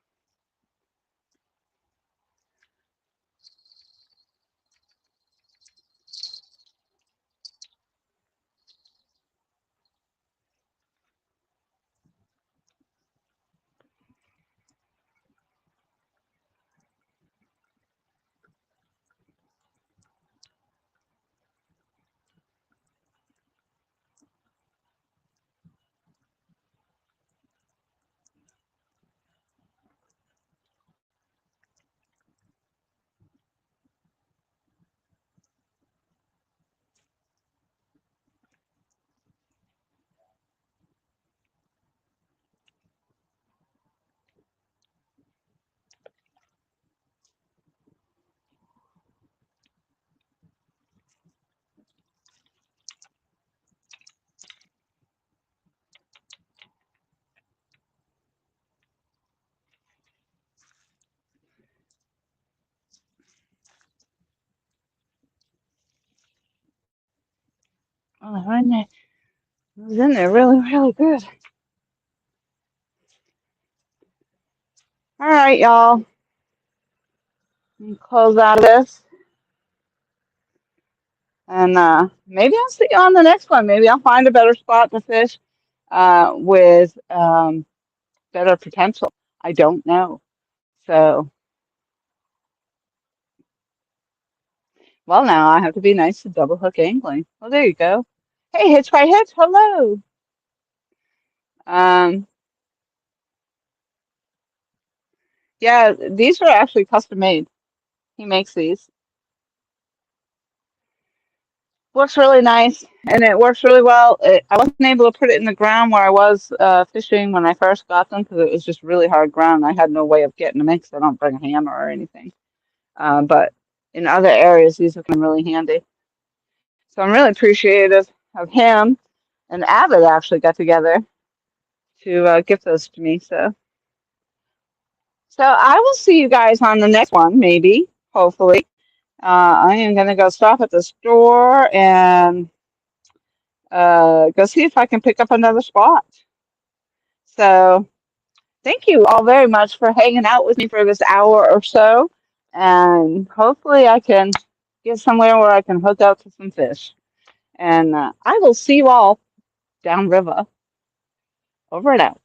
Oh, it was in there really, really good. All right, y'all. Let me close out of this. And maybe I'll see you on the next one. Maybe I'll find a better spot to fish with better potential. I don't know. So, well, now I have to be nice to Double Hook Angling. Well, there you go. Hey, Hitch by Hitch, hello. Um, yeah, these are actually custom made. He makes these. Works really nice, and it works really well. I wasn't able to put it in the ground where I was fishing when I first got them because it was just really hard ground. I had no way of getting them in because I don't bring a hammer or anything. But in other areas, these have been really handy. So I'm really appreciative of him and Avid actually got together to gift those to me. So I will see you guys on the next one, maybe, hopefully. I am going to go stop at the store and go see if I can pick up another spot. So thank you all very much for hanging out with me for this hour or so. And hopefully I can get somewhere where I can hook up to some fish. And I will see you all downriver. Over and out.